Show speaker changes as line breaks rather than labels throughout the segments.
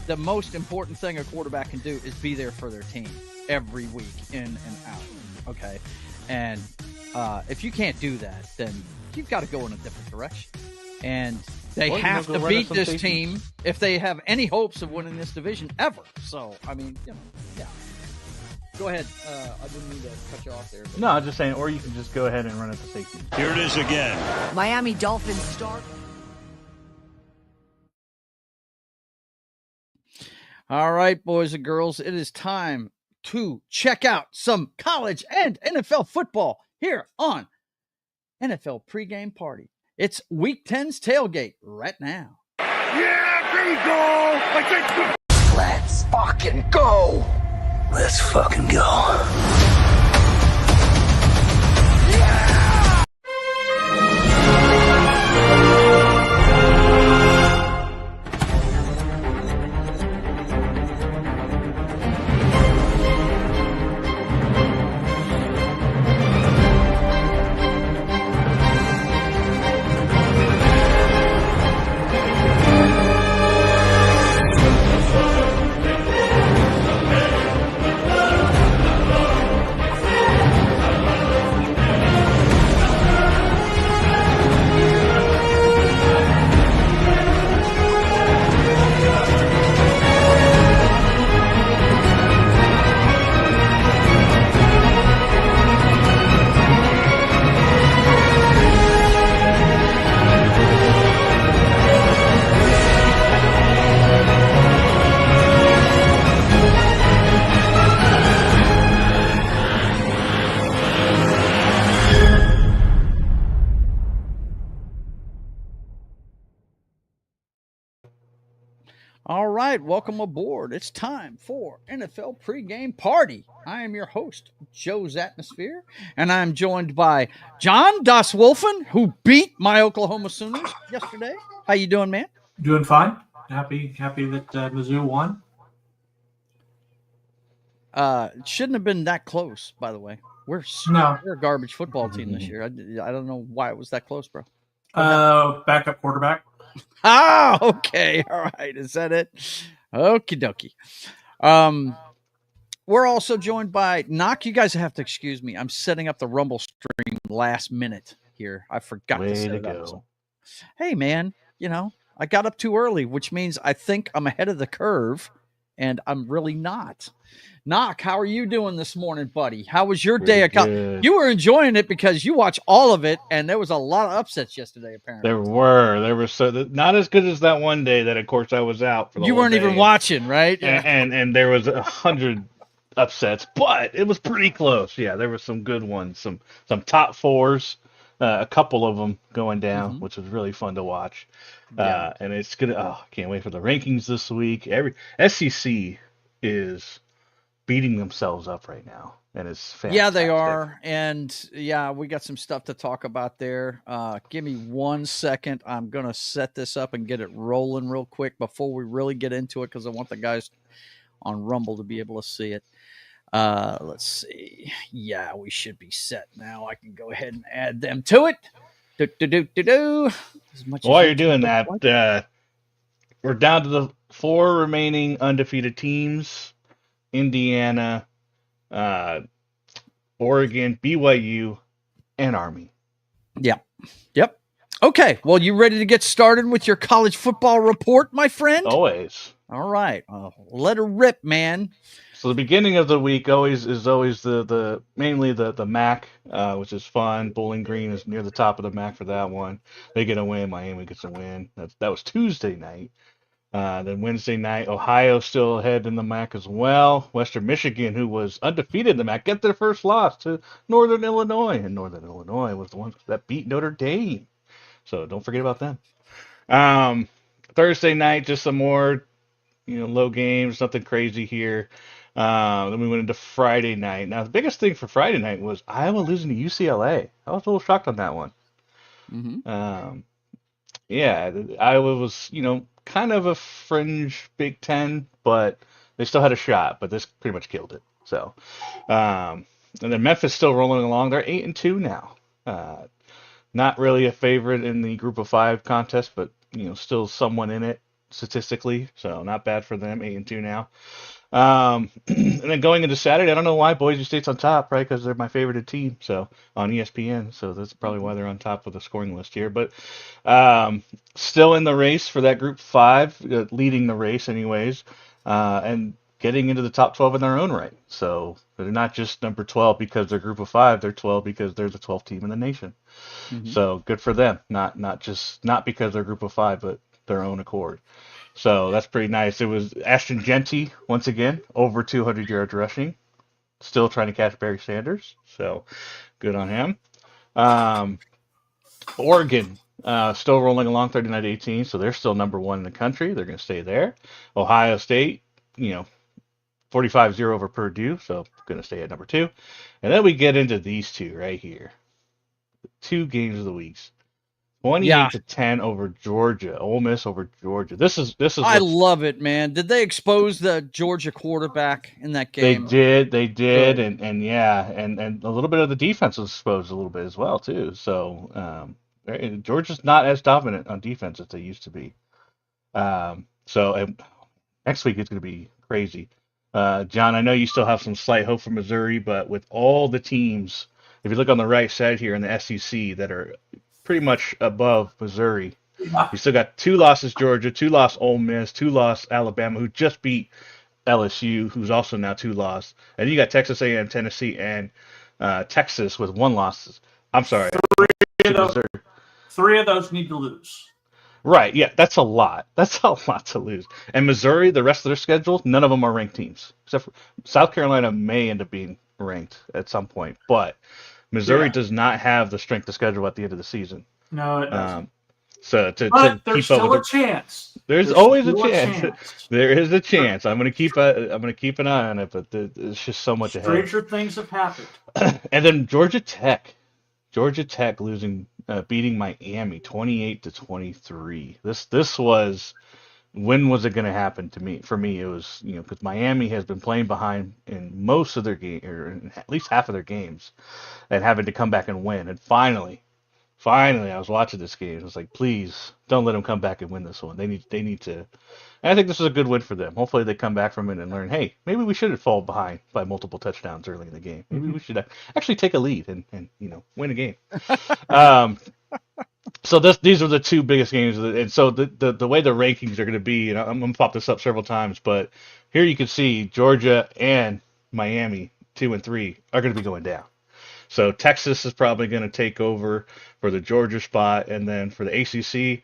the most important thing a quarterback can do is be there for their team every week, in and out. Okay, and if you can't do that, then you've got to go in a different direction. And they have to beat this team if they have any hopes of winning this division ever. So, I mean, yeah. Go ahead. I didn't mean to cut you off there.
No, I'm just saying, or you can just go ahead and run it to safety.
Here it is again.
Miami Dolphins start.
All right, boys and girls, it is time to check out some college and NFL football here on NFL Pregame Party. It's Week 10's Tailgate right now.
Yeah, there you go.
Let's fucking go. Let's fucking go.
All right, welcome aboard. It's time for NFL Pregame Party. I am your host, Joe's Atmosphere, and I'm joined by John Das Wolfen, who beat my Oklahoma Sooners yesterday. How you doing, man?
Doing fine. Happy that Mizzou won.
It shouldn't have been that close, by the way. We're a garbage football team this year. I don't know why it was that close, bro.
Backup quarterback.
Ah, okay. All right. Is that it? Okie dokie. We're also joined by Knock. You guys have to excuse me. I'm setting up the Rumble stream last minute here. I forgot to set it up. So. Hey, man, I got up too early, which means I think I'm ahead of the curve, and I'm really not. Knock, how are you doing this morning, buddy? How was your day? You were enjoying it because you watched all of it, and there was a lot of upsets yesterday, apparently.
There were not as good as that one day that, of course, I was out for the
You weren't even watching, right?
Yeah. And there was 100 upsets, but it was pretty close. Yeah, there were some good ones, some top fours, a couple of them going down, which was really fun to watch. Yeah. And it's gonna. I can't wait for the rankings this week. Every SEC is beating themselves up right now, and it's fantastic.
Yeah, they are, and yeah, we got some stuff to talk about there. Give me 1 second. I'm gonna set this up and get it rolling real quick before we really get into it, because I want the guys on Rumble to be able to see it. Let's see. Yeah, we should be set now. I can go ahead and add them to it.
While you're doing that, we're down to the 4 remaining undefeated teams. Indiana, Oregon, BYU, and Army.
Yeah. Yep. Okay. Well, you ready to get started with your college football report, my friend?
Always.
All right. Let her rip, man.
So the beginning of the week is always the mainly the MAC, which is fun. Bowling Green is near the top of the MAC for that one. They get a win. Miami gets a win. That was Tuesday night. Then Wednesday night, Ohio still ahead in the MAC as well. Western Michigan, who was undefeated in the MAC, get their first loss to Northern Illinois. And Northern Illinois was the one that beat Notre Dame. So don't forget about them. Thursday night, just some more, low games, nothing crazy here. Then we went into Friday night. Now, the biggest thing for Friday night was Iowa losing to UCLA. I was a little shocked on that one. Yeah, Iowa was, kind of a fringe Big Ten, but they still had a shot. But this pretty much killed it. So, and then Memphis still rolling along. They're 8-2 now. Not really a favorite in the Group of 5 contest, but still someone in it. statistically, so not bad for them. 8-2 now. And then going into Saturday, I don't know why Boise State's on top, right? Because they're my favorite team, so on ESPN. So that's probably why they're on top of the scoring list here. But still in the race for that Group 5, leading the race anyways, and getting into the top 12 in their own right. So they're not just number 12 because they're Group of 5. They're 12 because they're the 12th team in the nation. So good for them. Not because they're Group of 5, but their own accord. So that's pretty nice. It was Ashton Genty once again, over 200 yards rushing, still trying to catch Barry Sanders. So good on him. Oregon still rolling along 39-18, so they're still number 1 in the country. They're going to stay there. Ohio State, 45-0 over Purdue, so going to stay at number 2. And then we get into these two right here. 2 games of the week. 28-10 over Georgia. Ole Miss over Georgia. This is.
I love it, man. Did they expose the Georgia quarterback in that game?
They did, and yeah, and a little bit of the defense was exposed a little bit as well too. So Georgia's not as dominant on defense as they used to be. So next week it's going to be crazy. John, I know you still have some slight hope for Missouri, but with all the teams, if you look on the right side here in the SEC that are pretty much above Missouri. You still got 2 losses Georgia, 2 loss Ole Miss, 2 loss Alabama, who just beat LSU, who's also now 2 loss, and you got Texas A&M, Tennessee, and Texas with 1 loss. I'm sorry,
3 of those need to lose.
Right, yeah, that's a lot. That's a lot to lose. And Missouri, the rest of their schedule, none of them are ranked teams, except for South Carolina may end up being ranked at some point, but Missouri does not have the strength of schedule at the end of the season.
No, it doesn't.
So to
there's
keep up
still
with
a chance.
There's always a chance. There is a chance. I'm gonna keep an eye on it, but there's just so much ahead.
Stranger things have happened.
And then Georgia Tech losing, beating Miami 28-23. This was, when was it going to happen to me? For me, it was, because Miami has been playing behind in most of their game, or in at least half of their games, and having to come back and win. And finally, I was watching this game. I was like, please don't let them come back and win this one. They need to. And I think this is a good win for them. Hopefully, they come back from it and learn, hey, maybe we shouldn't fall behind by multiple touchdowns early in the game. Maybe we should actually take a lead and win a game. So these are the 2 biggest games, and so the way the rankings are going to be, and I'm going to pop this up several times, but here you can see Georgia and Miami 2 and 3 are going to be going down. So Texas is probably going to take over for the Georgia spot, and then for the ACC,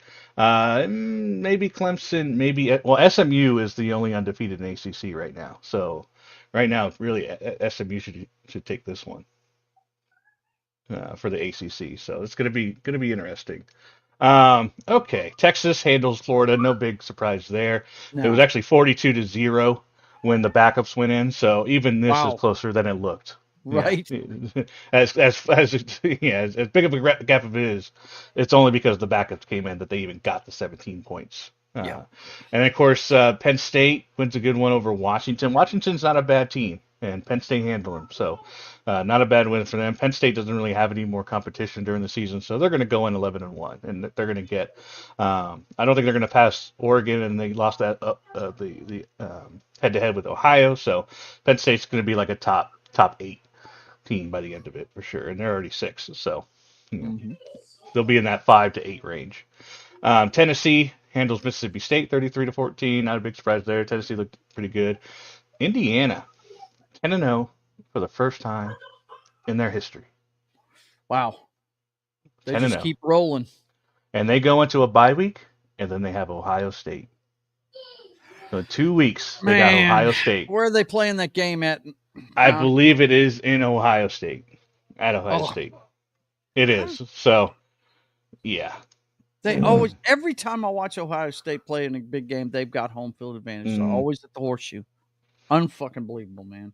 maybe Clemson, SMU is the only undefeated in ACC right now. So right now, really, SMU should take this one. For the ACC, so it's going to be interesting. Okay, Texas handles Florida, no big surprise there. No. It was actually 42-0 when the backups went in, so even this is closer than it looked.
Right.
Yeah. As big of a gap as it is, it's only because the backups came in that they even got the 17 points. And of course, Penn State wins a good one over Washington. Washington's not a bad team, and Penn State handled them, so not a bad win for them. Penn State doesn't really have any more competition during the season, so they're going to go in 11-1, and they're going to get. I don't think they're going to pass Oregon, and they lost that the head-to-head with Ohio, so Penn State's going to be like a top 8 team by the end of it for sure, and they're already 6, so they'll be in that 5 to 8 range. Tennessee handles Mississippi State 33-14. Not a big surprise there. Tennessee looked pretty good. Indiana 10-0 for the first time in their history.
Wow. They just keep rolling.
And they go into a bye week, and then they have Ohio State. So in 2 weeks, they got Ohio State.
Where are they playing that game at?
I believe it is in Ohio State. At Ohio State. It is. So, yeah.
They always, every time I watch Ohio State play in a big game, they've got home field advantage. So always at the Horseshoe. Unfucking believable, man.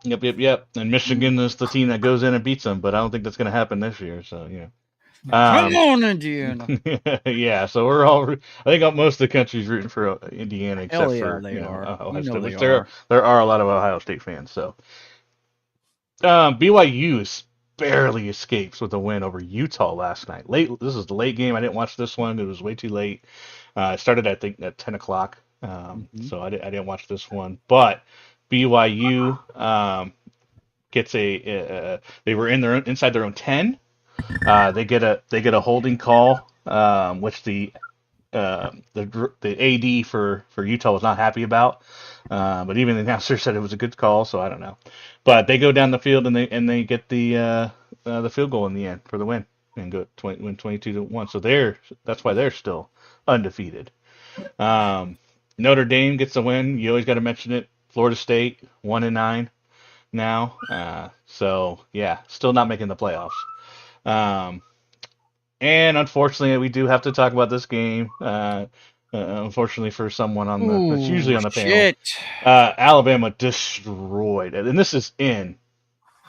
Yep. And Michigan is the team that goes in and beats them, but I don't think that's going to happen this year. So, yeah.
Come on, Indiana.
Yeah, so we're all. I think most of the country's rooting for Indiana, except for
they are.
Ohio State. There are a lot of Ohio State fans. So BYU, barely escapes with a win over Utah last night. This is the late game. I didn't watch this one. It was way too late. It started, I think, at 10 o'clock. So I didn't watch this one. But BYU gets they were inside their own 10. They get a holding call, which the AD for Utah was not happy about. But even the announcer said it was a good call, so I don't know. But they go down the field and they get the field goal in the end for the win and win 22-1. So that's why they're still undefeated. Notre Dame gets the win. You always got to mention it. Florida State 1-9 now. So yeah, still not making the playoffs. And unfortunately, we do have to talk about this game. Unfortunately for someone that's usually on the panel, Alabama destroyed it, and this is in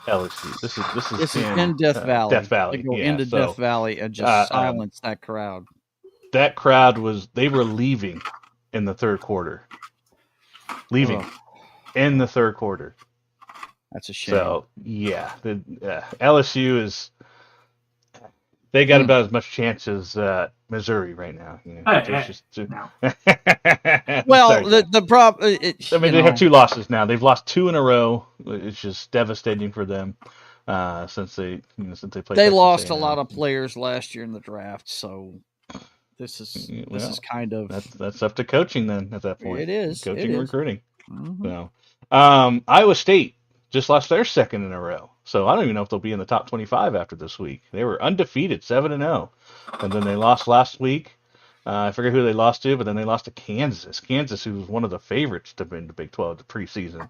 LSU. This is
in Death Valley.
Death Valley.
They go into Death Valley and just silence that crowd.
That crowd they were leaving in the third quarter. In the third quarter.
That's a shame.
So yeah, LSU is. They got about as much chance as Missouri right now. You know,
well, the problem.
They have 2 losses now. They've lost 2 in a row. It's just devastating for them since they played.
They lost a lot of players last year in the draft, so this is kind of
that's up to coaching then at that point.
It is
coaching and recruiting.
Mm-hmm.
So Iowa State just lost their second in a row. So I don't even know if they'll be in the top 25 after this week. They were undefeated, 7-0. And then they lost last week. I forget who they lost to, but then they lost to Kansas. Kansas, who was one of the favorites to win the Big 12 the preseason.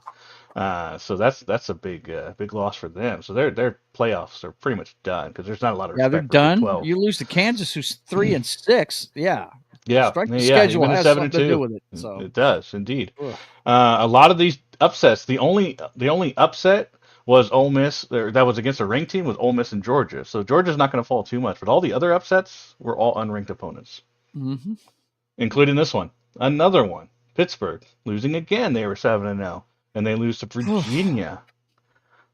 So that's a big loss for them. So their playoffs are pretty much done because there's not a lot of respect
they're
for
done.
Big 12.
You lose to Kansas, who's 3-6. Yeah.
Yeah,
schedule has something to do with it. So
it does indeed. A lot of these upsets. The only upset was Ole Miss. That was against a ranked team with Ole Miss and Georgia. So Georgia's not going to fall too much. But all the other upsets were all unranked opponents, including this one. Another one, Pittsburgh losing again. They were 7-0, and they lose to Virginia.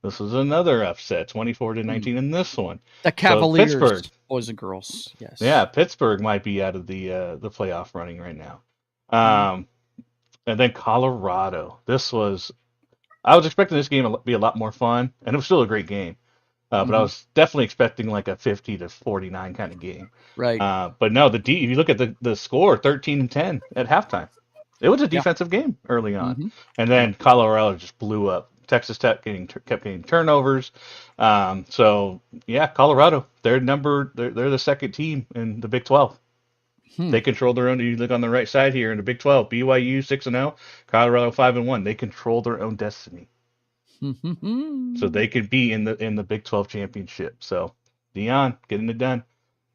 This was another upset, 24-19 in this one.
The Cavaliers,
so Pittsburgh,
boys and girls. Yes.
Yeah, Pittsburgh might be out of the playoff running right now. And then Colorado. I was expecting this game to be a lot more fun, and it was still a great game. But I was definitely expecting like a 50-49 kind of game.
Right.
But no, if you look at the score, 13-10 at halftime. It was a defensive game early on. And then Colorado just blew up. Texas Tech kept getting turnovers. So yeah, Colorado, they're the second team in the Big 12. They control their own. You look on the right side here in the Big 12. BYU 6-0, Colorado 5-1. They control their own destiny. So they could be in the Big 12 championship. So Dion getting it done.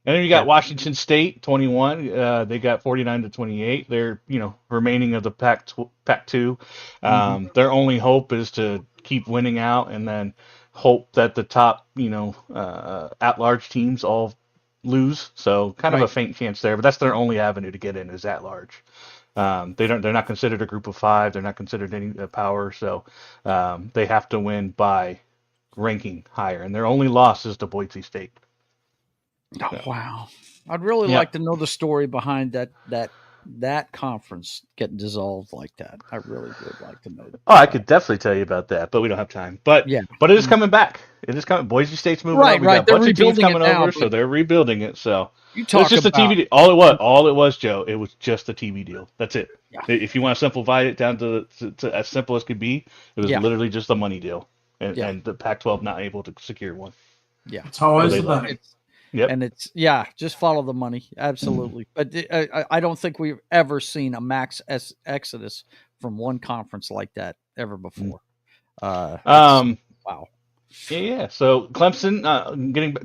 And then you got Washington State 21. They got 49-28. They're remaining of the Pac-2. Their only hope is to keep winning out, and then hope that the top at-large teams all lose. So kind of a faint chance there, but that's their only avenue to get in is at-large. They're not considered a group of 5. They're not considered any power. So they have to win by ranking higher, and their only loss is to Boise State.
Oh, wow. I'd really like to know the story behind that conference getting dissolved like that. I really would like to know that.
Oh, I could definitely tell you about that, but we don't have time. But it is coming back. It is coming. Boise State's moving on. We got a bunch of teams coming over, so they're rebuilding it. So it's just a TV deal. All it was, Joe, it was just a TV deal. That's it. Yeah. If you want to simplify it down to as simple as could be, it was literally just a money deal, and the Pac-12 not able to secure one.
Yeah,
it's always the money.
Yep.
And it's just follow the money. Absolutely. But I don't think we've ever seen a max exodus from one conference like that ever before. Wow.
Yeah. So Clemson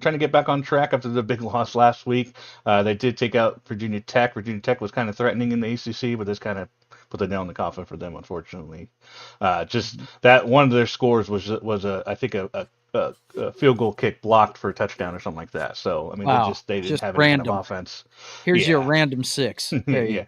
trying to get back on track after the big loss last week. They did take out Virginia Tech. Virginia Tech was kind of threatening in the ACC, but this kind of put the nail in the coffin for them, unfortunately. Just that one of their scores was I think a field goal kick blocked for a touchdown or something like that. So I mean,
Wow.
they didn't
Just
have any kind of
random.
offense.
Here's your
Yeah.
random 6. There you
Yeah.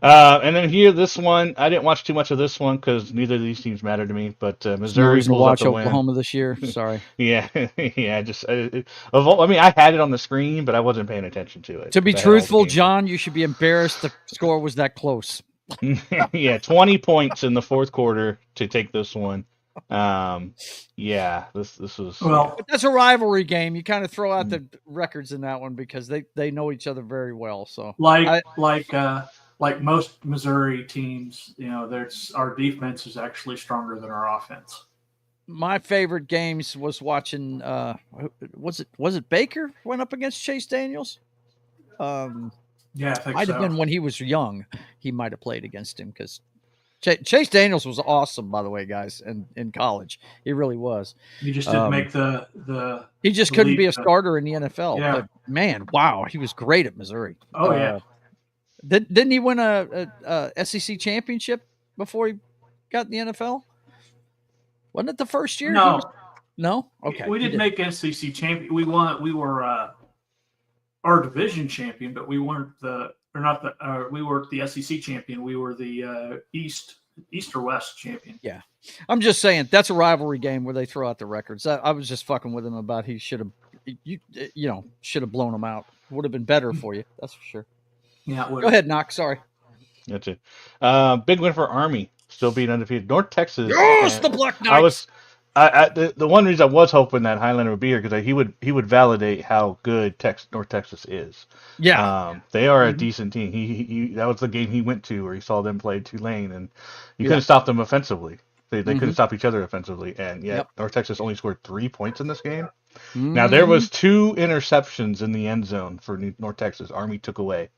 go.
And then here, this one, I didn't watch too much of this one because neither of these teams matter to me. But
There's no
Missouri
reason to
pulls out
watch
the win.
Oklahoma this year. Sorry.
Yeah, yeah. I mean, I had it on the screen, but I wasn't paying attention to it.
To be
'cause I had all the
truthful,
games.
John, you should be embarrassed the score was that close.
Yeah, 20 points in the fourth quarter to take this one. Yeah, this was.
Well,
But that's a rivalry game. You kind of throw out the records in that one because they know each other very well. So
like most Missouri teams, there's our defense is actually stronger than our offense.
my favorite games was watching. Was it Baker went up against Chase Daniels?
Yeah, I think
Might
so.
have been when he was young. He might have played against him because Chase Daniels was awesome, by the way, guys. And in college, he really was.
He just didn't make the.
He just
the
couldn't
leap
be a
to-
starter in the NFL.
Yeah.
But man, wow, he was great at Missouri.
Oh yeah.
Didn't he win a SEC championship before he got in the NFL? Wasn't it the first year?
No,
No. Okay.
we
he
didn't make SEC champion. We won. We were our division champion, but we weren't we weren't the SEC champion. We were the East or West champion.
Yeah. I'm just saying that's a rivalry game where they throw out the records. I was just fucking with him about he should have should have blown him out. Would have been better for you. That's for sure.
Yeah. It would.
Go ahead, Knox. Sorry.
That's it. Big win for Army, still being undefeated. North Texas.
Yes, the Black Knights.
I was. The one reason I was hoping that Highlander would be here because he would validate how good North Texas is.
Yeah.
They are a decent team. He that was the game he went to where he saw them play Tulane, and you
Yeah.
couldn't stop them offensively. They couldn't stop each other offensively, and yet
Yep.
North Texas only scored 3 points in this game. Now there was 2 interceptions in the end zone for North Texas. Army took away.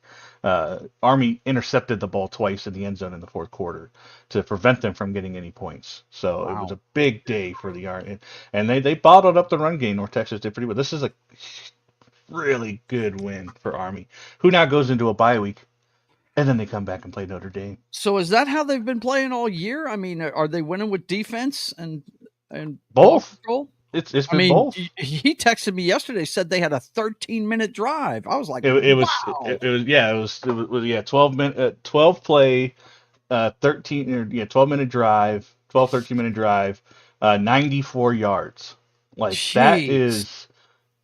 Army intercepted the ball twice in the end zone in the fourth quarter to prevent them from getting any points. So it was a big day for the Army, and they bottled up the run game. North Texas did pretty well. This is a really good win for Army, who now goes into a bye week, and then they come back and play Notre Dame.
So is that how they've been playing all year? I mean, are they winning with defense and
Both.
ball control?
It's been both.
He texted me yesterday, said they had a 13-minute drive. I was like,
It was
wow.
it was 12 play, 12-minute drive, 13-minute drive, 94 yards. Like
Jeez.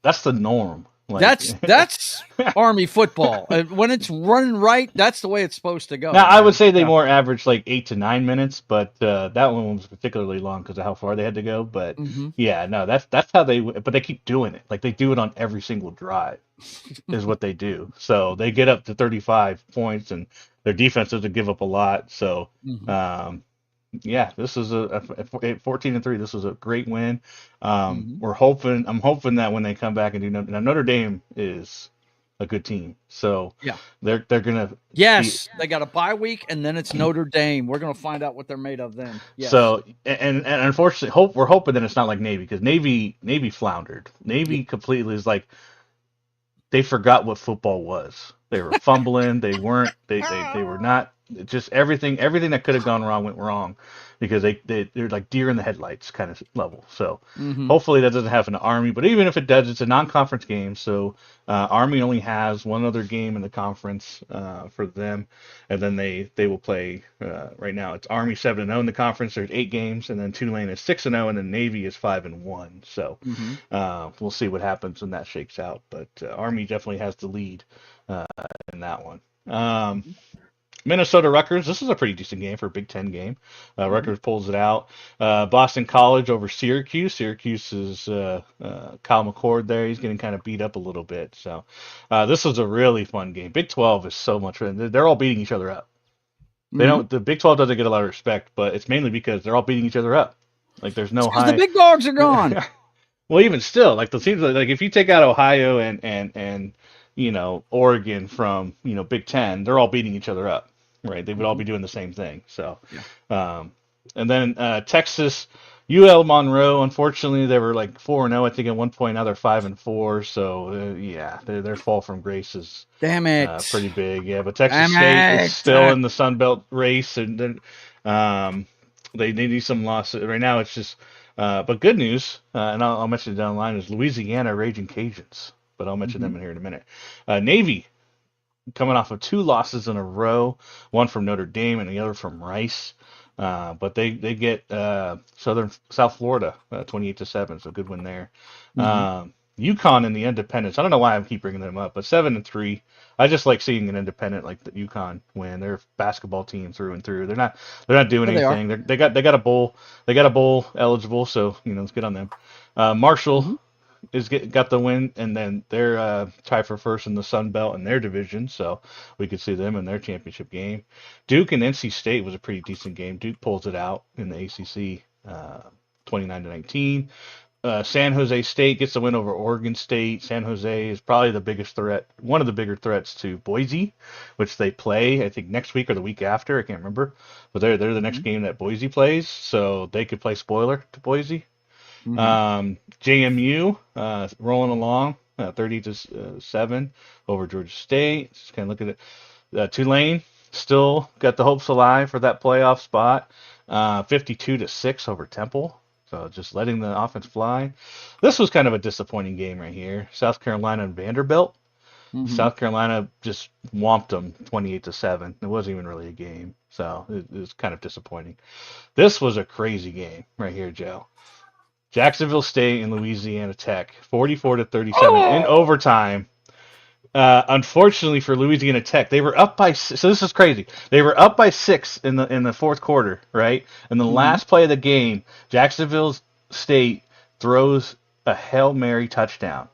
that's the norm. Like,
That's Army football. When it's running right, that's the way it's supposed to go.
now I would say they more average like 8 to 9 minutes, but that one was particularly long because of how far they had to go. But yeah, no, that's how they. But they keep doing it. Like they do it on every single drive, is what they do. So they get up to 35 points, and their defense doesn't give up a lot. So yeah, this is a 14-3. This was a great win. I'm hoping that when they come back and do Notre Dame is a good team. So
yeah,
they're gonna
they got a bye week and then it's Notre Dame. We're gonna find out what they're made of then. Yes.
So and unfortunately, we're hoping that it's not like Navy because Navy floundered. Navy completely is like they forgot what football was. They were fumbling. They weren't. They were not. Just everything that could have gone wrong went wrong because they're like deer in the headlights kind of level. So hopefully that doesn't happen to Army. But even if it does, it's a non-conference game. So Army only has one other game in the conference for them, and then they will play. Right now it's Army 7-0 in the conference. There's 8 games, and then Tulane is 6-0, and then Navy is 5-1. So we'll see what happens when that shakes out. But Army definitely has the lead in that one. Minnesota Rutgers. This is a pretty decent game for a Big Ten game. Rutgers pulls it out. Boston College over Syracuse. Syracuse is Kyle McCord there. He's getting kind of beat up a little bit. So this was a really fun game. Big 12 is so much fun. They're all beating each other up. They don't. The Big 12 doesn't get a lot of respect, but it's mainly because they're all beating each other up. Like there's no high.
The big dogs are gone.
Well, even still, like the teams like if you take out Ohio and Oregon from Big Ten, they're all beating each other up. Right, they would all be doing the same thing. So, and then Texas, UL Monroe. Unfortunately, they were like 4-0. I think at one point now they're 5-4. So yeah, their fall from grace is
damn it
pretty big. Yeah, but Texas State is still in the Sun Belt race, and then they need some losses right now. It's just But good news, and I'll mention it down the line, is Louisiana Raging Cajuns. But I'll mention them in here in a minute. Navy coming off of 2 losses in a row, one from Notre Dame and the other from Rice. But they get South Florida 28-7, so good win there. UConn in the independents. I don't know why I keep bringing them up, but 7-3. I just like seeing an independent like the UConn win. They're a basketball team through and through. They're not doing anything. They got a bowl eligible, so let's get on them. Marshall got the win, and then they're tied for first in the Sun Belt in their division, so we could see them in their championship game. Duke and NC State was a pretty decent game. Duke pulls it out in the ACC, 29-19. San Jose State gets the win over Oregon State. San Jose is probably the biggest threat, one of the bigger threats to Boise, which they play, I think, next week or the week after. I can't remember, but they're the next game that Boise plays, so they could play spoiler to Boise. JMU rolling along, 30-7 over Georgia State. Just kind of look at it. Tulane still got the hopes alive for that playoff spot. 52-6 over Temple. So just letting the offense fly. This was kind of a disappointing game right here. South Carolina and Vanderbilt. South Carolina just whomped them 28-7. It wasn't even really a game, so it was kind of disappointing. This was a crazy game right here, Joe. Jacksonville State and Louisiana Tech, 44-37 in overtime. Unfortunately for Louisiana Tech, they were up by. So this is crazy. They were up by 6 in the fourth quarter, right? And the last play of the game, Jacksonville State throws a Hail Mary touchdown,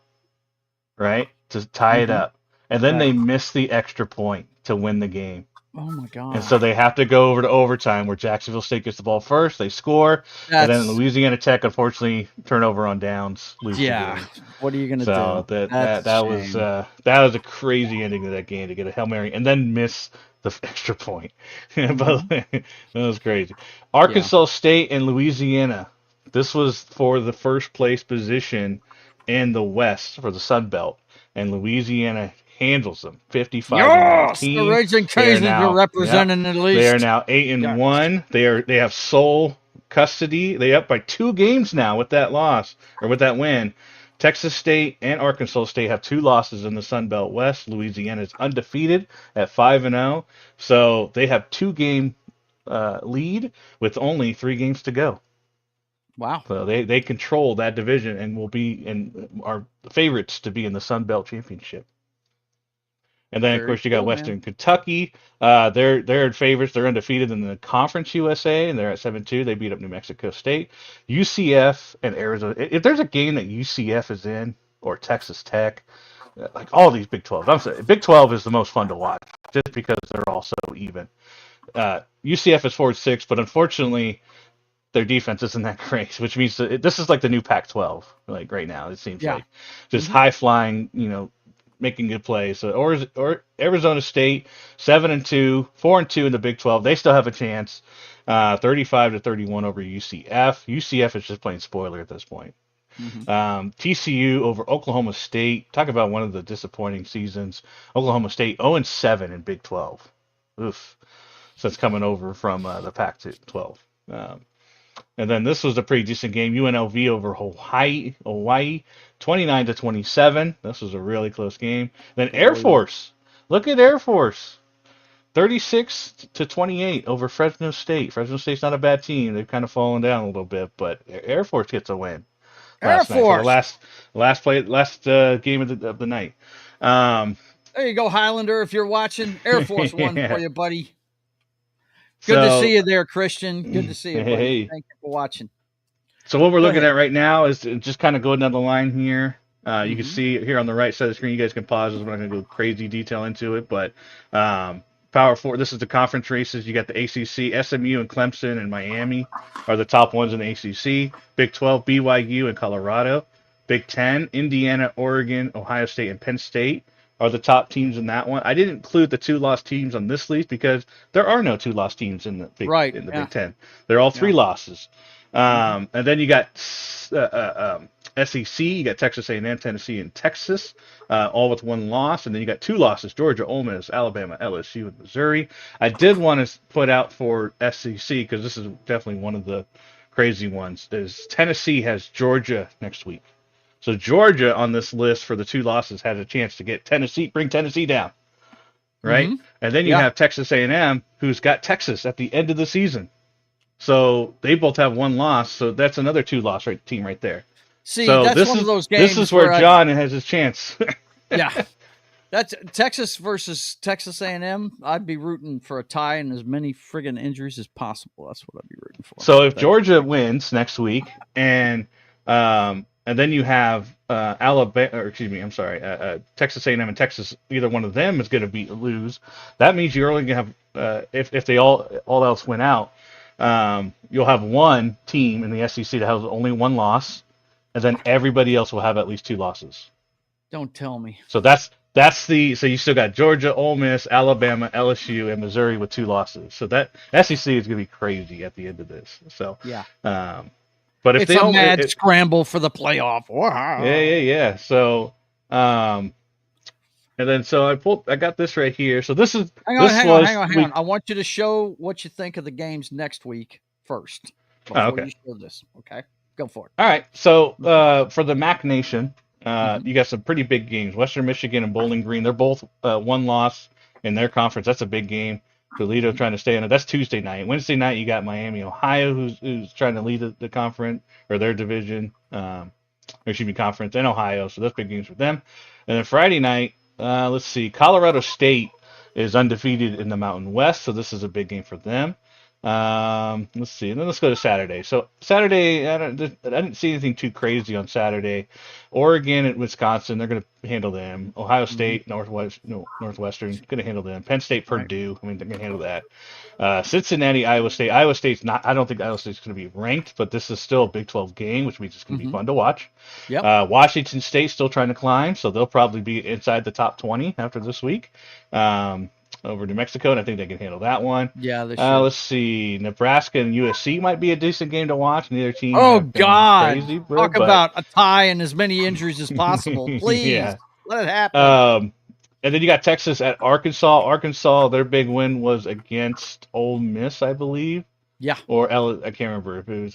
right, to tie it up, and then they miss the extra point to win the game.
Oh my God!
And so they have to go over to overtime, where Jacksonville State gets the ball first. They score, and then Louisiana Tech, unfortunately, turnover on downs, lose the game.
What are you gonna do?
So that was a crazy ending to that game, to get a Hail Mary and then miss the extra point. But that was crazy. Arkansas State and Louisiana. This was for the first place position in the West for the Sun Belt, and Louisiana handles them 55-19.
The Raging Cajuns are representing at least.
They are now 8-1. They have sole custody. They up by 2 games now with that loss, or with that win. Texas State and Arkansas State have 2 losses in the Sun Belt West. Louisiana is undefeated at 5-0. So they have 2-game lead with only 3 games to go.
Wow.
So they control that division and will be are favorites to be in the Sun Belt Championship. And then, of course, you got Western Kentucky. They're favorites. They're undefeated in the Conference USA, and they're at 7-2. They beat up New Mexico State. UCF and Arizona. If there's a game that UCF is in, or Texas Tech, like all these Big 12s, I'm sorry, Big 12 is the most fun to watch, just because they're all so even. UCF is 4-6, but unfortunately, their defense isn't that great, which means this is like the new Pac-12, like right now. It seems like just high flying, making good plays. So or Arizona State 7-2, 4-2 in the Big 12. They still have a chance. 35-31 over UCF. UCF is just playing spoiler at this point. TCU over Oklahoma State. Talk about one of the disappointing seasons. Oklahoma State 0-7 in Big 12. Oof. So it's coming over from the Pac-12. And then this was a pretty decent game. UNLV over Hawaii, 29-27. This was a really close game. Then Air Force. Look at Air Force. 36-28 over Fresno State. Fresno State's not a bad team. They've kind of fallen down a little bit, but Air Force gets a win. Last game of the night.
There you go, Highlander. If you're watching, Air Force won for you, buddy. Good to see you there, Christian. Good to see you, buddy.
Hey.
Thank you for watching.
So what we're looking at right now is just kind of going down the line here. You can see here on the right side of the screen. You guys can pause. We're not going to go crazy detail into it, but Power 4. This is the conference races. You got the ACC, SMU and Clemson and Miami are the top ones in the ACC. Big 12, BYU and Colorado. Big 10, Indiana, Oregon, Ohio State, and Penn State are the top teams in that one. I didn't include the 2 lost teams on this list because there are no 2 lost teams in the Big Big 10. They're all 3 losses. And then you got SEC. You got Texas A&M, Tennessee, and Texas, all with 1 loss. And then you got 2 losses: Georgia, Ole Miss, Alabama, LSU, and Missouri. I did want to put out for SEC because this is definitely one of the crazy ones is Tennessee has Georgia next week. So Georgia on this list for the 2 losses has a chance to get bring Tennessee down, right?
Mhm.
And then you have Texas A&M, who's got Texas at the end of the season. So they both have 1 loss. So that's another 2-loss team right there.
See,
So
that's one of those games.
This is where John has his chance.
Yeah. That's Texas versus Texas A&M. I'd be rooting for a tie and as many friggin' injuries as possible. That's what I'd be rooting for.
So if Georgia wins next week, and then you have Texas A&M and Texas, either one of them is going to lose. That means you're only going to have if they all else win out, you'll have one team in the SEC that has only 1 loss, and then everybody else will have at least 2 losses.
Don't tell me.
So so you still got Georgia, Ole Miss, Alabama, LSU, and Missouri with 2 losses. So that SEC is going to be crazy at the end of this. So
yeah.
But if
it's a mad scramble for the playoff. Wow.
Yeah. So and then I got this right here. So this is hang on.
I want you to show what you think of the games next week first. Before you show this. Okay. Go for it.
All right. So for the MAC Nation. You got some pretty big games. Western Michigan and Bowling Green, they're both 1 loss in their conference. That's a big game. Toledo trying to stay in it. That's Tuesday night. Wednesday night, you got Miami, Ohio, who's trying to lead the conference or their division, conference, and Ohio. So those big games for them. And then Friday night, let's see, Colorado State is undefeated in the Mountain West, so this is a big game for them. Let's see, and then let's go to Saturday. So Saturday, I didn't see anything too crazy on Saturday. Oregon and Wisconsin, they're going to handle them. Ohio State, Northwestern, going to handle them. Penn State, Purdue, they're going to handle that. Cincinnati, Iowa State. Iowa State's not. I don't think Iowa State's going to be ranked, but this is still a Big 12 game, which means it's going to be fun to watch.
Yep.
Washington State still trying to climb, so they'll probably be inside the top 20 after this week. Over New Mexico, and I think they can handle that one.
Yeah, they should.
Let's see. Nebraska and USC might be a decent game to watch. Neither team.
Oh, God.
Crazy,
Talk about a tie and as many injuries as possible. Please, let it happen.
And then you got Texas at Arkansas. Arkansas, their big win was against Ole Miss, I believe.
Yeah.
Or I can't remember if it was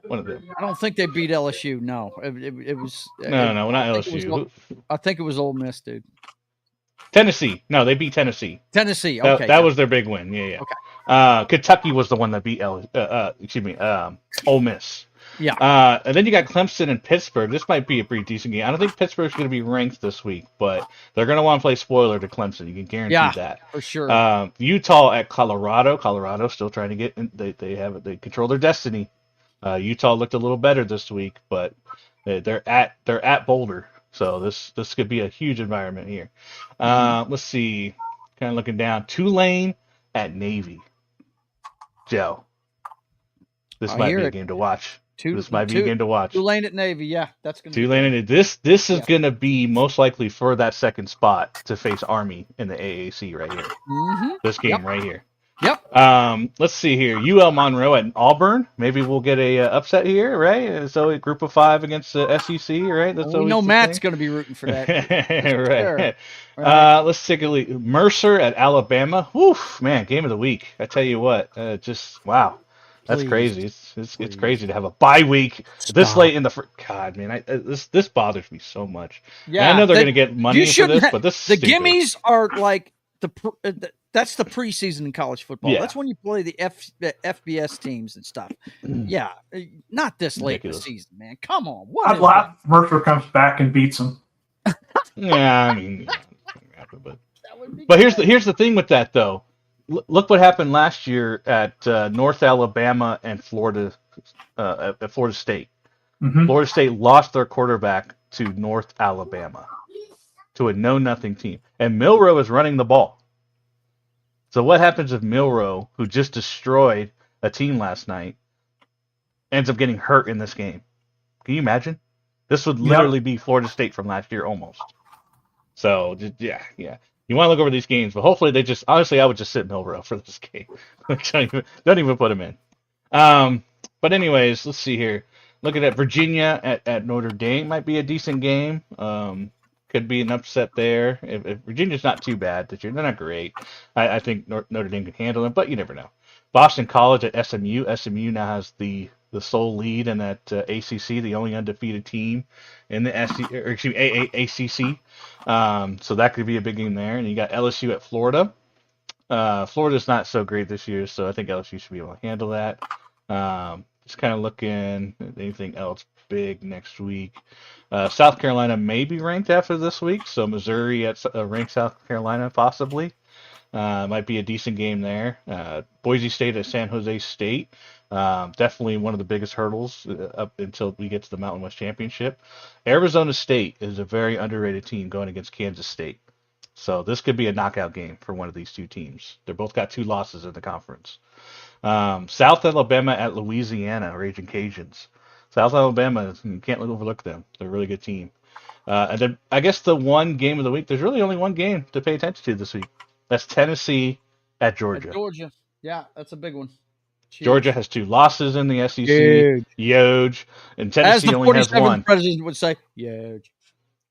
one of them.
I don't think they beat LSU. No. It was.
No, not LSU.
I think it was Ole Miss, dude.
Tennessee. No, they beat Tennessee.
Tennessee. Okay.
That was their big win. Yeah.
Okay.
Kentucky was the one that beat Ole Miss.
Yeah.
And then you got Clemson and Pittsburgh. This might be a pretty decent game. I don't think Pittsburgh's going to be ranked this week, but they're going to want to play spoiler to Clemson. You can guarantee that.
For sure.
Utah at Colorado. Colorado still trying to get in. They control their destiny. Utah looked a little better this week, but they're at Boulder. So this could be a huge environment here. Let's see. Kind of looking down. Tulane at Navy. Joe. This might be a game to watch. This might be a game to watch.
Tulane at Navy. Yeah, that's going to be
Tulane at This is going to be most likely for that second spot to face Army in the AAC right here. This game right here.
Yep.
Let's see here. UL Monroe at Auburn. Maybe we'll get a upset here, right? So a group of 5 against the SEC, right? That's
we know Matt's going to be rooting for that.
Right. Right. Let's take a look. Mercer at Alabama. Woof, man, game of the week. I tell you what, just wow. That's crazy. It's crazy to have a bye week this late in the God, man. This bothers me so much. Yeah, and I know they're going to get money for this, but this
the gimmies are like that's the preseason in college football.
Yeah.
That's when you play the FBS teams and stuff. Yeah, not this late in the season, man. Come on.
I'd laugh if Mercer comes back and beats them.
Yeah, I mean, but here's the thing with that though. Look what happened last year at North Alabama and Florida at Florida State. Florida State lost their quarterback to North Alabama, to a know-nothing team, and Milroe is running the ball. So what happens if Milroe, who just destroyed a team last night, ends up getting hurt in this game? Can you imagine? This would literally be Florida State from last year almost. So, yeah. You want to look over these games, but hopefully they just... Honestly, I would just sit Milroe for this game. Don't even put him in. But anyways, let's see here. Looking at Virginia at Notre Dame might be a decent game. Could be an upset there. If Virginia's not too bad this year, they're not great. I think Notre Dame can handle them, but you never know. Boston College at SMU. SMU now has the sole lead in that ACC, the only undefeated team in the ACC. So that could be a big game there. And you got LSU at Florida. Florida's not so great this year, so I think LSU should be able to handle that. Just kind of looking at anything else big next week. South Carolina may be ranked after this week, so Missouri at ranked South Carolina possibly. Might be a decent game there. Boise State at San Jose State. Definitely one of the biggest hurdles up until we get to the Mountain West Championship. Arizona State is a very underrated team going against Kansas State. So this could be a knockout game for one of these two teams. They're both got 2 losses in the conference. South Alabama at Louisiana, Raging Cajuns. South Alabama, you can't overlook them. They're a really good team. And then I guess the one game of the week, there's really only one game to pay attention to this week. That's Tennessee at Georgia.
Georgia. Yeah, that's a big one.
Huge. Georgia has 2 losses in the SEC. Huge. And Tennessee
As the
only has 1.
president would say, huge.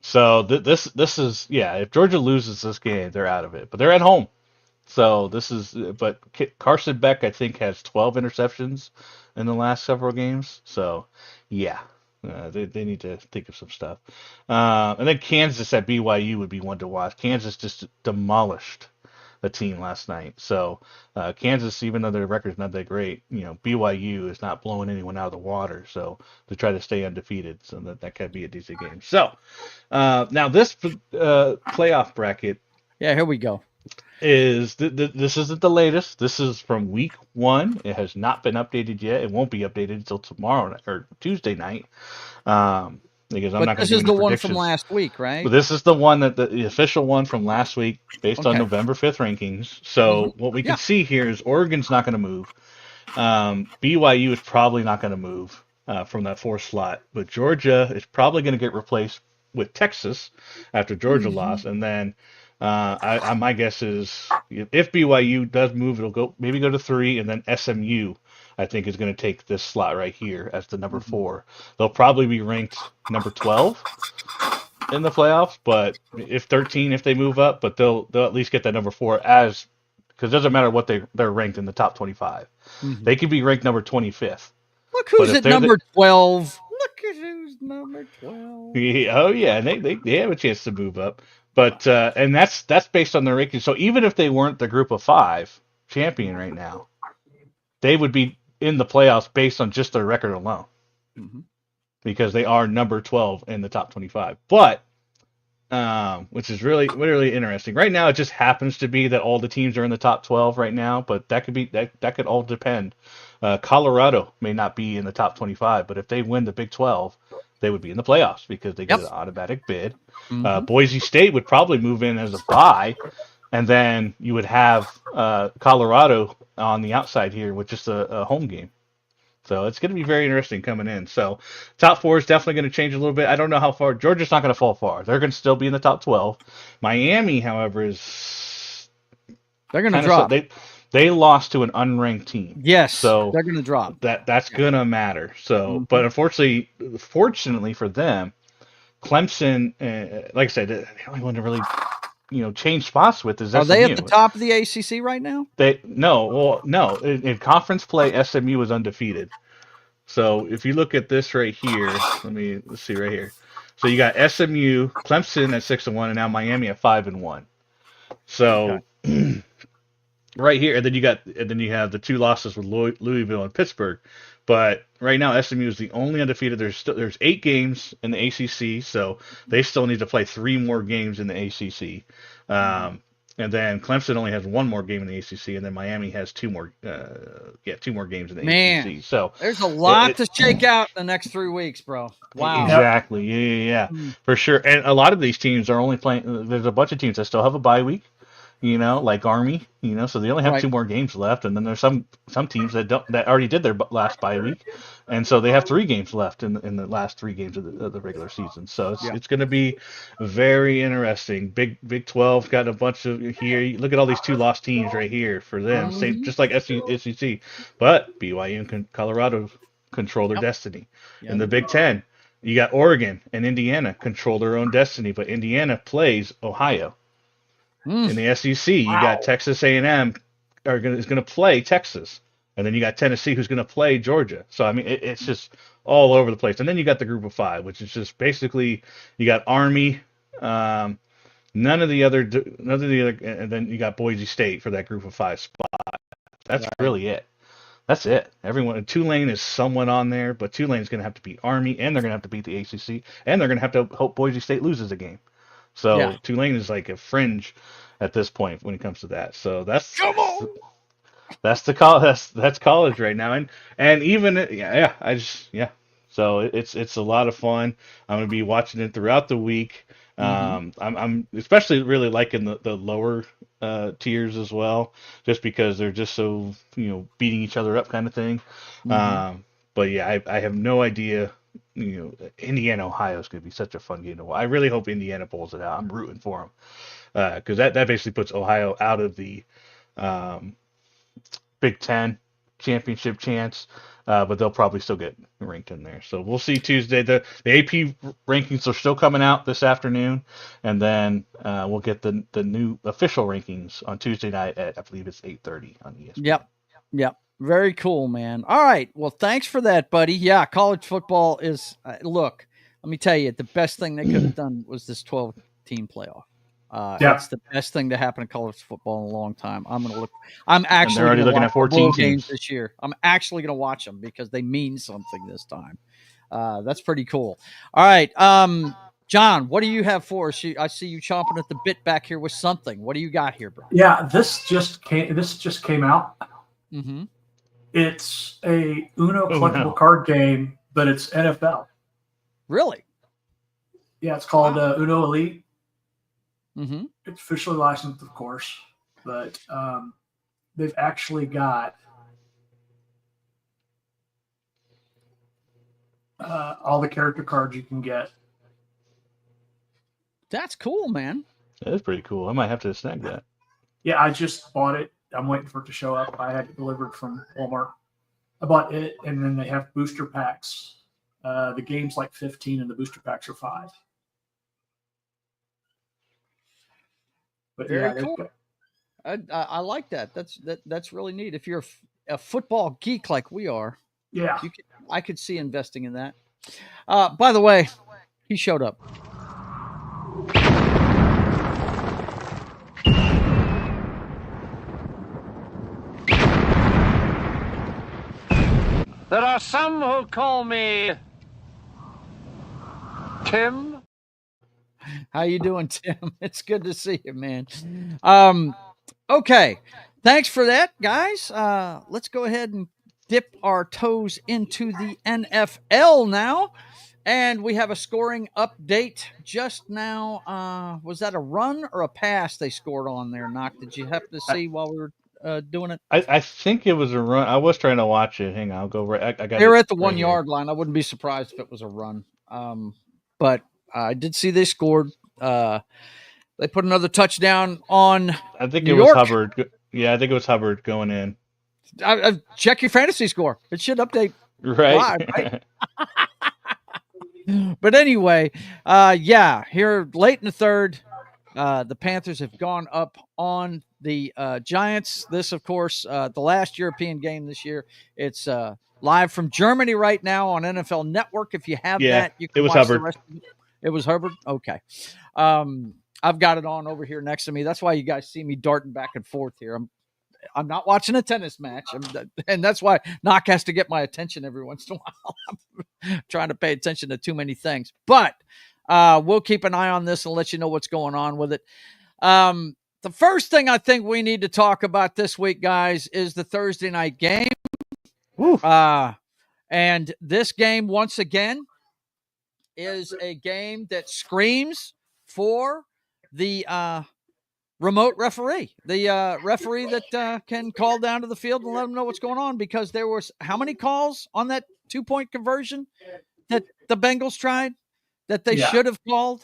So this is, yeah, if Georgia loses this game, they're out of it. But they're at home. So but Carson Beck, I think, has 12 interceptions in the last several games. So, yeah, they need to think of some stuff. And then Kansas at BYU would be one to watch. Kansas just demolished the team last night. So Kansas, even though their record's not that great, BYU is not blowing anyone out of the water. So to try to stay undefeated, so that could be a decent game. So now this playoff bracket.
Yeah, here we go.
This isn't the latest. This is from week 1. It has not been updated yet. It won't be updated until tomorrow or Tuesday night. Because I'm not going to do any predictions.
This is the one from last week, right?
But this is the one the official one from last week based on November 5th rankings. So what we can see here is Oregon's not going to move. BYU is probably not going to move from that 4th slot. But Georgia is probably going to get replaced with Texas after Georgia lost. And then my guess is if BYU does move, it'll maybe go to 3, and then SMU, I think, is going to take this slot right here as the number 4. They'll probably be ranked number 12 in the playoffs, but if 13 if they move up, but they'll at least get that number 4 because it doesn't matter what they're ranked in the top 25. They could be ranked number 25th.
Look who's at number 12. Look at who's number 12.
Yeah, and they have a chance to move up. But and that's based on their rankings. So even if they weren't the group of 5 champion right now, they would be in the playoffs based on just their record alone, because they are number 12 in the top 25. But which is really, really interesting. Right now, it just happens to be that all the teams are in the top 12 right now. But that could all depend. Colorado may not be in the top 25, but if they win the Big 12, they would be in the playoffs because they get an automatic bid. Boise State would probably move in as a bye, and then you would have Colorado on the outside here with just a home game. So it's going to be very interesting coming in. So top 4 is definitely going to change a little bit. I don't know how far. Georgia's not going to fall far. They're going to still be in the top 12. Miami, however,
they're going to drop.
They lost to an unranked team.
Yes,
so
they're going to drop.
That's going to matter. So, but fortunately for them, Clemson, like I said, the only one to really, change spots with is SMU.
Are they at the top of the ACC right now?
No. In conference play, SMU was undefeated. So if you look at this right here, let's see right here. So you got SMU, Clemson at 6-1, and now Miami at 5-1. So. Okay. Right here, and then you have the 2 losses with Louisville and Pittsburgh, but right now SMU is the only undefeated. There's 8 games in the ACC, so they still need to play 3 more games in the ACC, and then Clemson only has 1 more game in the ACC, and then Miami has 2 more games in the ACC. So
there's a lot to shake out in the next 3 weeks, bro. Wow,
exactly, yeah, for sure. And a lot of these teams are only playing. There's a bunch of teams that still have a bye week. Like Army, so they only have 2 more games left, and then there's some teams that already did their last bye week, and so they have 3 games left in the last 3 games of the regular season. So it's going to be very interesting. Big 12 got a bunch of here. Look at all these 2 lost teams right here for them, same just like SEC, but BYU and Colorado control their destiny. In the Big 10, you got Oregon and Indiana control their own destiny, but Indiana plays Ohio. In the SEC, you got Texas A&M is going to play Texas. and then you got Tennessee who's going to play Georgia. So I mean, it's just all over the place. And then you got the group of 5, which is just basically you got Army, none of the other, and then you got Boise State for that group of 5 spot. That's really it. That's it. Everyone, Tulane is somewhat on there, but Tulane's going to have to beat Army, and they're going to have to beat the ACC, and they're going to have to hope Boise State loses a game. So Tulane is like a fringe at this point when it comes to that. So that's that's college right now, and even So it's a lot of fun. I'm going to be watching it throughout the week. I'm especially really liking the lower tiers as well, just because they're just so beating each other up kind of thing. But yeah, I have no idea. Indiana Ohio is going to be such a fun game to watch. I really hope Indiana pulls it out. I'm rooting for them because that basically puts Ohio out of the Big Ten championship chance. But they'll probably still get ranked in there. So we'll see Tuesday. The AP rankings are still coming out this afternoon, and then we'll get the new official rankings on Tuesday night at, I believe it's 8:30 on ESPN.
Yep. Very cool, man. All right. Well, thanks for that, buddy. Yeah, college football is look, let me tell you, the best thing they could have done was this 12-team playoff. It's the best thing to happen in college football in a long time. I'm actually
already looking at 14
games this year. I'm actually going to watch them because they mean something this time. That's pretty cool. All right. John, what do you have for us? I see you chomping at the bit back here with something. What do you got here, bro?
Yeah, this just came out.
Mm-hmm.
It's a Uno collectible card game, but it's NFL.
Really?
Yeah, it's called Uno Elite.
Mm-hmm.
It's officially licensed, of course, but they've actually got all the character cards you can get.
That's cool, man.
That is pretty cool. I might have to snag that.
Yeah, I just bought it. I'm waiting for it to show up. I had it delivered from Walmart. I bought it, and then they have booster packs. The game's like 15, and the booster packs are 5. But
very cool. I like that. That's really neat. If you're a football geek like we are, I could see investing in that. By the way, he showed up.
There are some who call me Tim.
How you doing, Tim? It's good to see you, man. Okay. Thanks for that, guys. Let's go ahead and dip our toes into the NFL now. And we have a scoring update just now. Was that a run or a pass they scored on there, Knock? Did you happen to see while we were doing it?
I think it was a run. I was trying to watch it. Hang on, I'll go right. I got.
They were at the 1 yard line. I wouldn't be surprised if it was a run. But I did see they scored. They put another touchdown on.
I think it was Hubbard. Yeah, I think it was Hubbard going in.
Check your fantasy score. It should update
right.
Live, right? But anyway, here late in the third, the Panthers have gone up on the Giants. This, of course, the last European game this year. It's live from Germany right now on NFL Network. If you have that, you can watch
Hubbard.
the rest of it. It was Hubbard? Okay. I've got it on over here next to me. That's why you guys see me darting back and forth here. I'm not watching a tennis match, and that's why Knock has to get my attention every once in a while. I'm trying to pay attention to too many things. But we'll keep an eye on this and let you know what's going on with it. The first thing I think we need to talk about this week, guys, is the Thursday night game. And this game, once again, is a game that screams for the remote referee, the referee that can call down to the field and let them know what's going on, because there was how many calls on that 2-point conversion that the Bengals tried that they should have called?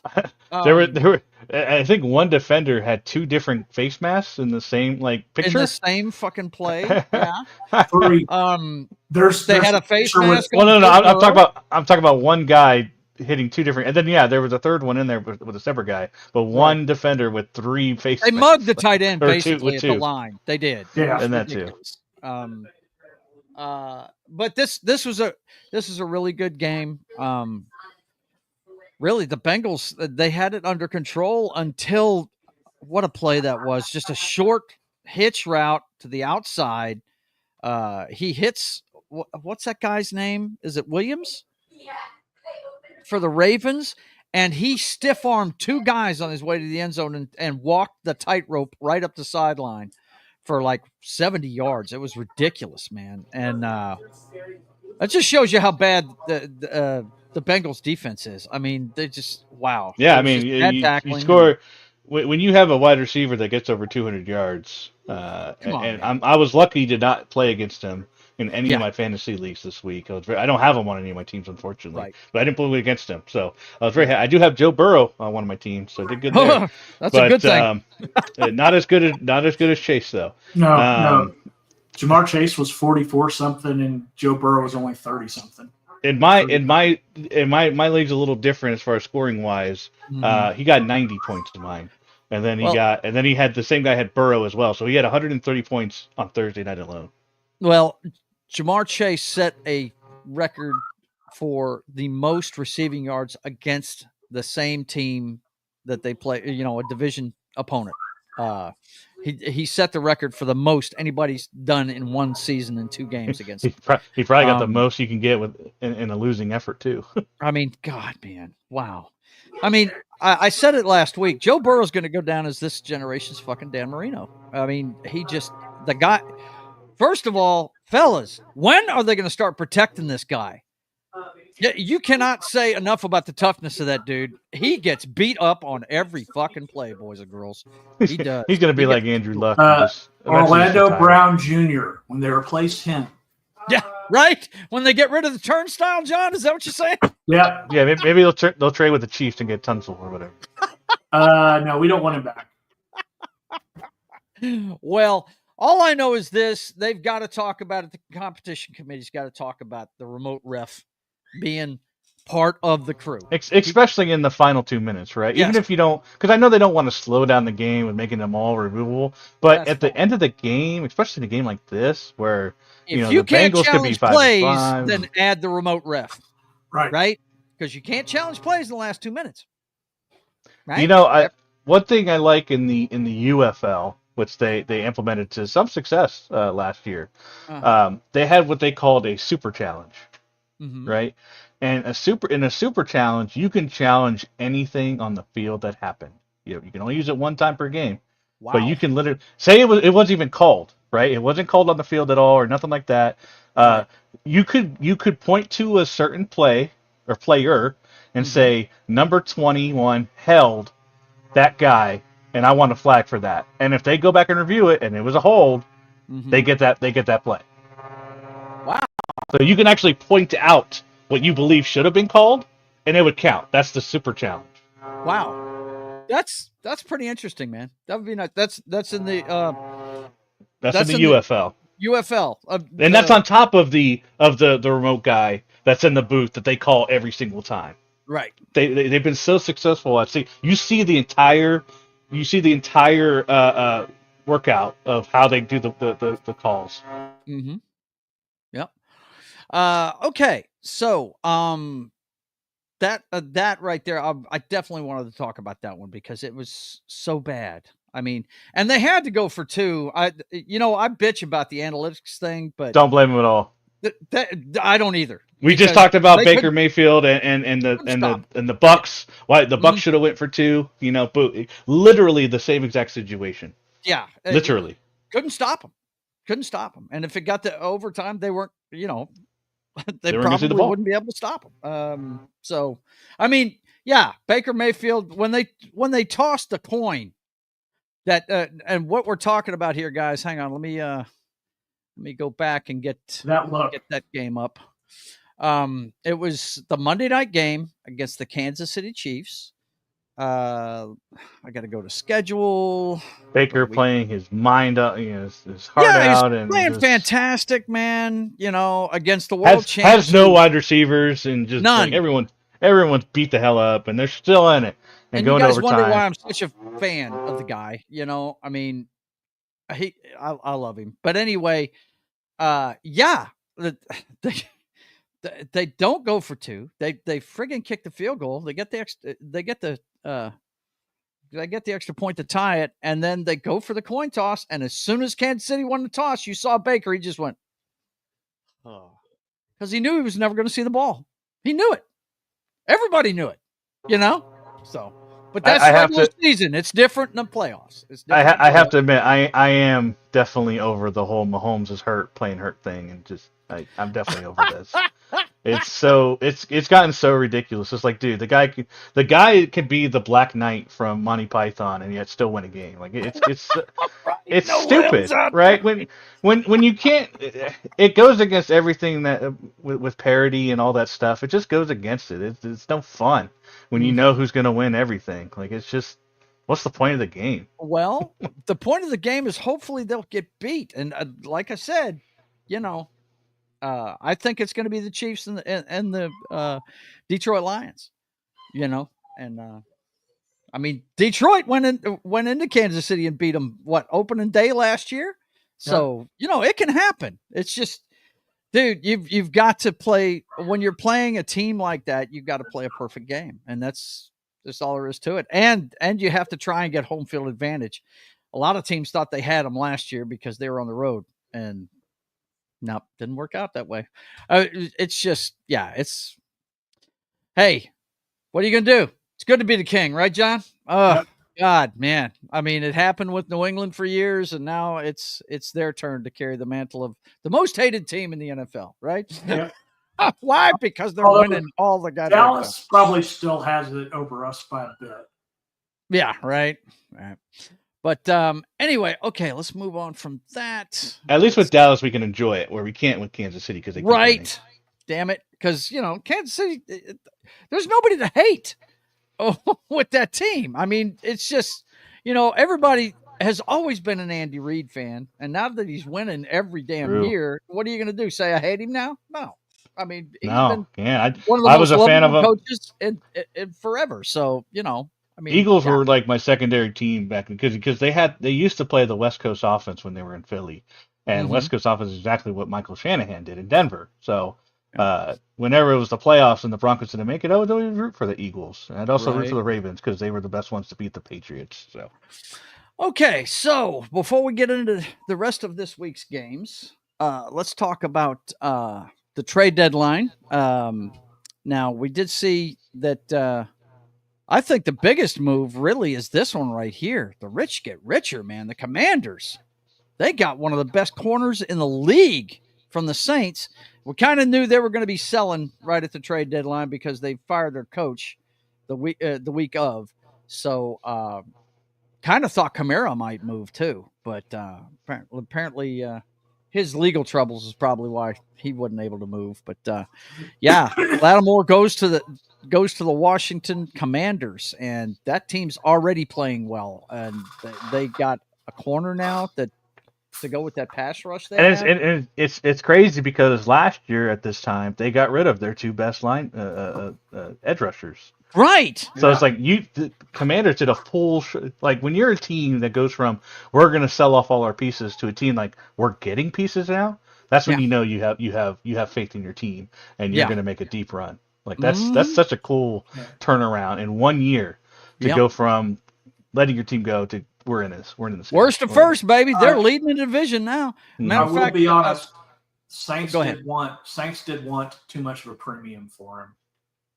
There were. I think one defender had 2 different face masks in the same picture.
In the same fucking play. Yeah.
They
had a face mask.
No. I'm talking about one guy hitting 2 different, and then there was a third one in there with a separate guy, but one defender with 3 face.
They mugged the tight end basically at the line. They did.
Yeah,
and that too.
But this was a really good game. Really, the Bengals, they had it under control until what a play that was. Just a short hitch route to the outside. He hits, what's that guy's name? Is it Williams? For the Ravens. And he stiff-armed two guys on his way to the end zone and walked the tightrope right up the sideline for like 70 yards. It was ridiculous, man. And that just shows you how bad the Bengals defense is. I mean, they just, wow.
Yeah, I mean, you score when you have a wide receiver that gets over 200 yards. I was lucky to not play against him in any of my fantasy leagues this week. I don't have him on any of my teams, unfortunately, but I didn't play against him. So I was very happy. I do have Joe Burrow on one of my teams, so I did good there.
That's a good thing.
Not as good as Chase, though.
No. Jamar Chase was 44 something, and Joe Burrow was only 30 something.
In my league's a little different as far as scoring wise. He got 90 points in mine, and then he had the same guy had Burrow as well, so he had 130 points on Thursday night alone. Well,
Jamar Chase set a record for the most receiving yards against the same team that they play. A division opponent. He set the record for the most anybody's done in one season in 2 games against him.
He probably got the most you can get in a losing effort too.
I mean, God, man, wow. I mean, I said it last week. Joe Burrow's going to go down as this generation's fucking Dan Marino. I mean, the guy. First of all, fellas, when are they going to start protecting this guy? You cannot say enough about the toughness of that dude. He gets beat up on every fucking play, boys and girls. He does.
He's going to be like Andrew Luck.
Orlando Brown Jr., when they replaced him.
Yeah, right? When they get rid of the turnstile, John? Is that what you're saying?
Yeah.
Yeah, maybe they'll trade with the Chiefs and get Tunsil or whatever.
No, we don't want him back.
Well, all I know is this. They've got to talk about it. The competition committee's got to talk about the remote ref being part of the crew.
Especially in the final 2 minutes, right? Yes. Even if you don't, because I know they don't want to slow down the game and making them all removable, but at the end of the game, especially in a game like this, where
if
the
can't
Bengals could be
plays,
5-5,
then add the remote ref.
Right?
Because you can't challenge plays in the last 2 minutes. Right?
One thing I like in the UFL, which they implemented to some success last year, they had what they called a super challenge, right? And in a super challenge, you can challenge anything on the field that happened. You can only use it one time per game, but you can literally say it wasn't even called, right? It wasn't called on the field at all or nothing like that. You could point to a certain play or player and say number 21 held that guy, and I want a flag for that. And if they go back and review it and it was a hold, they get that play.
Wow.
So you can actually point out what you believe should have been called, and it would count. That's the super challenge.
Wow. That's pretty interesting, man. That would be nice. That's in the
that's in the UFL.
UFL.
And that's on top of the remote guy that's in the booth that they call every single time.
Right.
They've been so successful at you see the entire workout of how they do the calls.
Mm-hmm. Yep. Okay. So that right there, I definitely wanted to talk about that one because it was so bad. I mean, and they had to go for 2. I bitch about the analytics thing, but
don't blame them at all.
I don't either.
We just talked about Baker Mayfield and the Bucks. Why the Bucks should have went for 2. Literally the same exact situation.
Yeah,
literally
couldn't stop them. And if it got to overtime, they weren't. They probably wouldn't be able to stop them. So I mean, yeah, Baker Mayfield when they tossed the coin. That and what we're talking about here, guys. Hang on, let me go back and get that game up. It was the Monday night game against the Kansas City Chiefs. I got to go to schedule.
Baker playing his mind out, his heart out,
and playing fantastic, man. Against the
world
champions.
Has no wide receivers and just
none.
Like everyone's beat the hell up, and they're still in it. And going
you guys
overtime.
Wonder why I'm such a fan of the guy. I mean, I love him. But anyway, yeah, they don't go for two. They friggin' kick the field goal. They get the extra point to tie it, and then they go for the coin toss. And as soon as Kansas City won the toss, you saw Baker. He just went, oh, because he knew he was never going to see the ball. He knew it. Everybody knew it, So, but that's regular season. It's different than playoffs.
I have to admit, I am definitely over the whole Mahomes is playing hurt thing, and just I'm definitely over this. It's gotten so ridiculous. It's like, dude, the guy could be the Black Knight from Monty Python and yet still win a game. Like it's it's stupid, right? When you can't, it goes against everything that with parody and all that stuff. It just goes against it. It's no fun when you know who's going to win everything. Like it's just, what's the point of the game?
Well, the point of the game is hopefully they'll get beat, and like I said, I think it's going to be the Chiefs and the Detroit Lions, and I mean, Detroit went into Kansas City and beat them opening day last year. So, it can happen. It's just, dude, you've got to play when you're playing a team like that, you've got to play a perfect game. And that's all there is to it. And you have to try and get home field advantage. A lot of teams thought they had them last year because they were on the road, and nope, didn't work out that way. It's just, hey, what are you going to do? It's good to be the king, right, John? Oh, yep. God, man. I mean, it happened with New England for years, and now it's their turn to carry the mantle of the most hated team in the NFL, right?
Yeah.
Why? Because they're winning all the guys.
Dallas probably still has it over us by a bit.
Yeah, right. But anyway, okay, let's move on from that.
At least with Dallas, we can enjoy it, where we can't with Kansas City because they keep winning.
Damn it, because Kansas City, there's nobody to hate with that team. I mean, it's just everybody has always been an Andy Reid fan, and now that he's winning every damn year, what are you going to do? Say I hate him now? No. I mean, he's been one of the most lovable coaches in forever. So I mean,
Eagles were like my secondary team back because they used to play the West Coast offense when they were in Philly, and West Coast offense is exactly what Michael Shanahan did in Denver. So whenever it was the playoffs and the Broncos didn't make it, I would always root for the Eagles. And I'd also root for the Ravens because they were the best ones to beat the Patriots. So
okay, so before we get into the rest of this week's games, let's talk about the trade deadline. Now we did see that. I think the biggest move really is this one right here. The rich get richer, man. The Commanders, they got one of the best corners in the league from the Saints. We kind of knew they were going to be selling right at the trade deadline because they fired their coach the week of. So kind of thought Kamara might move too, but apparently his legal troubles is probably why he wasn't able to move. But Lattimore goes to the Washington Commanders, and that team's already playing well, and they got a corner now to go with that pass rush.
And it's crazy because last year at this time they got rid of their two best edge rushers.
Right.
So it's like the Commanders did a full like when you're a team that goes from we're going to sell off all our pieces to a team like we're getting pieces now. That's when you have faith in your team and you're going to make a deep run. Like that's such a cool turnaround in 1 year to go from letting your team go to we're in this.
Worst to first, baby. They're leading the division now.
I will be honest. Saints did want too much of a premium for him.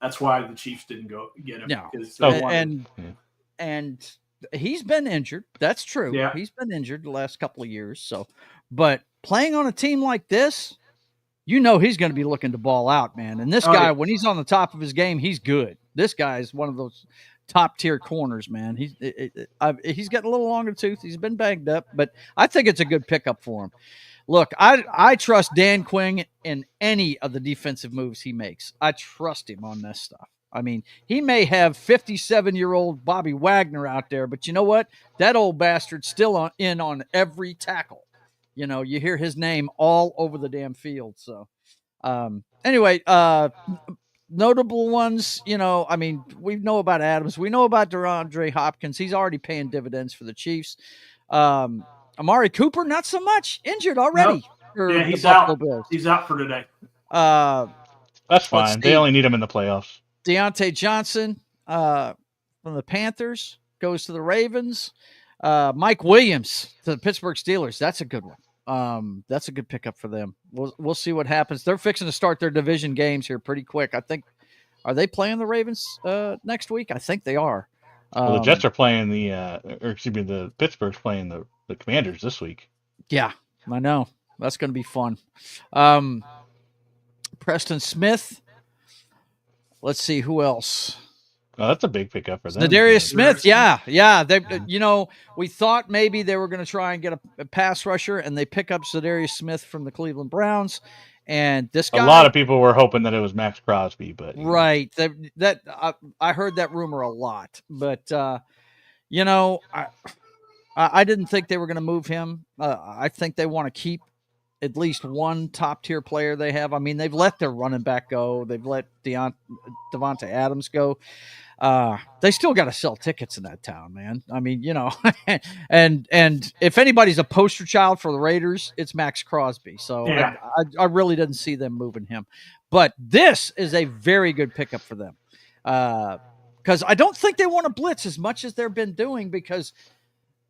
That's why the Chiefs didn't go get him.
No. And he's been injured. That's true.
Yeah.
He's been injured the last couple of years. So, but playing on a team like this, he's going to be looking to ball out, man. And this guy, when he's on the top of his game, he's good. This guy is one of those top tier corners, man. He's got a little longer tooth. He's been banged up, but I think it's a good pickup for him. Look, I trust Dan Quinn in any of the defensive moves he makes. I trust him on this stuff. I mean, he may have 57-year-old Bobby Wagner out there, but you know what? That old bastard's still on every tackle. You hear his name all over the damn field. So, anyway, notable ones, I mean, we know about Adams. We know about DeAndre Hopkins. He's already paying dividends for the Chiefs. Amari Cooper, not so much. Injured already. or
Yeah,
the
he's
Buffalo
out.
Bills?
He's out for today.
That's fine. They only need him in the playoffs.
Deontay Johnson from the Panthers goes to the Ravens. Mike Williams to the Pittsburgh Steelers. That's a good one. That's a good pickup for them. We'll see what happens. They're fixing to start their division games here pretty quick. I think. Are they playing the Ravens next week? I think they are.
Well, the Jets are playing the Pittsburgh's playing the Commanders this week.
Yeah, I know. That's going to be fun. Preston Smith. Let's see who else.
Oh, that's a big pickup for them.
Nadarius Smith, yeah. They, we thought maybe they were going to try and get a pass rusher, and they pick up Nadarius Smith from the Cleveland Browns. And this guy,
a lot of people were hoping that it was Max Crosby, but
right. I heard that rumor a lot, but I didn't think they were going to move him. I think they want to keep at least one top tier player they have. I mean, they've let their running back go. They've let Devontae Adams go. They still got to sell tickets in that town, man. I mean, and if anybody's a poster child for the Raiders, it's Max Crosby. So
yeah.
I really didn't see them moving him, but this is a very good pickup for them. Because I don't think they want to blitz as much as they've been doing, because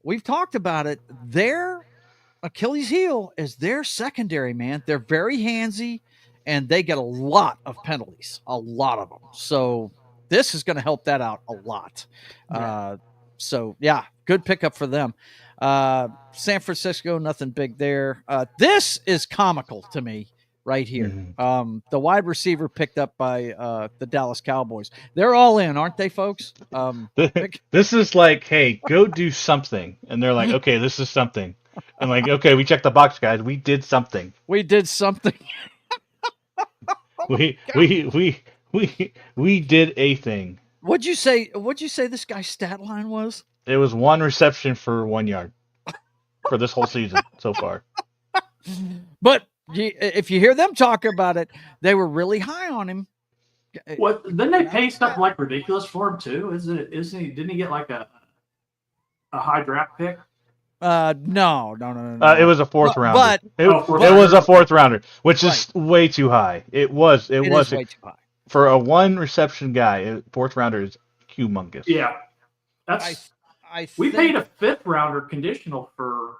we've talked about it. Their Achilles heel is their secondary, man. They're very handsy, and they get a lot of penalties, a lot of them. So this is going to help that out a lot. Good pickup for them. San Francisco, nothing big there. This is comical to me right here.
Mm-hmm.
The wide receiver picked up by the Dallas Cowboys. They're all in, aren't they, folks?
This is like, hey, go do something. And they're like, okay, this is something. And like, okay, we checked the box, guys. We did something.
We did something.
we did a thing.
What'd you say this guy's stat line was?
It was 1 reception for 1 yard for this whole season so far.
But if you hear them talk about it, they were really high on him.
What? Didn't they pay something like ridiculous for him too? Isn't he? Didn't he get like a high draft pick?
No.
It was a fourth rounder.
But
it was a fourth rounder, which is way too high. It was way too high. For a 1 reception guy, fourth rounder is humongous.
Yeah. We paid a 5th rounder conditional for.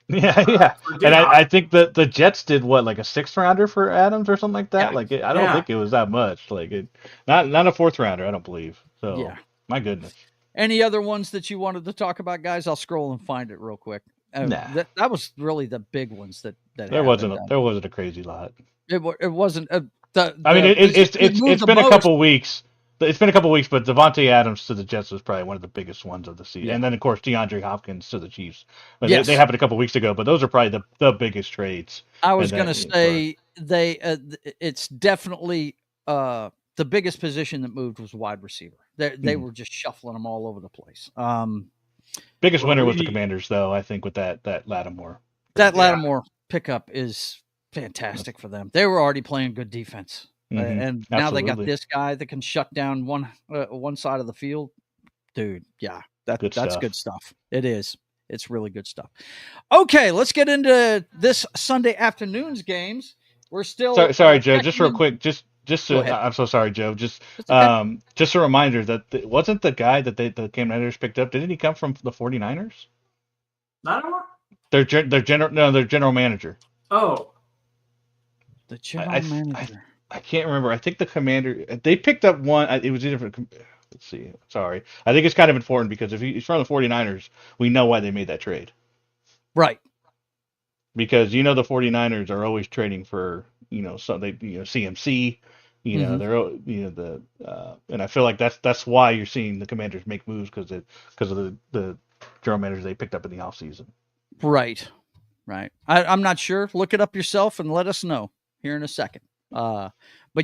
Yeah. And I think that the Jets did like a 6th rounder for Adams or something like that. Yeah. I don't think it was that much. Not a 4th rounder, I don't believe. So my goodness.
Any other ones that you wanted to talk about, guys? I'll scroll and find it real quick. That was really the big ones that
there wasn't a crazy lot.
It wasn't.
It's been a couple weeks. It's been a couple weeks, but Devontae Adams to the Jets was probably one of the biggest ones of the season, and then of course DeAndre Hopkins to the Chiefs. They happened a couple weeks ago, but those are probably the biggest trades.
I was going to say it's definitely the biggest position that moved was wide receiver. They were just shuffling them all over the place.
Biggest winner was the Commanders, though. I think with that Lattimore.
That Lattimore pickup is fantastic for them. They were already playing good defense, and now they got this guy that can shut down one side of the field. Dude, yeah, that's good stuff. It is. It's really good stuff. Okay, let's get into this Sunday afternoon's games. We're still
sorry, Joe. Just real quick, I'm so sorry, Joe. Just a reminder that wasn't the guy that the Commanders picked up. Didn't he come from the 49ers?
I don't know.
Their general manager.
Oh,
the general manager.
I can't remember. I think the Commander they picked up one. It was either. Let's see. Sorry, I think it's kind of important because if he's from the 49ers, we know why they made that trade.
Right.
Because the 49ers are always trading for CMC. They're and I feel like that's why you're seeing the Commanders make moves because of the general managers they picked up in the offseason.
Right. I'm not sure. Look it up yourself and let us know here in a second. But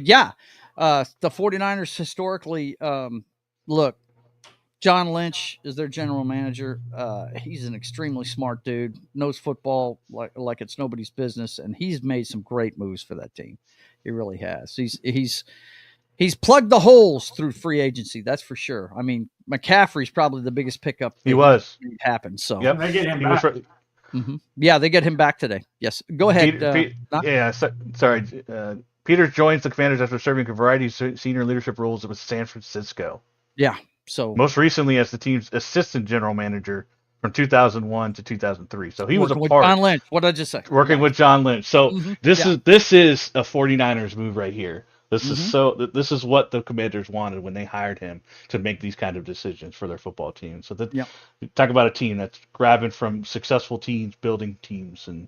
yeah, the 49ers historically, look, John Lynch is their general manager. He's an extremely smart dude, knows football like it's nobody's business, and he's made some great moves for that team. He really has. He's plugged the holes through free agency, that's for sure. I mean, McCaffrey's probably the biggest pickup.
He was.
Happened. So
yep.
They get him back.
Yeah, they get him back today. Yes. Go ahead.
Sorry. Peters joins the Commanders after serving a variety of senior leadership roles with San Francisco.
Yeah. So
most recently as the team's assistant general manager from 2001 to 2003. So he was a
with
part.
John Lynch. What did I just say?
Working with John Lynch. So this is a 49ers move right here. This is what the Commanders wanted when they hired him to make these kind of decisions for their football team. So that talk about a team that's grabbing from successful teams, building teams, and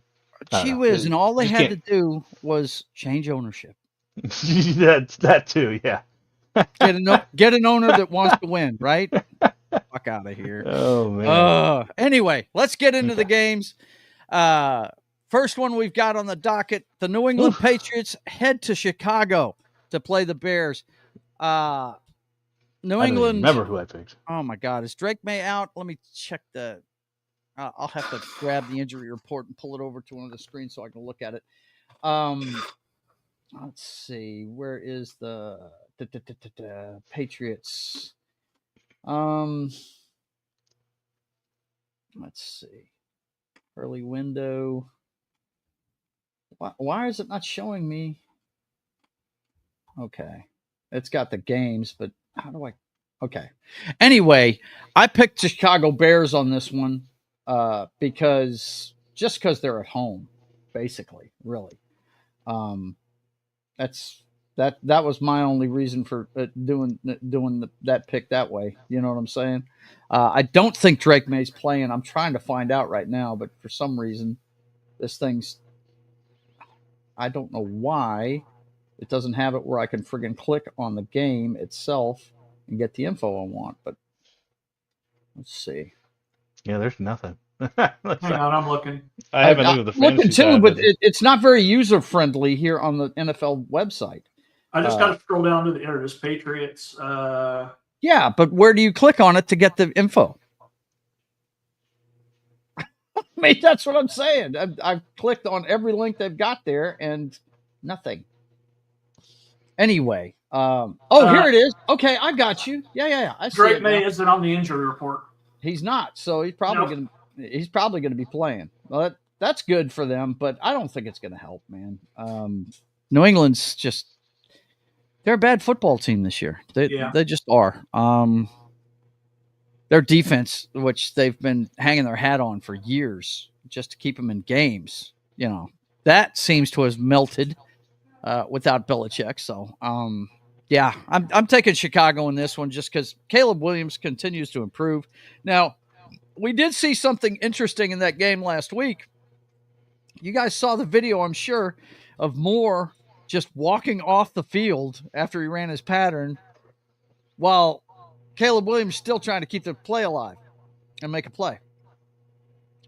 and all they had to do was change ownership.
That's that too, yeah.
Get an owner that wants to win, right? Fuck out of here.
Oh man.
Anyway, let's get into the games. First one we've got on the docket: the New England Patriots head to Chicago to play the Bears. New England.
Remember who I picked?
Oh my God, is Drake May out? Let me check the. I'll have to grab the injury report and pull it over to one of the screens so I can look at it. Let's see. Where is the Patriots? Let's see. Early window. Why is it not showing me? Okay. It's got the games, but how do I? Okay. Anyway, I picked the Chicago Bears on this one because they're at home, basically, really. That was my only reason for doing that pick that way. You know what I'm saying? I don't think Drake May's playing. I'm trying to find out right now, but for some reason, I don't know why it doesn't have it where I can friggin' click on the game itself and get the info I want. But let's see.
Yeah, there's nothing.
Hang on, I'm looking.
I haven't looked at the fantasy
side, but it's not very user friendly here on the NFL website.
I just got to scroll down to the areas. Patriots.
Yeah, but where do you click on it to get the info? I mean, that's what I'm saying. I've clicked on every link they've got there and nothing. Anyway, here it is. Okay, I got you. Yeah. I see
Drake May isn't on the injury report.
He's not, so he's probably gonna be playing. Well, that's good for them, but I don't think it's gonna help, man. New England's they're a bad football team this year. They just are. Their defense, which they've been hanging their hat on for years, just to keep them in games, that seems to have melted without Belichick. So, I'm taking Chicago in this one just because Caleb Williams continues to improve. Now, we did see something interesting in that game last week. You guys saw the video, I'm sure, of Moore just walking off the field after he ran his pattern while Caleb Williams still trying to keep the play alive and make a play.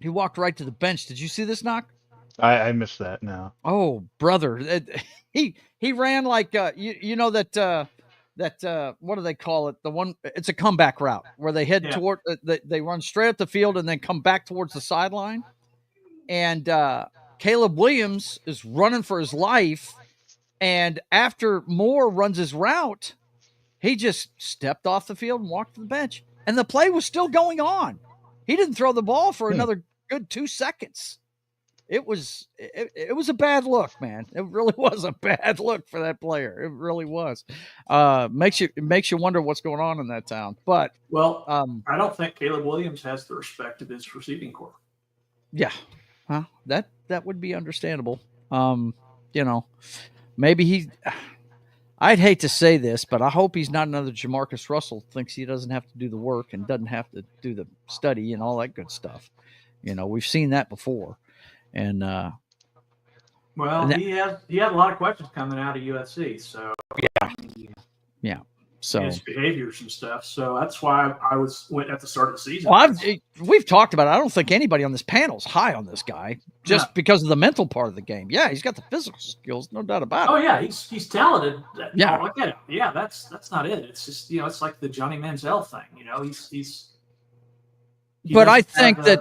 He walked right to the bench. Did you see this, Knock?
I missed that now.
Oh, brother. He ran like, you know that what do they call it? It's a comeback route where they head toward, they run straight up the field and then come back towards the sideline. And Caleb Williams is running for his life. And after Moore runs his route, he just stepped off the field and walked to the bench. And the play was still going on. He didn't throw the ball for another good 2 seconds. It was a bad look, man. It really was a bad look for that player. It really was. Makes you wonder what's going on in that town. But
I don't think Caleb Williams has the respect of his receiving corps.
Yeah, that would be understandable. Maybe I'd hate to say this, but I hope he's not another Jamarcus Russell, thinks he doesn't have to do the work and doesn't have to do the study and all that good stuff. We've seen that before. And
he had a lot of questions coming out of USC. So
yeah. So
his behaviors and stuff. So that's why I went at the start of the season.
Well, we've talked about it. I don't think anybody on this panel is high on this guy just because of the mental part of the game. Yeah, he's got the physical skills, no doubt about it.
Oh yeah, he's talented. Yeah, I get it. Yeah, that's not it. It's just it's like the Johnny Manziel thing. He's.
But I think that.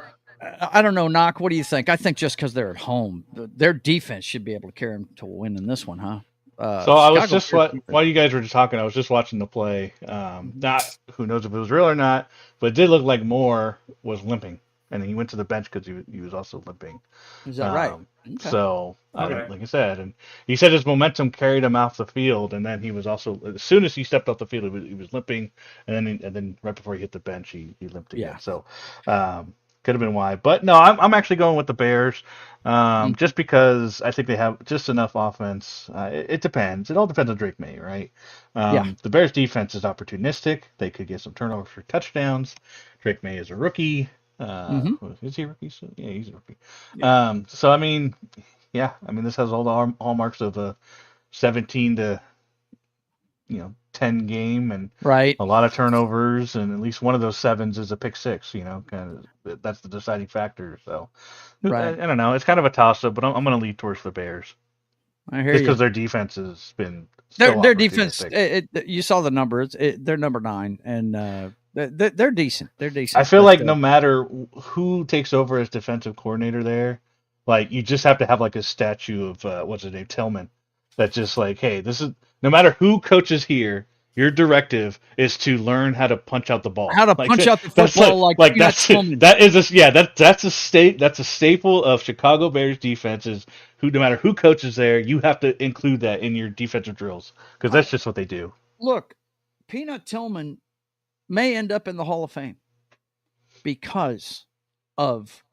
I don't know, Knock. What do you think? I think just because they're at home, their defense should be able to carry them to a win in this one, huh?
So I was just while you guys were talking, I was just watching the play. Not who knows if it was real or not, but it did look like Moore was limping. and he went to the bench because he was also limping.
Is that right? Okay.
So,
Okay.
like I said, and he said his momentum carried him off the field, and then he was also, as soon as he stepped off the field, he was limping, and then right before he hit the bench, he limped again.
Yeah.
So, could have been why, but no, I'm actually going with the Bears, just because I think they have just enough offense. It depends. It all depends on Drake May, right?
Yeah.
The Bears defense is opportunistic. They could get some turnovers for touchdowns. Drake May is a rookie. Is he a rookie? Yeah, he's a rookie.
Yeah.
So I mean, yeah, I mean this has all the hallmarks of a 17 to 10 game, and
Right.
a lot of turnovers, and at least one of those sevens is a pick six. Kind of that's the deciding factor. So
Right.
I don't know. It's kind of a toss up, but I'm going to lead towards the Bears
I hear
just
you.
because their defense has been so
Their defense.
opportunistic.
You saw the numbers. They're number 9, and they're decent. They're decent.
I feel
but,
like no matter who takes over as defensive coordinator there, like you just have to have like a statue of what's his name, Tillman, that's just like, hey, this is no matter who coaches here, your directive is to learn how to punch out the ball.
how to
Like,
punch out the
that's
football like
that's
Tillman.
that is that's a staple of Chicago Bears defenses. Who no matter who coaches there, you have to include that in your defensive drills because that's just what they do.
Look, Peanut Tillman may end up in the Hall of Fame because of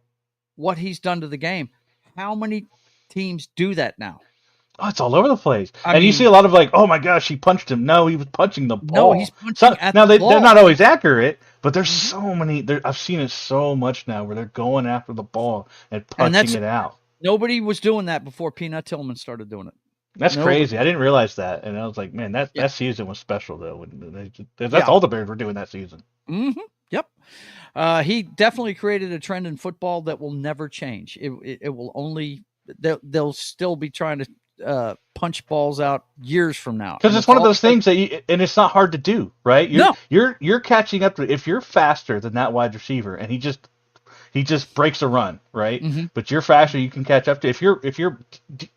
what he's done to the game. How many teams do that now?
Oh, it's all over the place.
I
And you
mean-
see a lot of like, oh my gosh, he punched him. No, he was punching the ball.
No, he's punching at
now
the
they're
ball.
not always accurate, but there's so many. I've seen it so much now where they're going after the ball and punching it out.
Nobody was doing that before Peanut Tillman started doing it.
That's
Nobody.
crazy. I didn't realize that, and I was like, man, that season was special though. That's all the Bears were doing that season.
Mm-hmm. Yep. He definitely created a trend in football that will never change. It will only they'll still be trying to punch balls out years from now.
Because it's one of those things that and it's not hard to do, right? You're catching up to if you're faster than that wide receiver, and he just breaks a run, right?
Mm-hmm.
But you're faster, you can catch up to. If you're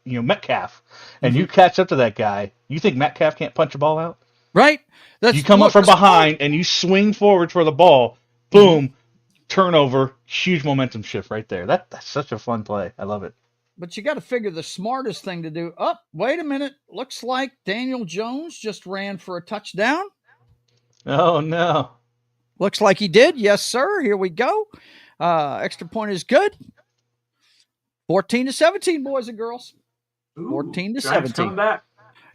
Metcalf, and you catch up to that guy, you think Metcalf can't punch a ball out?
Right.
You come up from behind and you swing forward for the ball. Boom, turnover, huge momentum shift right there. That's such a fun play. I love it.
But you got to figure the smartest thing to do. Oh, wait a minute. Looks like Daniel Jones just ran for a touchdown.
Oh, no.
Looks like he did. Yes, sir. Here we go. Extra point is good. 14-17, boys and girls. 14-17.
Coming back.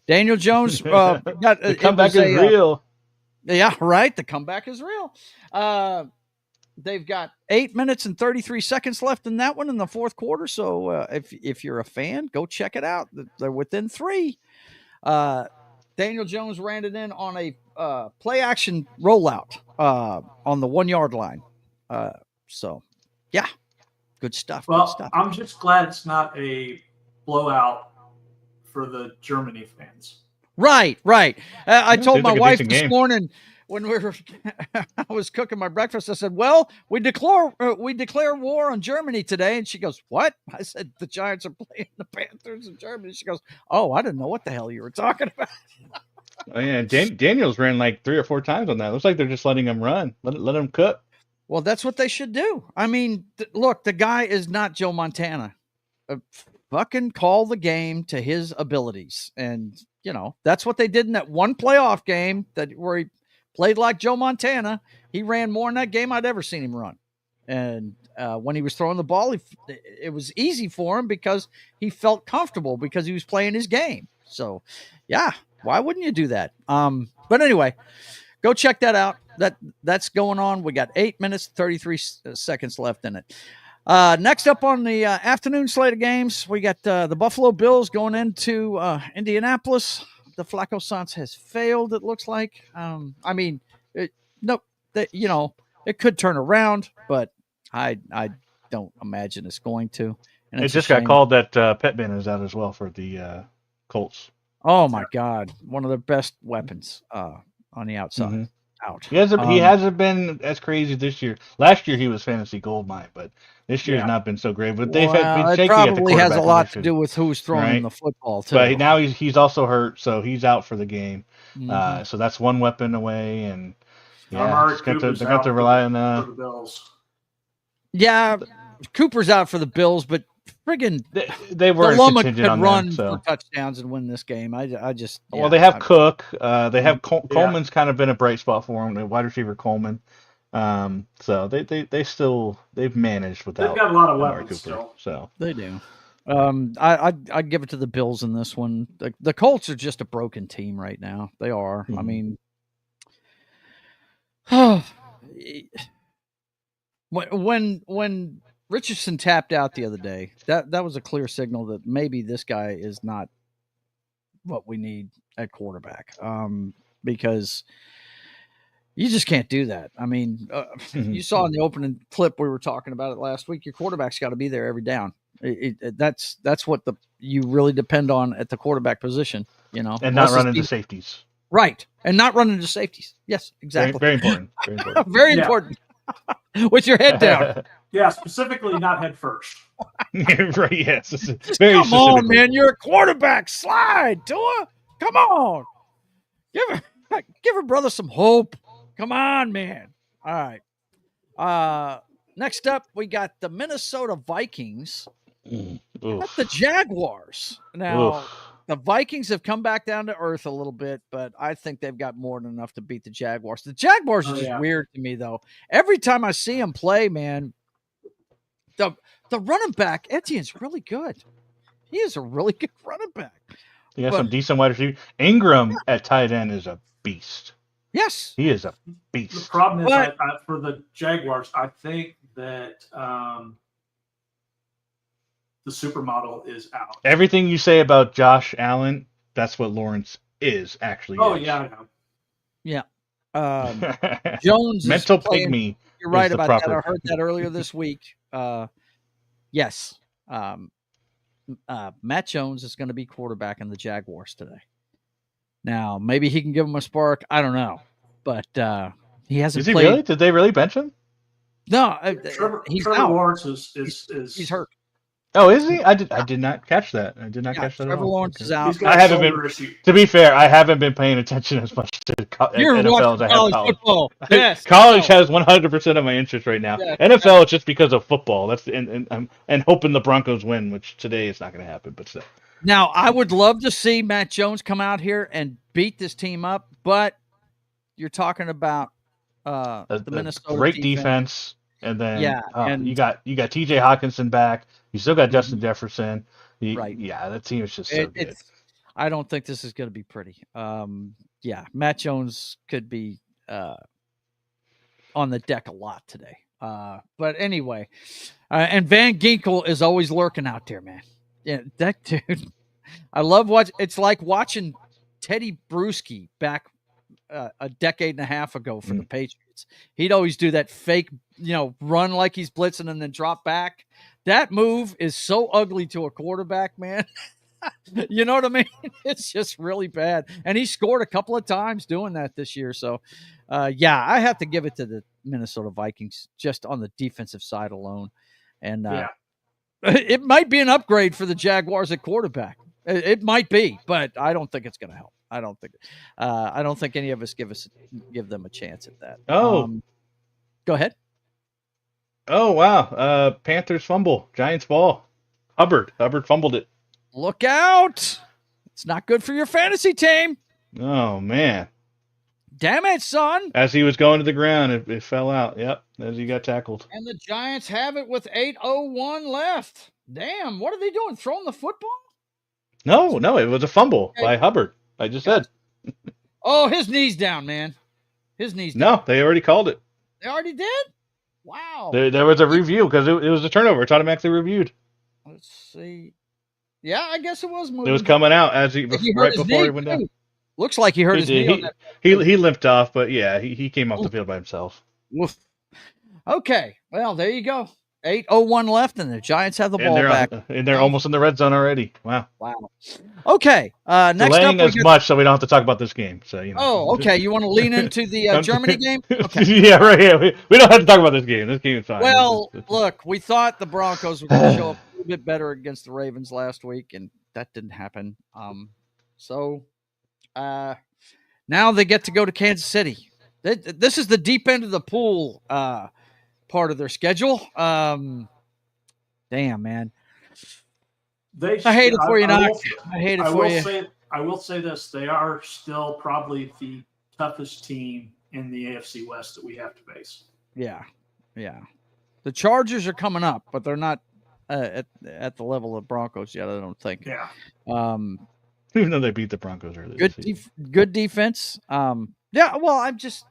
Daniel Jones got
the comeback is real.
Yeah, right. The comeback is real. They've got 8 minutes and 33 seconds left in that one in the fourth quarter. So if you're a fan, go check it out. They're within 3. Daniel Jones ran it in on a play action rollout on the 1 yard line. So, yeah, good stuff.
Well,
good stuff.
I'm just glad it's not a blowout for the Germany fans.
Right. I told my wife this
game.
morning when I was cooking my breakfast, I said, well, we declare war on Germany today. And she goes, what? I said, the Giants are playing the Panthers in Germany. She goes, oh, I didn't know what the hell you were talking about.
Oh, yeah, Daniels ran like 3 or 4 times on that. Looks like they're just letting him run. Let him cook.
Well, that's what they should do. I mean, look, the guy is not Joe Montana. Fucking call the game to his abilities. And, that's what they did in that one playoff game where he played like Joe Montana. He ran more in that game I'd ever seen him run. And when he was throwing the ball, it was easy for him because he felt comfortable because he was playing his game. So, yeah, why wouldn't you do that? But anyway, go check that out. That's going on. We got 8 minutes, 33 seconds left in it. Next up on the afternoon slate of games, we got the Buffalo Bills going into Indianapolis. The Flacco Saints has failed, it looks like. It could turn around, but I don't imagine it's going to. And
it just got called that Pittman is out as well for the Colts.
Oh, my God. One of their best weapons on the outside. Mm-hmm. Out.
He hasn't been as crazy this year. Last year he was fantasy gold mine, but this year has not been so great. But they've been shaky. It
probably has a lot to do with who's throwing the football too.
But now he's also hurt, so he's out for the game. Mm-hmm. So that's one weapon away, and they're going to rely on
the Bills.
Yeah, Cooper's out for the Bills, but friggin'
They weren't
Loma
contingent
could
on
run
them. So
for touchdowns and win this game. I just
well, they have Cook. They have
Yeah.
Coleman's kind of been a bright spot for them. The wide receiver Coleman. So they've managed without
They've got a lot of
Amari
weapons
Cooper.
still.
So
They do. I'd give it to the Bills in this one. The Colts are just a broken team right now. They are. I mean, when Richardson tapped out the other day, that was a clear signal that maybe this guy is not what we need at quarterback. Because you just can't do that. I mean, you saw in the opening clip we were talking about it last week. Your quarterback's got to be there every down. That's what you really depend on at the quarterback position. You know,
and not run into safeties.
Right, and not run into safeties. Yes, exactly.
Very important. Very important.
Very important. With your head down.
Yeah, specifically not head first.
Right. Yes.
Very come on, man. You're a quarterback. Slide, Tua. Come on. Give her brother some hope. Come on, man. All right. Next up, we got the Minnesota Vikings at the Jaguars. Now, the Vikings have come back down to earth a little bit, but I think they've got more than enough to beat the Jaguars. The Jaguars are just weird to me, though. Every time I see them play, man, the running back, Etienne's really good. He is a really good running back.
He has some decent wide receiver. Ingram at tight end is a beast.
Yes.
He is a beast.
The problem is for the Jaguars, I think that the supermodel is out.
Everything you say about Josh Allen, that's what Lawrence is actually.
Oh, yeah, I know.
Yeah. Jones
mental pygmy.
You're right about that. I heard that earlier this week. Yes. Matt Jones is going to be quarterback in the Jaguars today. Now, maybe he can give him a spark. I don't know. But he hasn't played.
Really? Did they really bench him?
No.
Trevor
out.
Lawrence is
he's hurt.
Oh, is he? I did not catch that. I did not catch that
Trevor
at all.
Lawrence is out.
I haven't been. To be fair, I haven't been paying attention as much to NFL as I have college.
Football. Yes,
college has 100% of my interest right now. Yes, NFL is just because of football. That's and hoping the Broncos win, which today is not going to happen. But still.
Now, I would love to see Matt Jones come out here and beat this team up, but you're talking about the Minnesota
great defense. And then you got T.J. Hawkinson back. You still got Justin Jefferson.
Right.
Yeah, that team is just so good.
I don't think this is going to be pretty. Matt Jones could be on the deck a lot today. But anyway, and Van Ginkel is always lurking out there, man. Yeah, that dude. I love it's like watching Teddy Bruschi back a decade and a half ago for the Patriots. He'd always do that fake, run like he's blitzing and then drop back. That move is so ugly to a quarterback, man. You know what I mean? It's just really bad. And he scored a couple of times doing that this year. So, I have to give it to the Minnesota Vikings just on the defensive side alone. And it might be an upgrade for the Jaguars at quarterback. It might be, but I don't think it's going to help. I don't think any of us give them a chance at that. Go ahead.
Oh, wow. Panthers fumble. Giants ball. Hubbard fumbled it.
Look out. It's not good for your fantasy team.
Oh, man.
Damn it, son.
As he was going to the ground, it fell out. Yep, as he got tackled.
And the Giants have it with 8:01 left. Damn, what are they doing? Throwing the football?
No, it was a fumble by Hubbard. I just said.
Oh, his knee's down, man. His knee's down.
No, they already called it.
They already did? Wow.
There was a review because it was a turnover. It's automatically reviewed.
Let's see. Yeah, I guess it was moving.
It was coming out as right before he went down.
Looks like he hurt his knee.
He limped off, but yeah, he came off the field by himself.
Woof. Okay, well, there you go. 8:01 left, and the Giants have the ball back.
And they're almost in the red zone already. Wow.
Okay. Next
delaying
up,
as much so we don't have to talk about this game. So
Oh, okay. You want to lean into the Germany game? Okay.
Yeah, right. Yeah, we don't have to talk about this game. This game is fine.
Well, look, we thought the Broncos were going to show up a little bit better against the Ravens last week, and that didn't happen. So now they get to go to Kansas City. This is the deep end of the pool. part of their schedule. Damn, man.
I
hate it for you, Knox. I hate it for you.
I will say this: they are still probably the toughest team in the AFC West that we have to face.
Yeah. The Chargers are coming up, but they're not at the level of Broncos yet. I don't think.
Yeah.
Even though they beat the Broncos earlier.
Good defense. Yeah. Well, I'm just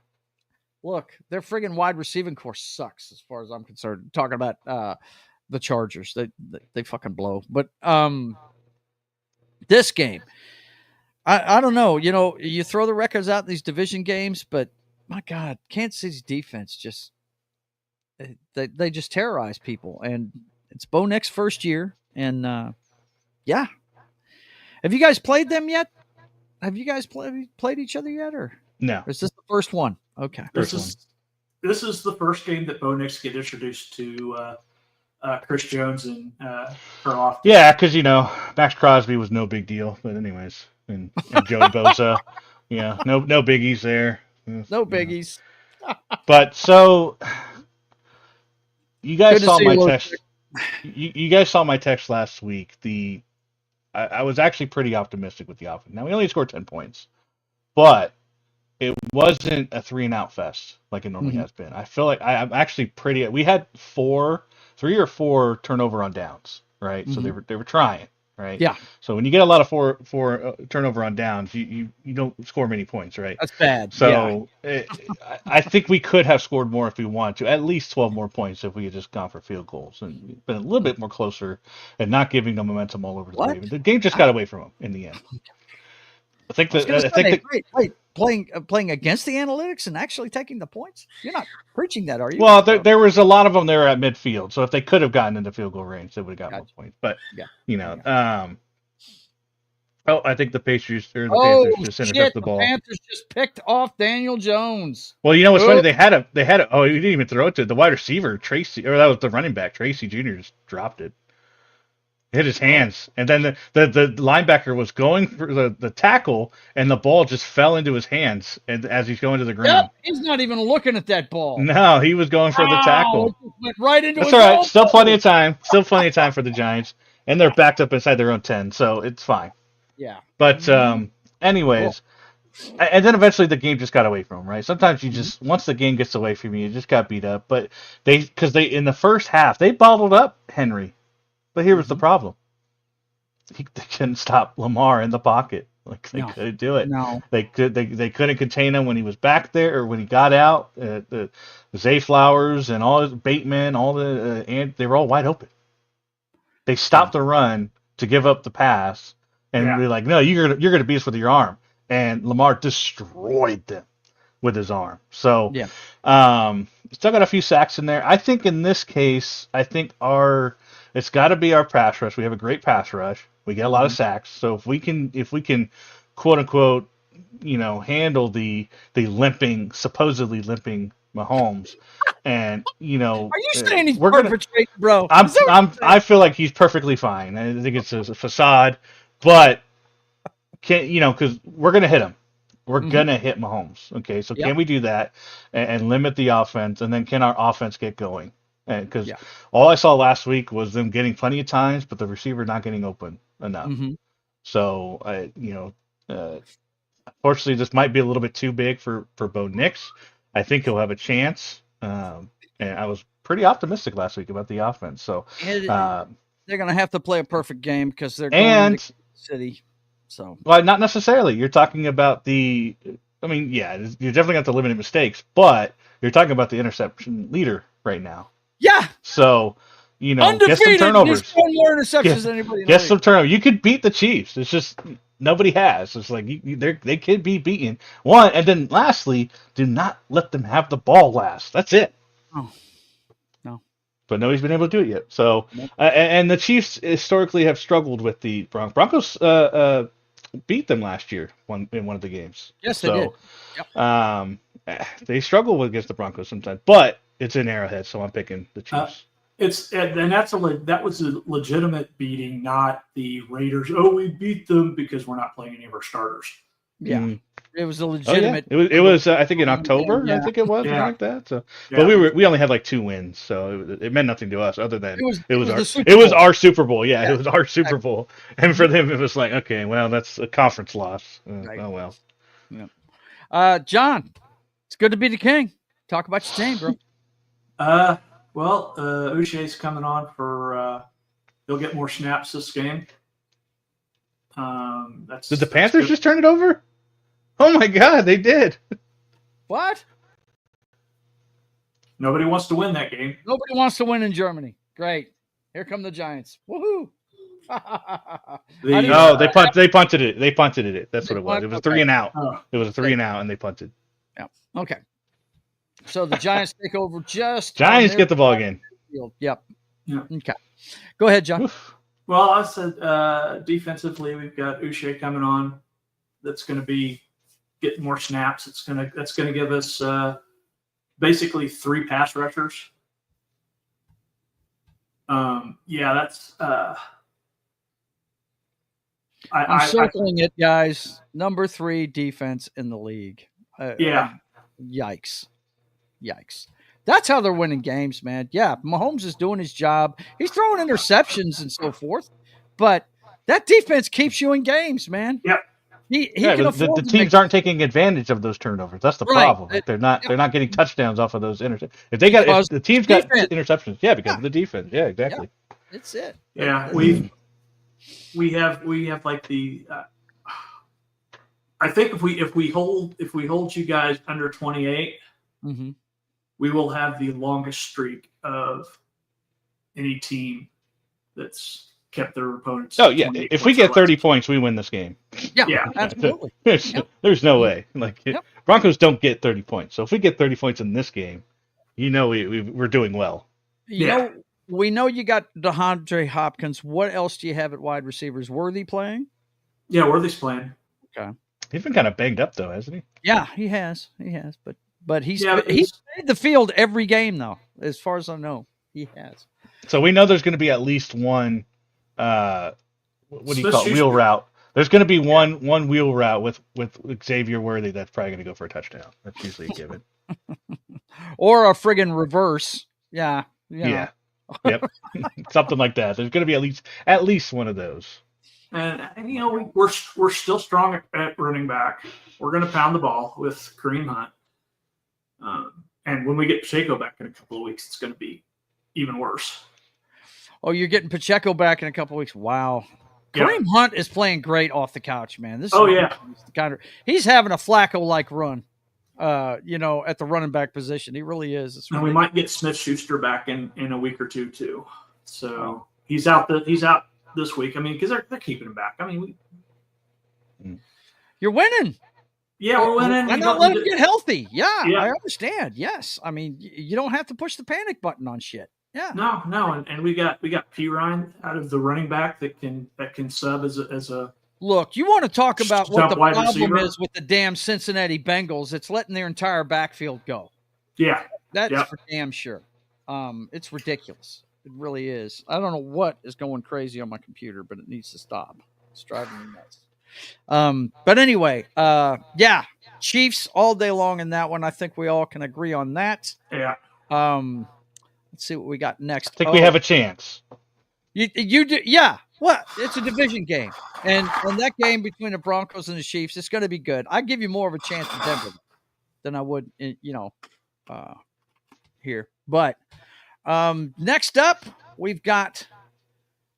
look. Their friggin' wide receiving core sucks as far as I'm concerned. Talking about the Chargers, they fucking blow. But this game, I don't know. You know, you throw the records out in these division games, but my God, Kansas City's defense just they just terrorize people, and it's Bo Nix's first year, and yeah. Have you guys played them yet? Have you guys played each other yet, or
no?
Or is this the first one? Okay,
this is the first game that Bo Nix get introduced to Chris Jones and Karloff.
Yeah, because Max Crosby was no big deal, but anyways, and Joey Bosa, no biggies there.
No biggies.
But so you guys saw my text. You guys saw my text last week. I was actually pretty optimistic with the offense. Now we only scored 10 points, but it wasn't a 3-and-out fest like it normally has been. I feel like I'm actually pretty. We had 3 or 4 turnover on downs, right? So they were trying, right?
Yeah.
So when you get a lot of four turnover on downs, you don't score many points, right?
That's bad.
So I think we could have scored more if we wanted to, at least 12 more points if we had just gone for field goals and been a little bit more closer and not giving them momentum all over the game. The game just got away from them in the end. I think playing against the analytics and actually taking the points. You're not preaching that, are you? Well, there was a lot of them there at midfield, so if they could have gotten into field goal range, they would have got more points. But I think the Panthers just intercepted the ball.
The Panthers just picked off Daniel Jones.
Well, what's funny? They had a. Oh, he didn't even throw it to the wide receiver, Tracy, or that was the running back, Tracy Jr. just dropped it. Hit his hands, and then the linebacker was going for the tackle, and the ball just fell into his hands as he's going to the ground.
Yep, he's not even looking at that ball.
No, he was going for the tackle.
Went right into
That's
his
all right. Still plenty of time. Still plenty of time for the Giants, and they're backed up inside their own 10, so it's fine.
Yeah.
But anyways, and then eventually the game just got away from them, right? Sometimes you just once the game gets away from you, you just got beat up. But because they in the first half they bottled up Henry. But here was the problem. They couldn't stop Lamar in the pocket. Like they couldn't do it.
No.
They couldn't contain him when he was back there or when he got out. The Zay Flowers and all his Bateman, and they were all wide open. They stopped the run to give up the pass, and we're like, no, you're gonna beat us with your arm. And Lamar destroyed them with his arm. So still got a few sacks in there. I think in this case, it's got to be our pass rush. We have a great pass rush. We get a lot of sacks. So if we can, quote unquote, handle the supposedly limping Mahomes, and
are you saying he's perpetrating, bro?
I feel like he's perfectly fine. I think it's a facade, but because we're gonna hit him. We're gonna hit Mahomes. Okay, so can we do that and limit the offense, and then can our offense get going? Because all I saw last week was them getting plenty of times, but the receiver not getting open enough. So unfortunately, this might be a little bit too big for Bo Nix. I think he'll have a chance. And I was pretty optimistic last week about the offense. So
they're going to have to play a perfect game because they're going to City. So
well, not necessarily. You're talking about you're definitely got the limited mistakes, but you're talking about the interception leader right now.
Yeah.
So,
undefeated.
Get some turnovers.
He's thrown more interceptions than anybody.
Get some turnovers. You could beat the Chiefs. It's just nobody has. It's like they could be beaten. One, and then lastly, do not let them have the ball last. That's it.
Oh, no.
But nobody's been able to do it yet. So, and the Chiefs historically have struggled with the Broncos. Broncos beat them last year in one of the games.
Yes, they did. Yep.
They struggle against the Broncos sometimes, but it's in Arrowhead, so I'm picking the Chiefs.
That was a legitimate beating, not the Raiders. Oh, we beat them because we're not playing any of our starters.
Yeah. It was a
Oh, yeah.
legitimate.
It was I think in October.
Yeah.
I think it was
Yeah.
something like that. So,
Yeah.
but we only had like 2 wins, so it meant nothing to us other than
It was the Super
it was
Bowl.
our Super Bowl. Yeah,
Yeah,
it was our Super Bowl, and for them it was like, okay, well, that's a conference loss.
Right.
Oh well.
John, it's good to be the king. Talk about your team, bro.
Well, Uche's coming on for. He'll get more snaps this game.
Did the Panthers just turn it over? Oh my God, they did.
What?
Nobody wants to win that game.
Nobody wants to win in Germany. Great. Here come the Giants. Woohoo!
No, they punted it. They punted it. That's what it was. It was a
Okay.
3 and out.
Oh.
It was a 3 and out, and they punted.
Yeah. Okay. So the Giants take over just.
Giants get the ball again.
Field. Yep.
Yeah.
Okay. Go ahead, John.
Oof.
Well, I said defensively, we've got Uche coming on. That's going to be getting more snaps. That's going to give us basically 3 pass rushers. That's.
I'm circling it, guys. Number 3 defense in the league. Yikes. That's how they're winning games, man. Yeah, Mahomes is doing his job. He's throwing interceptions and so forth, but that defense keeps you in games, man.
Yep.
He can afford
the teams aren't taking advantage of those turnovers. That's the problem. Like, they're not getting touchdowns off of those interceptions. If the team's got interceptions, because of the defense. Yeah, exactly.
Yeah, that's it.
Yeah, we have like the. I think if we hold you guys under 28,
mm-hmm.
we will have the longest streak of any team that's kept their opponents.
Oh yeah, if we get 30 points, we win this game.
Yeah, absolutely.
There's no way. Broncos don't get 30 points. So if we get 30 points in this game, we're doing well.
We know you got DeAndre Hopkins. What else do you have at wide receivers? Worthy playing?
Yeah, Worthy's playing.
Okay.
He's been kind of banged up though, hasn't he?
Yeah, he has. But he's played the field every game though, as far as I know. He has.
So we know there's going to be at least one. What do you call it? Wheel route? There's going to be one wheel route with Xavier Worthy that's probably going to go for a touchdown. That's usually a given.
Or a friggin' reverse. Yeah.
Yeah. Yep. Something like that. There's going to be at least one of those.
And we're still strong at running back. We're going to pound the ball with Kareem Hunt. And when we get Pacheco back in a couple of weeks, it's going to be even worse.
Oh, you're getting Pacheco back in a couple of weeks. Wow. Kareem Hunt is playing great off the couch, man. He's having a Flacco-like run, at the running back position. He really is.
And we might get Smith-Schuster back in a week or two, too. So he's out this week. I mean, because they're keeping him back. I mean,
you're winning.
Yeah, we're winning.
Why not let him get healthy? Yeah, I understand. Yes. I mean, you don't have to push the panic button on shit. Yeah.
No, and we got P. Ryan out of the running back that can sub as a.
Look, you want to talk about what the problem
receiver
is with the damn Cincinnati Bengals? It's letting their entire backfield go.
Yeah,
that's for damn sure. It's ridiculous. It really is. I don't know what is going crazy on my computer, but it needs to stop. It's driving me nuts. But anyway, Chiefs all day long in that one. I think we all can agree on that.
Yeah.
Let's see what we got next.
I think we have a chance.
You do, yeah. What? It's a division game, and that game between the Broncos and the Chiefs, it's going to be good. I give you more of a chance in Denver than I would, here. But next up, we've got.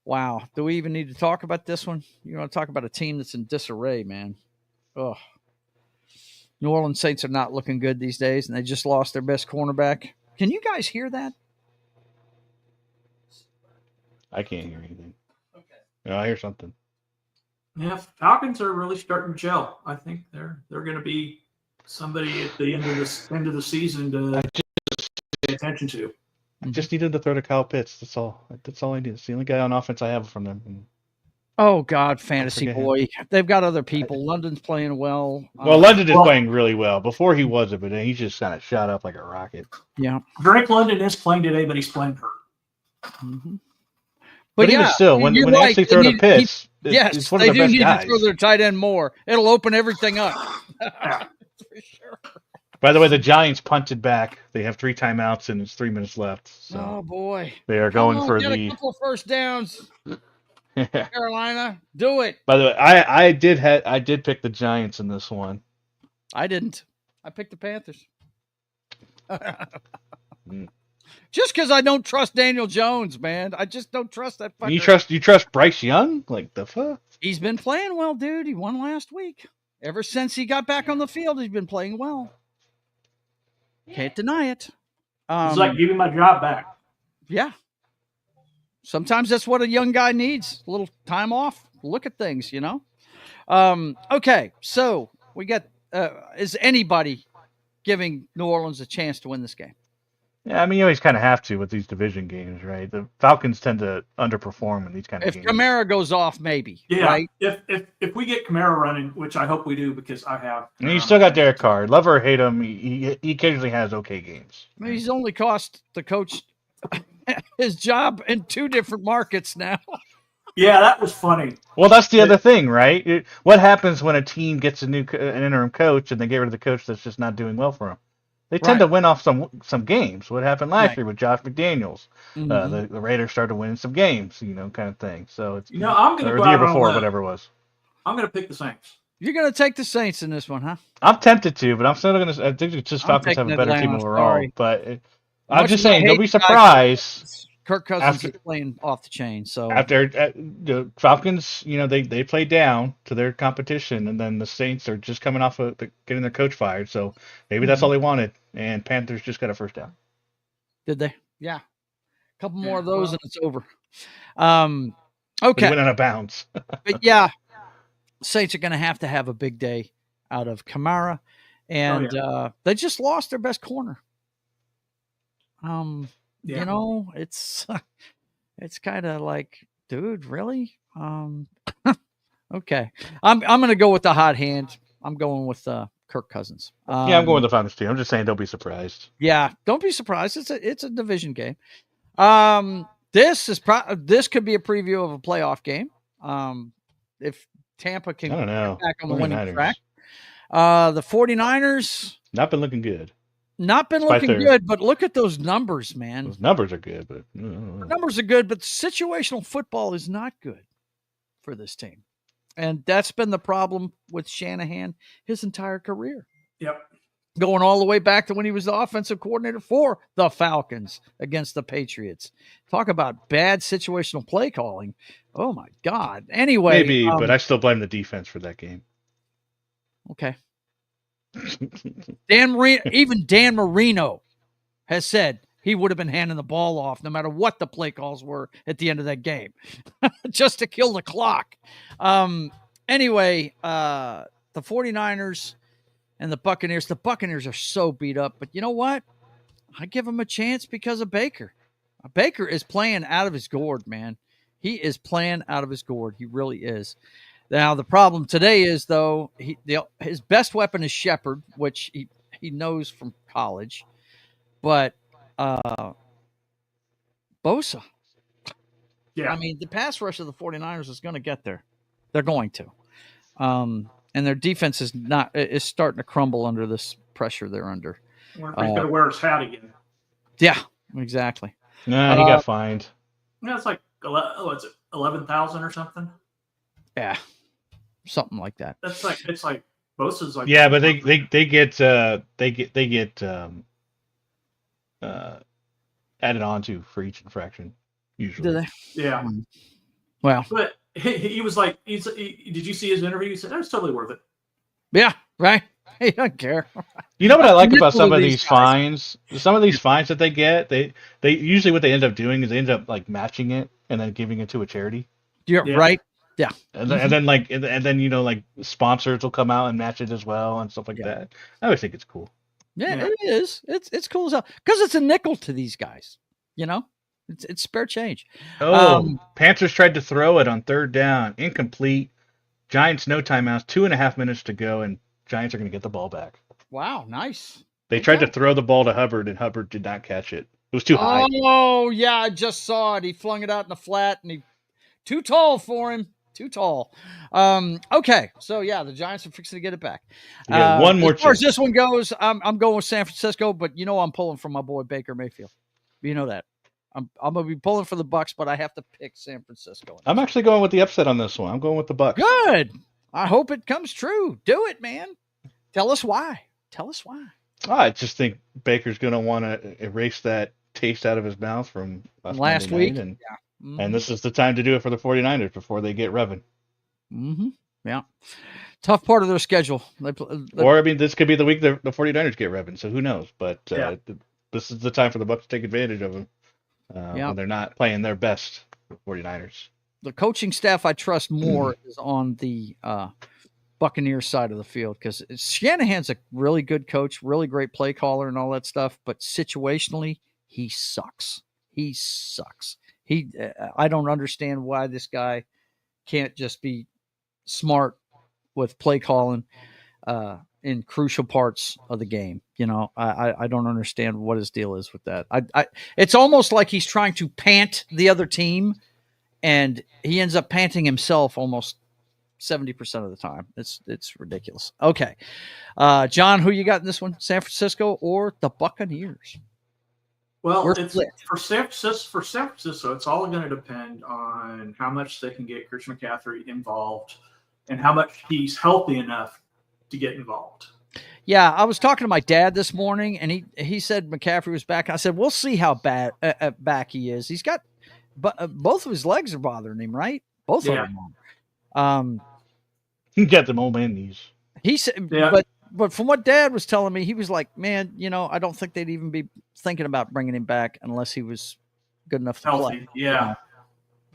Wow, do we even need to talk about this one? You want to talk about a team that's in disarray, man? Oh, New Orleans Saints are not looking good these days, and they just lost their best cornerback. Can you guys hear that?
I can't hear anything. Okay. No, I hear something.
Yeah, Falcons are really starting to gel. I think they're going to be somebody at the end of the season to pay attention to.
I just needed to throw to Kyle Pitts. That's all. That's all I need. It's the only guy on offense I have from them.
Oh God, fantasy boy! They've got other people. London's playing well.
London is playing really well. Before he wasn't, but then he just kind of shot up like a rocket.
Yeah,
Drake London is playing today, but he's playing hurt.
Mm-hmm.
But even still, when they actually throw the pitch, it's one of
they
their
do
best
need
guys.
to throw their tight end more. It'll open everything up.
Yeah.
For sure.
By the way, the Giants punted back. They have 3 timeouts and it's 3 minutes left. So
Oh boy,
they are going for
get
the.
a couple of first downs. Carolina, do it.
By the way, I did pick the Giants in this one.
I didn't. I picked the Panthers. Just because I don't trust Daniel Jones, man. I just don't trust that fucker.
You trust Bryce Young? Like the fuck?
He's been playing well, dude. He won last week. Ever since he got back on the field, he's been playing well. Can't deny it.
It's like giving my job back.
Yeah. Sometimes that's what a young guy needs. A little time off. Look at things, you know? Okay, so we got is anybody giving New Orleans a chance to win this game?
Yeah, I mean, you always kind of have to with these division games, right? The Falcons tend to underperform in these kind of games.
If Kamara goes off, maybe.
Yeah.
Right?
If we get Kamara running, which I hope we do because I have.
I mean, you still got Derek Carr. Love or hate him, he occasionally has okay games.
I mean, he's only cost the coach his job in 2 different markets now.
Yeah, that was funny.
Well, that's the other thing, right? What happens when a team gets an interim coach and they get rid of the coach that's just not doing well for them? They tend to win off some games. What happened last year with Josh McDaniels? The Raiders started winning some games, kind of thing. So it's
I'm going to
go the year before, whatever it was.
I'm going to pick the Saints.
You're going to take the Saints in this one, huh?
I'm tempted to, but I'm still going to. I think it's just Falcons have a better team overall. But I'm just saying, don't be surprised.
Kirk Cousins is playing off the chain. So
after the Falcons, they play down to their competition, and then the Saints are just coming off of getting their coach fired. So maybe that's all they wanted, and Panthers just got a first down.
Did they? Yeah, a couple more of those, and it's over. Okay,
went out of bounds.
But yeah, Saints are going to have a big day out of Kamara, and they just lost their best corner. It's kind of like, dude, really? Okay. I'm going to go with the hot hand. I'm going with Kirk Cousins.
I'm going with the Falcons too. I'm just saying, don't be surprised.
Yeah, don't be surprised. It's a division game. This could be a preview of a playoff game. If Tampa can get back on the winning track. The 49ers
not been looking good.
Not been looking good, but look at those numbers, man.
Those numbers are good, but
numbers are good, but situational football is not good for this team. And that's been the problem with Shanahan his entire career.
Yep.
Going all the way back to when he was the offensive coordinator for the Falcons against the Patriots. Talk about bad situational play calling. Oh my God. Anyway.
Maybe, but I still blame the defense for that game.
Okay. Dan Marino has said he would have been handing the ball off no matter what the play calls were at the end of that game, just to kill the clock. Anyway, the 49ers and the Buccaneers are so beat up, but you know what? I give them a chance because of Baker. Baker is playing out of his gourd, man. He is playing out of his gourd. He really is. Now, the problem today is, though, his best weapon is Shepard, which he knows from college. But Bosa.
Yeah.
I mean, the pass rush of the 49ers is going to get there. They're going to. And their defense is starting to crumble under this pressure they're under.
He's going to wear his hat again.
Yeah, exactly.
Nah, he got fined.
Yeah, it's like, what's it, 11,000 or something?
Yeah. Something like that.
It's like Bosa's like.
Yeah, but they get added on to for each infraction usually.
Do they?
Yeah.
Well,
but he was like, did you see his interview? He said that's totally worth it.
Yeah, right. He doesn't care.
You know what I like about some of these fines? Some of these fines that they get, they usually what they end up doing is they end up like matching it and then giving it to a charity.
Yeah. Right. Yeah.
And then like sponsors will come out and match it as well and stuff like that. I always think it's cool.
Yeah, it is. It's cool as hell because it's a nickel to these guys. It's spare change.
Panthers tried to throw it on 3rd down, incomplete. Giants no timeouts, 2.5 minutes to go, and Giants are going to get the ball back.
Wow, nice.
They tried to throw the ball to Hubbard, and Hubbard did not catch it. It was too high.
Oh, yeah, I just saw it. He flung it out in the flat, and he too tall for him. Too tall. Okay, so yeah, the Giants are fixing to get it back.
You got one more
as far
chance.
as this one goes, I'm going with San Francisco, but you know I'm pulling for my boy Baker Mayfield. You know that. I'm gonna be pulling for the Bucs, but I have to pick San Francisco.
I'm actually going with the upset on this one. I'm going with the Bucs.
Good. I hope it comes true. Do it, man. Tell us why.
I just think Baker's going to want to erase that taste out of his mouth from
Last
Monday
week.
night,
Mm-hmm.
and this is the time to do it for the 49ers before they get revving.
Mm-hmm. Yeah. Tough part of their schedule.
Or, I mean, this could be the week the 49ers get revving, so who knows? But this is the time for the Bucs to take advantage of them when they're not playing their best, the 49ers.
The coaching staff I trust more is on the Buccaneers side of the field because Shanahan's a really good coach, really great play caller and all that stuff, but situationally, he sucks. I don't understand why this guy can't just be smart with play calling in crucial parts of the game. You know, I don't understand what his deal is with that. It's almost like he's trying to pant the other team, and he ends up panting himself almost 70% of the time. It's ridiculous. Okay. John, who you got in this one? San Francisco or the Buccaneers?
Well, it's for San Francisco, it's all going to depend on how much they can get Christian McCaffrey involved and how much he's healthy enough to get involved.
Yeah, I was talking to my dad this morning, and he said McCaffrey was back. I said, we'll see how bad back he is. He's got both of his legs are bothering him, right? Both of them.
He got them old man knees.
He said, but from what Dad was telling me, he was like, man, you know, I don't think they'd even be thinking about bringing him back unless he was good enough to play.
Yeah.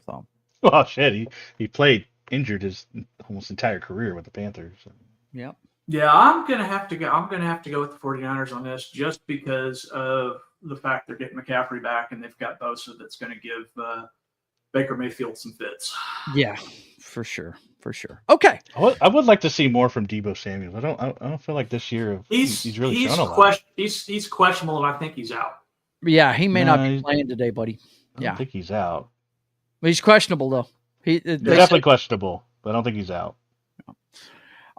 So.
Well, shit, he played injured his almost entire career with the Panthers. So.
Yeah.
Yeah, I'm gonna have to go with the 49ers on this just because of the fact they're getting McCaffrey back and they've got Bosa that's going to give Baker Mayfield some fits.
Yeah, for sure. Okay.
I would like to see more from Deebo Samuel. I don't feel like this year he's really shown a lot.
He's questionable, and I think he's out.
Yeah, he may not be playing today, buddy.
I don't think he's out.
He's questionable though.
He's definitely questionable, but I don't think he's out.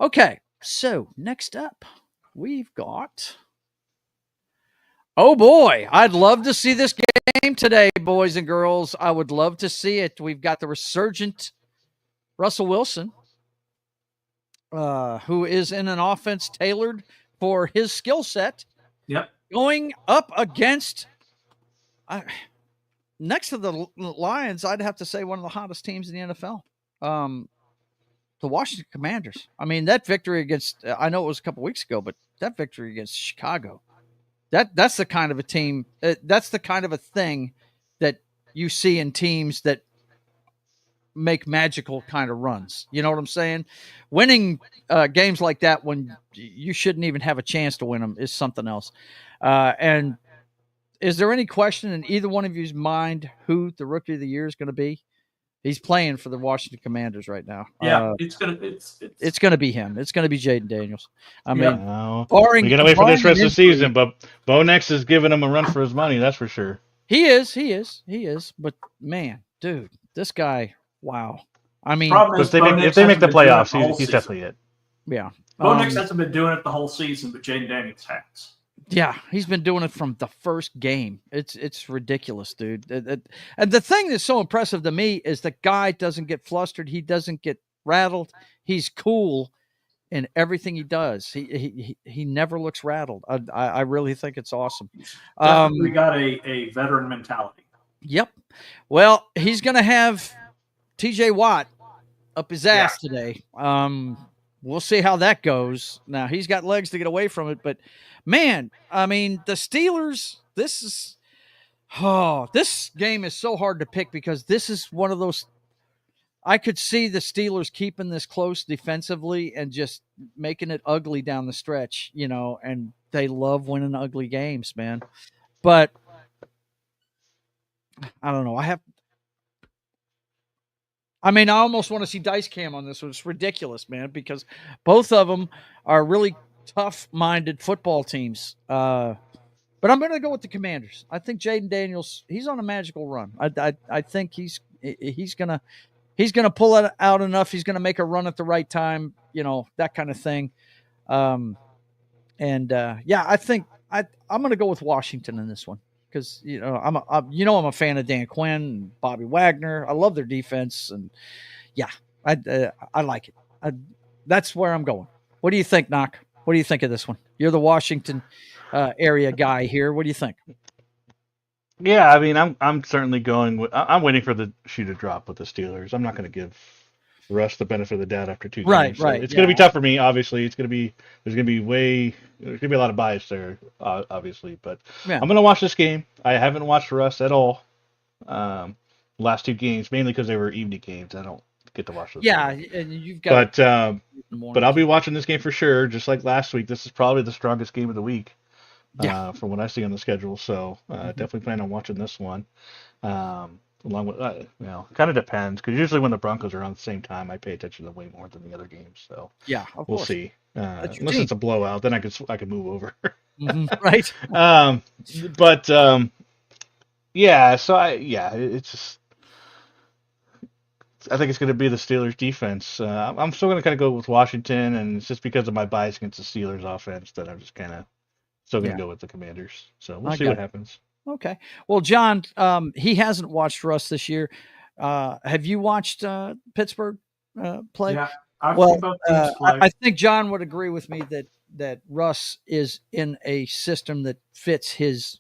Okay, so next up we've got. Oh boy, I'd love to see this game today, boys and girls. I would love to see it. We've got the resurgent Russell Wilson, who is in an offense tailored for his skill set.
Yep.
Going up against, next to the Lions, I'd have to say one of the hottest teams in the NFL, the Washington Commanders. I mean, that victory against, I know it was a couple weeks ago, but that victory against Chicago, that's the kind of a team, that's the kind of a thing that you see in teams that make magical kind of runs. You know what I'm saying? Winning games like that when you shouldn't even have a chance to win them is something else. And is there any question in either one of you's mind who the Rookie of the Year is going to be? He's playing for the Washington Commanders right now.
Yeah, it's gonna
be him. It's gonna be Jaden Daniels. I mean,
we're gonna wait for this rest of the season, but Bo Nix is giving him a run for his money. That's for sure.
He is. But man, dude, this guy. Wow. I mean,
if they make the playoffs, he's definitely it.
Yeah.
Bo Nix hasn't been doing it the whole season, but Jaden Daniels has.
Yeah, he's been doing it from the first game. It's ridiculous, dude. And the thing that's so impressive to me is the guy doesn't get flustered. He doesn't get rattled. He's cool in everything he does. He never looks rattled. I really think it's awesome.
We got a veteran mentality.
Yep. Well, he's going to have TJ Watt up his ass today. We'll see how that goes. Now, he's got legs to get away from it, but man, I mean, the Steelers, this game is so hard to pick because this is one of those, I could see the Steelers keeping this close defensively and just making it ugly down the stretch, you know, and they love winning ugly games, man. But I don't know. I almost want to see Dice Cam on this one. It's ridiculous, man, because both of them are really tough-minded football teams. But I'm going to go with the Commanders. I think Jaden Daniels, he's on a magical run. I think he's going to pull it out enough. He's going to make a run at the right time, that kind of thing. I think I'm going to go with Washington in this one because, I'm a fan of Dan Quinn and Bobby Wagner. I love their defense, and I like it. That's where I'm going. What do you think, Knock? What do you think of this one? You're the Washington area guy here. What do you think?
Yeah, I mean, I'm certainly going with. I'm waiting for the shoe to drop with the Steelers. I'm not going to give Russ the benefit of the doubt after 2 games.
Right.
It's going to be tough for me. Obviously, there's going to be a lot of bias there, obviously. But I'm going to watch this game. I haven't watched Russ at all. Last 2 games, mainly because they were evening games. I don't get to watch those.
Yeah,
games.
and you've got.
But I'll be watching this game for sure. Just like last week, this is probably the strongest game of the week. From what I see on the schedule. So definitely plan on watching this one. Along with, kind of depends because usually when the Broncos are on the same time, I pay attention to them way more than the other games. So we'll see. Unless it's a blowout, then I could move over.
Right.
It's just. I think it's going to be the Steelers defense. I'm still going to kind of go with Washington, and it's just because of my bias against the Steelers offense that I'm just kind of still going to go with the Commanders. So we'll see what happens.
Okay. Well, John, he hasn't watched Russ this year. Have you watched Pittsburgh play?
Yeah. I
think John would agree with me that Russ is in a system that fits his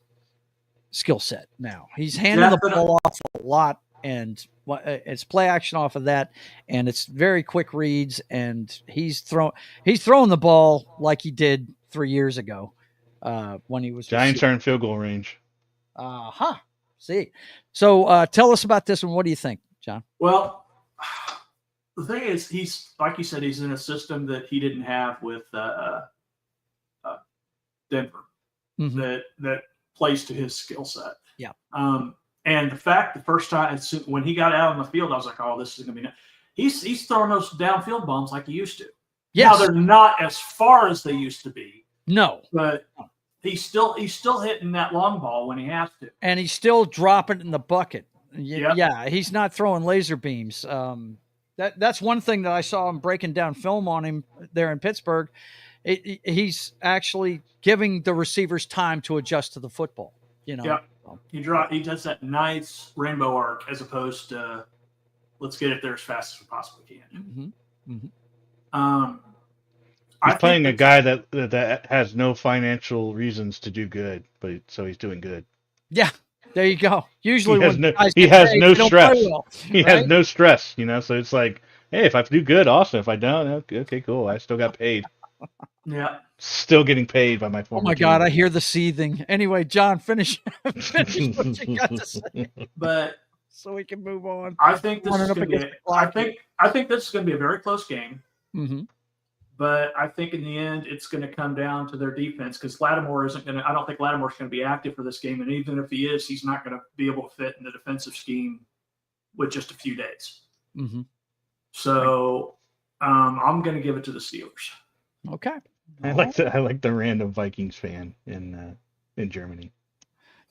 skill set now. He's handing the ball off a lot, and it's play action off of that, and it's very quick reads, and he's throwing the ball like he did 3 years ago when he was
Giants are in field goal range.
See, so tell us about this one. What do you think, John?
Well, the thing is, he's like you said, he's in a system that he didn't have with Denver that plays to his skill set.
Yeah.
And the first time when he got out on the field, I was like, "Oh, this is going to be." He's throwing those downfield bombs like he used to.
Yes.
Now they're not as far as they used to be.
No,
but he's still hitting that long ball when he has to,
and he's still dropping in the bucket. Yeah, he's not throwing laser beams. That's one thing that I saw him breaking down film on him there in Pittsburgh. He's actually giving the receivers time to adjust to the football.
Yeah. He does that nice rainbow arc as opposed to let's get it there as fast as we possibly can.
He's playing a guy that has no financial reasons to do good, so he's doing good.
Yeah, there you go. Usually
he has no stress. He has no stress, So it's like, hey, if I do good, awesome. If I don't, okay, cool. I still got paid.
Yeah.
Still getting paid by my former
team. Oh my God, I hear the seething. Anyway, John, finish what you got to say.
But
so we can move on.
I think this is going to be. I think this is going to be a very close game.
Mm-hmm.
But I think in the end, it's going to come down to their defense because Lattimore isn't going to. I don't think Lattimore's going to be active for this game, and even if he is, he's not going to be able to fit in the defensive scheme with just a few days.
Mm-hmm.
So I'm going to give it to the Steelers.
Okay.
I like the random Vikings fan in Germany.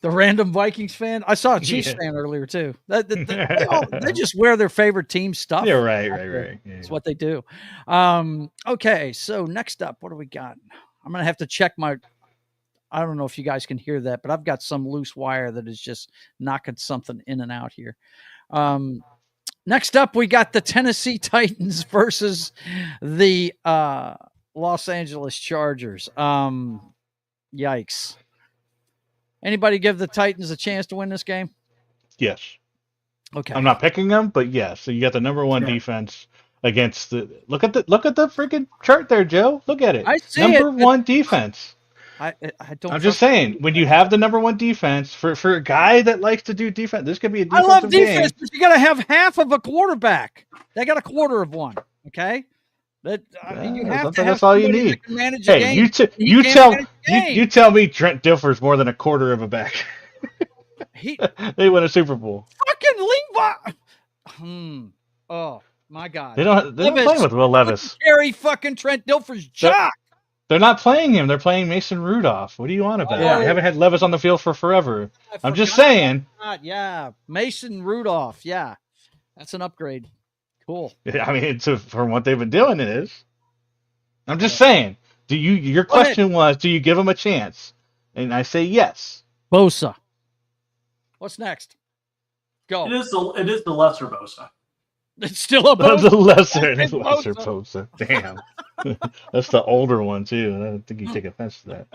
The random Vikings fan? I saw a Chiefs fan earlier too. They just wear their favorite team stuff.
Yeah, right.
That's what they do. Okay, so next up, what do we got? I'm going to have to check I don't know if you guys can hear that, but I've got some loose wire that is just knocking something in and out here. Next up, we got the Tennessee Titans versus the Los Angeles Chargers. Yikes. Anybody give the Titans a chance to win this game?
Yes.
Okay.
I'm not picking them, but yes. So you got the number one defense against the look at the freaking chart there, Joe. Look at it.
I see
number one defense.
I don't.
I'm just saying, when you have the number one defense for a guy that likes to do defense, this could be a defensive
I love defense,
game.
but you got to have half of a quarterback. They got a quarter of one. Okay.
That's all you need.
Hey,
you tell me Trent Dilfer's more than a quarter of a back. They win a Super Bowl.
Fucking Levi. Oh my God.
They don't play with Will Levis.
Carry fucking Trent Dilfer's jock.
They're not playing him. They're playing Mason Rudolph. What do you want about?
Yeah.
I haven't had Levis on the field for forever. I'm just
forgot
saying.
about that. Yeah, Mason Rudolph. Yeah, that's an upgrade. Cool.
I mean, it's from what they've been doing, it is. I'm just saying. Your question was, do you give him a chance? And I say yes.
Bosa. What's next? Go.
It is the lesser Bosa.
It's still a Bosa.
The lesser
Bosa.
Bosa. Damn. That's the older one, too. I don't think you take offense to that.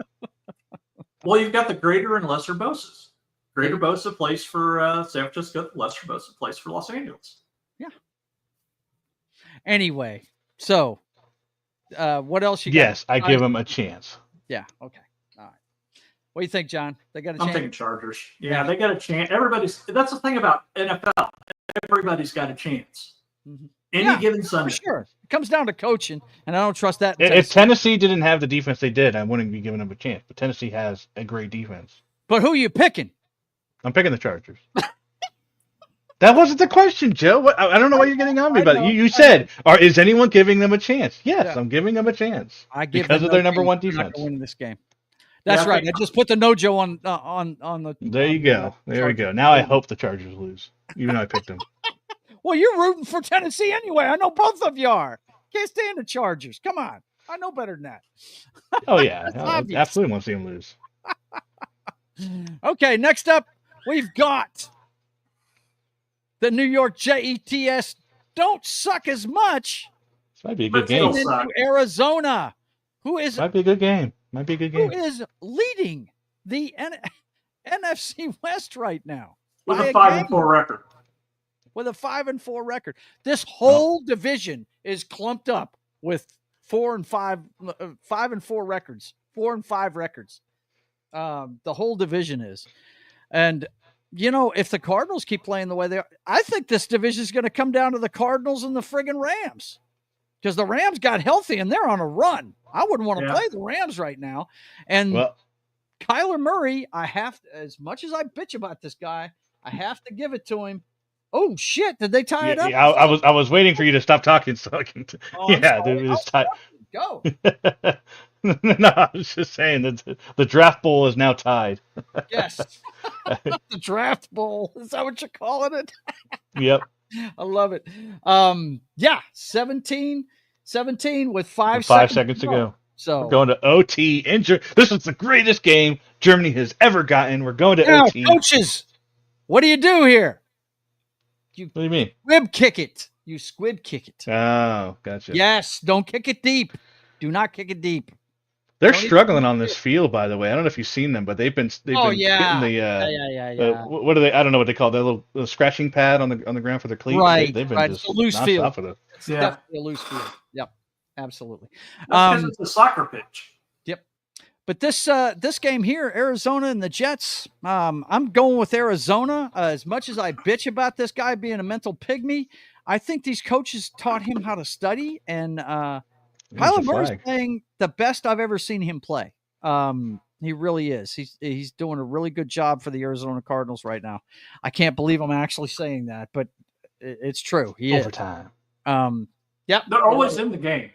Well, you've got the greater and lesser Bosas. Greater Bosa plays for San Francisco. Lesser Bosa plays for Los Angeles.
Yeah. Anyway, so what else you got?
Yes, I give him a chance.
Yeah. Okay. All right. What do you think, John? They got a
I'm
chance.
thinking Chargers. Yeah, they got a chance. That's the thing about NFL. Everybody's got a chance.
Mhm.
Any given
For
Sunday.
sure. It comes down to coaching, and I don't trust that.
If Tennessee didn't have the defense they did, I wouldn't be giving them a chance. But Tennessee has a great defense.
But who are you picking?
I'm picking the Chargers. That wasn't the question, Joe. I don't know why you're getting on me about it. You said, is anyone giving them a chance? Yes, yeah. I'm giving them a chance. Because of their number one defense.
Win this game. That's right. I just put the Nojo on the.
There you go. There we go. Now I hope the Chargers lose, even though I picked them.
Well, you're rooting for Tennessee anyway. I know both of you are. Can't stand the Chargers. Come on. I know better than that.
Oh, yeah. I absolutely want to see them lose.
Okay, next up, we've got the New York Jets. Don't suck as much.
This might be a good game.
Into Arizona.
Might be a good game. Might be a good game.
Who is leading the NFC West right now?
With a 5-4 record.
With a 5-4 record. This whole division is clumped up with 5-4 records. 4 and 5 records. The whole division is. And, if the Cardinals keep playing the way they are, I think this division is going to come down to the Cardinals and the friggin' Rams. Because the Rams got healthy and they're on a run. I wouldn't want to play the Rams right now. And Kyler Murray, as much as I bitch about this guy, I have to give it to him. Oh shit! Did they tie it up?
Yeah, I was waiting for you to stop talking so I can. It was tied.
Go.
No, I was just saying that the draft bowl is now tied.
Yes, the draft bowl. Is that what you're calling it?
Yep.
I love it. 17 with 5
seconds to go.
So
we're going to OT. This is the greatest game Germany has ever gotten. We're going to OT.
Coaches, what do you do here?
What do you mean?
Squib kick it. You squib kick it.
Oh, gotcha.
Yes, don't kick it deep. Do not kick it deep.
They're struggling on this field, by the way. I don't know if you've seen them, but they've been hitting the what do they? I don't know what they call that little scratching pad on the ground for their cleats.
Right,
they've been just
it's a loose field.
With it.
It's definitely a loose field. Yep, absolutely.
Because it's a soccer pitch.
Yep. But this game here, Arizona and the Jets, I'm going with Arizona. As much as I bitch about this guy being a mental pygmy, I think these coaches taught him how to study, and Kyler Murray's playing the best I've ever seen him play. He really is. He's doing a really good job for the Arizona Cardinals right now. I can't believe I'm actually saying that, but it's true. He
overtime.
Yep.
They're always in the game.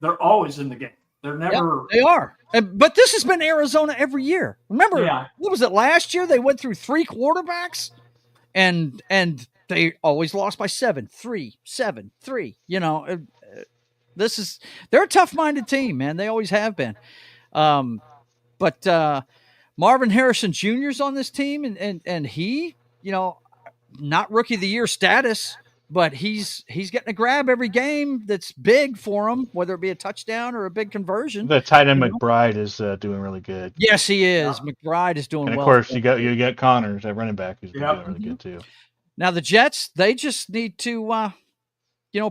They're always in the game. They're never.
Yep, they are. But this has been Arizona every year. Remember, what was it last year? They went through 3 quarterbacks, and they always lost by 7-3, 7-3. They're a tough-minded team, man. They always have been. But Marvin Harrison Jr. is on this team, and he, not rookie of the year status, but he's getting a grab every game that's big for him, whether it be a touchdown or a big conversion.
The tight end McBride is doing really good.
Yes, he is. McBride is doing well.
And of course, you got Connors at running back, who's doing really good too.
Now the Jets, they just need to,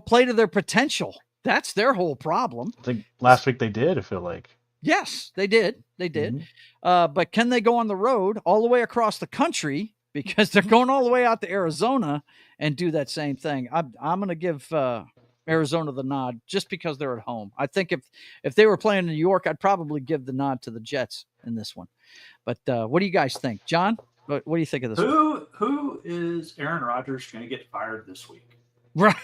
play to their potential. That's their whole problem.
I think last week they did. I feel like.
Yes, they did. They did. Mm-hmm. But can they go on the road all the way across the country? Because they're going all the way out to Arizona and do that same thing. I'm going to give Arizona the nod just because they're at home. I think if they were playing in New York, I'd probably give the nod to the Jets in this one. But what do you guys think? John, what do you think of this one?
Who is Aaron Rodgers going to get fired this week?
Right.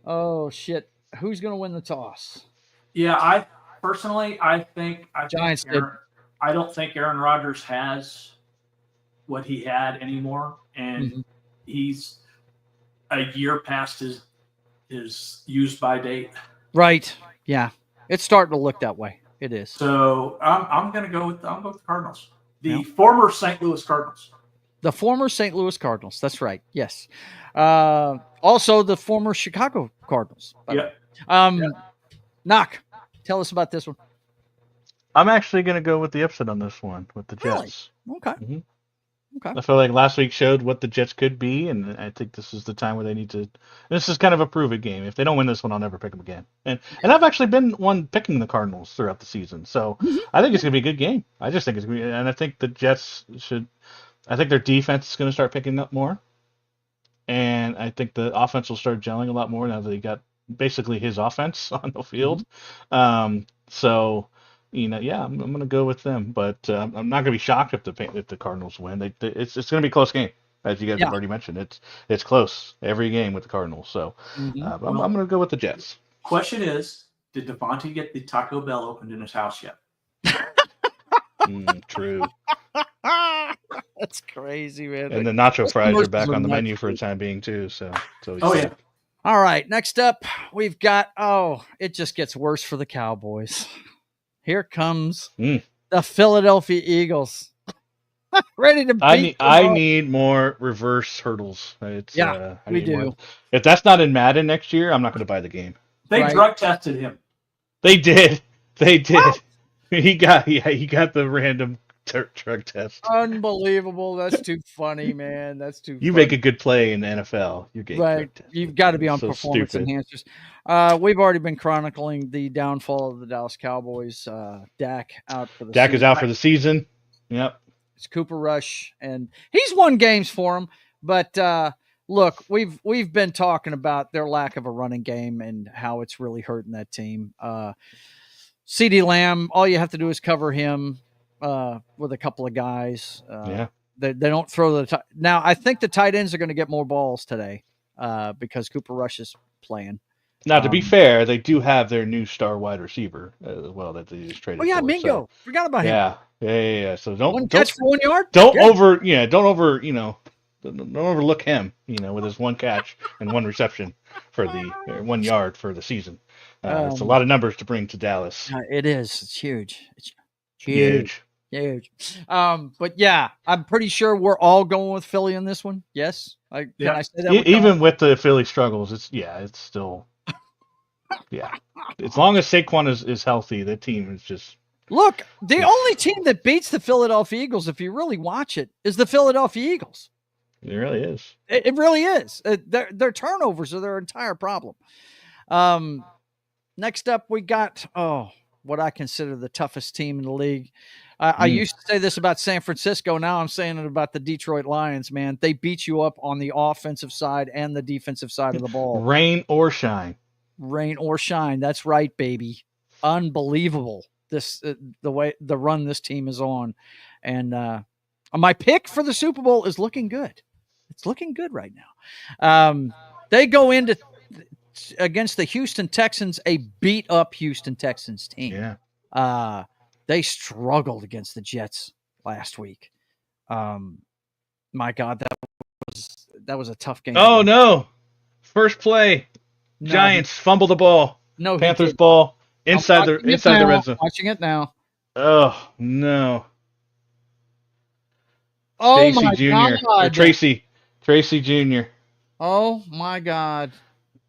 Oh, shit. who's going to win the toss?
Yeah, I think
Giants did.
I don't think Aaron Rodgers has what he had anymore, and he's a year past his use by date.
Right. Yeah. It's starting to look that way. It is.
So I'm going to go with the Cardinals. The former St. Louis Cardinals.
The former St. Louis Cardinals. That's right. Yes. Also the former Chicago Cardinals.
Yeah.
Knock. Tell us about this one.
I'm actually going to go with the upset on this one with the Jets.
Really? Okay.
Mm-hmm.
Okay.
I feel like last week showed what the Jets could be, and I think this is the time where they need to. This is kind of a prove-it game. If they don't win this one, I'll never pick them again. And I've actually been one picking the Cardinals throughout the season, so I think it's going to be a good game. I just think it's going to be, and I think the Jets should. I think their defense is going to start picking up more, and I think the offense will start gelling a lot more now that they got basically his offense on the field. So. I'm going to go with them, but I'm not going to be shocked if the Cardinals win. It's going to be a close game, as you guys have already mentioned. It's close every game with the Cardinals. So I'm going to go with the Jets.
Question is, did Devontae get the Taco Bell opened in his house yet?
True.
That's crazy, man.
And the nacho fries are back on the menu for the time being too. So
yeah.
All right, next up we've got. It just gets worse for the Cowboys. Here comes the Philadelphia Eagles. Ready to beat
I need more reverse hurdles.
We do.
More. If that's not in Madden next year, I'm not going to buy the game.
They drug tested him.
They did. What? He got the random drug test.
Unbelievable. That's too funny, man. That's too
You
funny.
make a good play in the NFL. You're getting drug tested.
You've got to be on performance enhancers. We've already been chronicling the downfall of the Dallas Cowboys. Dak out for the
Dak
season.
is out for the season. Yep.
It's Cooper Rush, and he's won games for him. But look, we've been talking about their lack of a running game and how it's really hurting that team. CeeDee Lamb, all you have to do is cover him with a couple of guys. They don't throw the now. I think the tight ends are going to get more balls today because Cooper Rush is playing.
Now, to be fair, they do have their new star wide receiver as well that they just traded.
Mingo.
So.
Forgot about him.
Yeah. So don't
catch for 1 yard.
Don't overlook him. With his one catch and one reception for the 1 yard for the season. It's a lot of numbers to bring to Dallas.
It is. It's huge. It's
huge.
But yeah, I'm pretty sure we're all going with Philly in this one. Yes. Can I say that?
Even with the Philly struggles, it's still. Yeah. As long as Saquon is healthy, the team is just.
Look, the only team that beats the Philadelphia Eagles, if you really watch it, is the Philadelphia Eagles.
It really is.
It really is. Their turnovers are their entire problem. Next up, we got what I consider the toughest team in the league. I used to say this about San Francisco. Now I'm saying it about the Detroit Lions, man. They beat you up on the offensive side and the defensive side of the ball.
Rain or shine.
Rain or shine. That's right, baby. Unbelievable. The way the run this team is on. And my pick for the Super Bowl is looking good. It's looking good right now. They go into against the Houston Texans, a beat-up Houston Texans team.
Yeah.
They struggled against the Jets last week. My God, that was a tough game.
Oh, no. First play. No, Giants fumble the ball.
No,
Panthers ball inside the red zone.
Watching it now.
Oh, no.
Oh,
Stacy
my
Jr.
God.
Tracy Jr.
Oh, my God.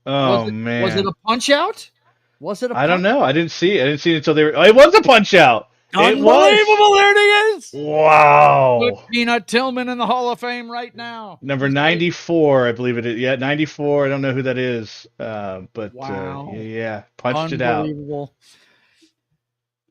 Man.
Was it a punch out?
I don't know. I didn't see it. I didn't see it until it was a punch out.
Unbelievable. There it is.
Wow.
Put Peanut Tillman in the Hall of Fame right now.
Number 94, I believe it is. Yeah, 94. I don't know who that is. But
wow.
Punched it out.
Unbelievable.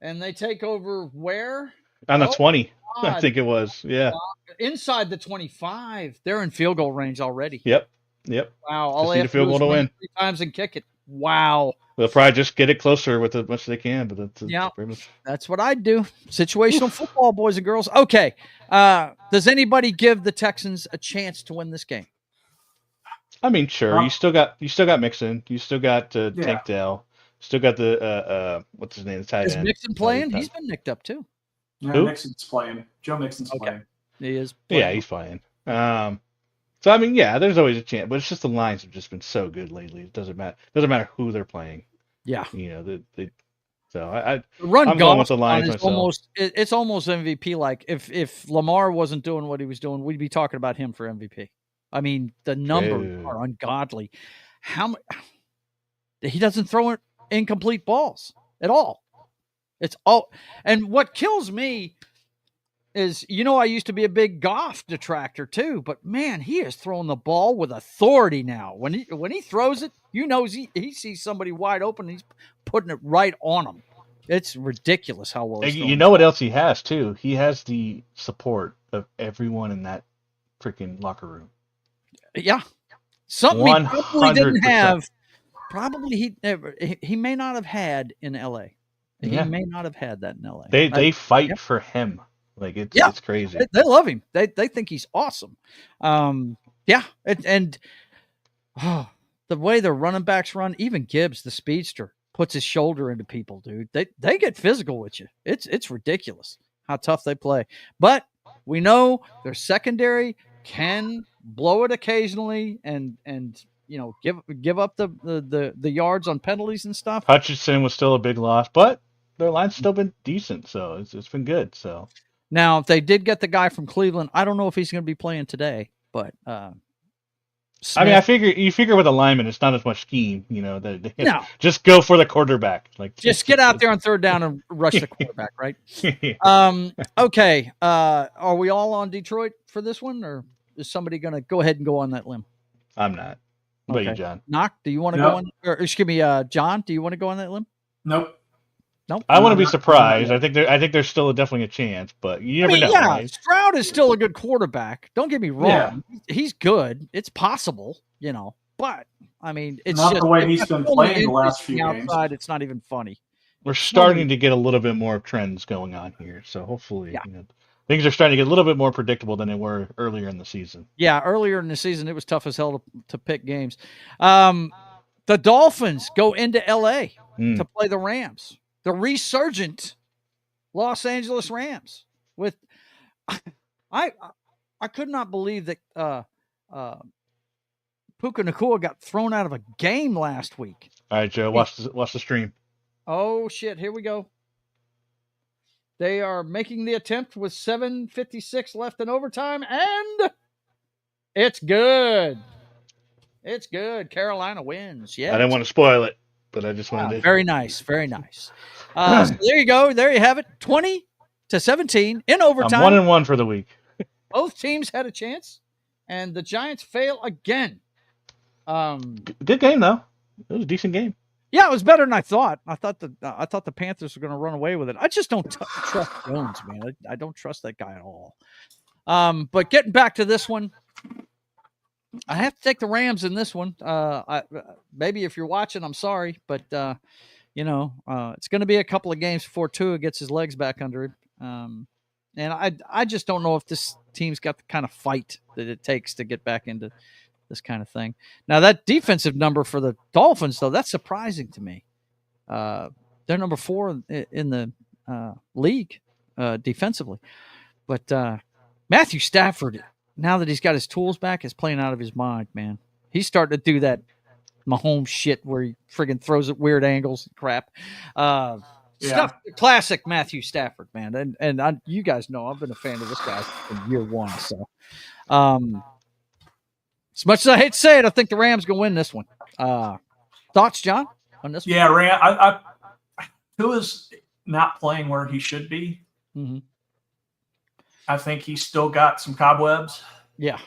And they take over where?
On the 20, God. I think it was. Yeah.
Inside the 25. They're in field goal range already.
Yep.
Wow. All
they have to field goal to win
3 times and kick it. Wow.
They'll probably just get it closer with as much as they can, but that's pretty much.
That's what I'd do. Situational football, boys and girls. Okay. Does anybody give the Texans a chance to win this game?
I mean, sure. You still got Mixon. You still got Tank Dell. Still got the what's his name? The tight
Is
end.
Mixon playing? He's been nicked up too.
Yeah,
Who?
Mixon's playing. Joe Mixon's playing.
He is playing.
Yeah, he's playing. So I mean, yeah, there's always a chance, but it's just the lines have just been so good lately. It doesn't matter. Doesn't matter who they're playing.
Yeah.
You know, so I'm
run
going with the
Goff
lines
is
myself.
it's almost MVP. Like if Lamar wasn't doing what he was doing, we'd be talking about him for MVP. I mean, the numbers are ungodly. He doesn't throw incomplete balls at all. It's all, and what kills me is, I used to be a big Goff detractor too, but man, he is throwing the ball with authority now. When he throws it, he sees somebody wide open, and he's putting it right on him. It's ridiculous how well he's throwing.
You know what else he has too? He has the support of everyone in that freaking locker room.
Yeah, something he probably didn't have. Probably he may not have had in LA. He may not have had that in LA.
They fight for him. Like it's crazy.
They love him. They think he's awesome. The way the running backs run, even Gibbs, the speedster, puts his shoulder into people, dude. They get physical with you. It's ridiculous how tough they play. But we know their secondary can blow it occasionally and give up the yards on penalties and stuff.
Hutchinson was still a big loss, but their line's still been decent, so it's been good. So
now, if they did get the guy from Cleveland, I don't know if he's going to be playing today, but
I mean, you figure with a lineman, it's not as much scheme, just go for the quarterback. Like
just get out there on third down and rush the quarterback, right? Okay. Are we all on Detroit for this one, or is somebody going to go ahead and go on that limb?
I'm not. What about you, John?
Knock, do you want to go on? Or excuse me, John, do you want to go on that limb?
Nope.
I want to be surprised. I think there's still definitely a chance, but you never know.
Yeah,
right?
Stroud is still a good quarterback. Don't get me wrong.
Yeah.
He's good. It's possible, but I mean, it's
not
just
the way he's been playing the last few games.
It's not even funny.
We're starting to get a little bit more trends going on here, so hopefully, things are starting to get a little bit more predictable than they were earlier in the season.
Yeah, earlier in the season, it was tough as hell to pick games. The Dolphins go into L.A. to play the Rams. The resurgent Los Angeles Rams. With I could not believe that Puka Nacua got thrown out of a game last week.
All right, Joe, watch the stream.
Oh shit! Here we go. They are making the attempt with 7:56 left in overtime, and it's good. It's good. Carolina wins. Yeah,
I didn't want to spoil it, but I just wanted to.
Very nice. Very nice. So there you go. There you have it. 20-17 in overtime.
I'm 1-1 for the week.
Both teams had a chance, and the Giants fail again.
Good game though. It was a decent game.
Yeah, it was better than I thought. I thought the Panthers were going to run away with it. I just don't trust Jones, man. I don't trust that guy at all. But getting back to this one, I have to take the Rams in this one. Maybe if you're watching, I'm sorry, but it's going to be a couple of games before Tua gets his legs back under him. And I just don't know if this team's got the kind of fight that it takes to get back into this kind of thing. Now, that defensive number for the Dolphins, though, that's surprising to me. They're number 4 in the league defensively. But Matthew Stafford, now that he's got his tools back, is playing out of his mind, man. He's starting to do that Mahomes shit where he friggin' throws at weird angles and crap. Stuff, classic Matthew Stafford, man. And you guys know I've been a fan of this guy from year one. So, as much as I hate to say it, I think the Rams gonna win this one. Thoughts, John, on this one?
Yeah, Tua's not playing where he should be.
Mm-hmm.
I think he's still got some cobwebs.
Yeah.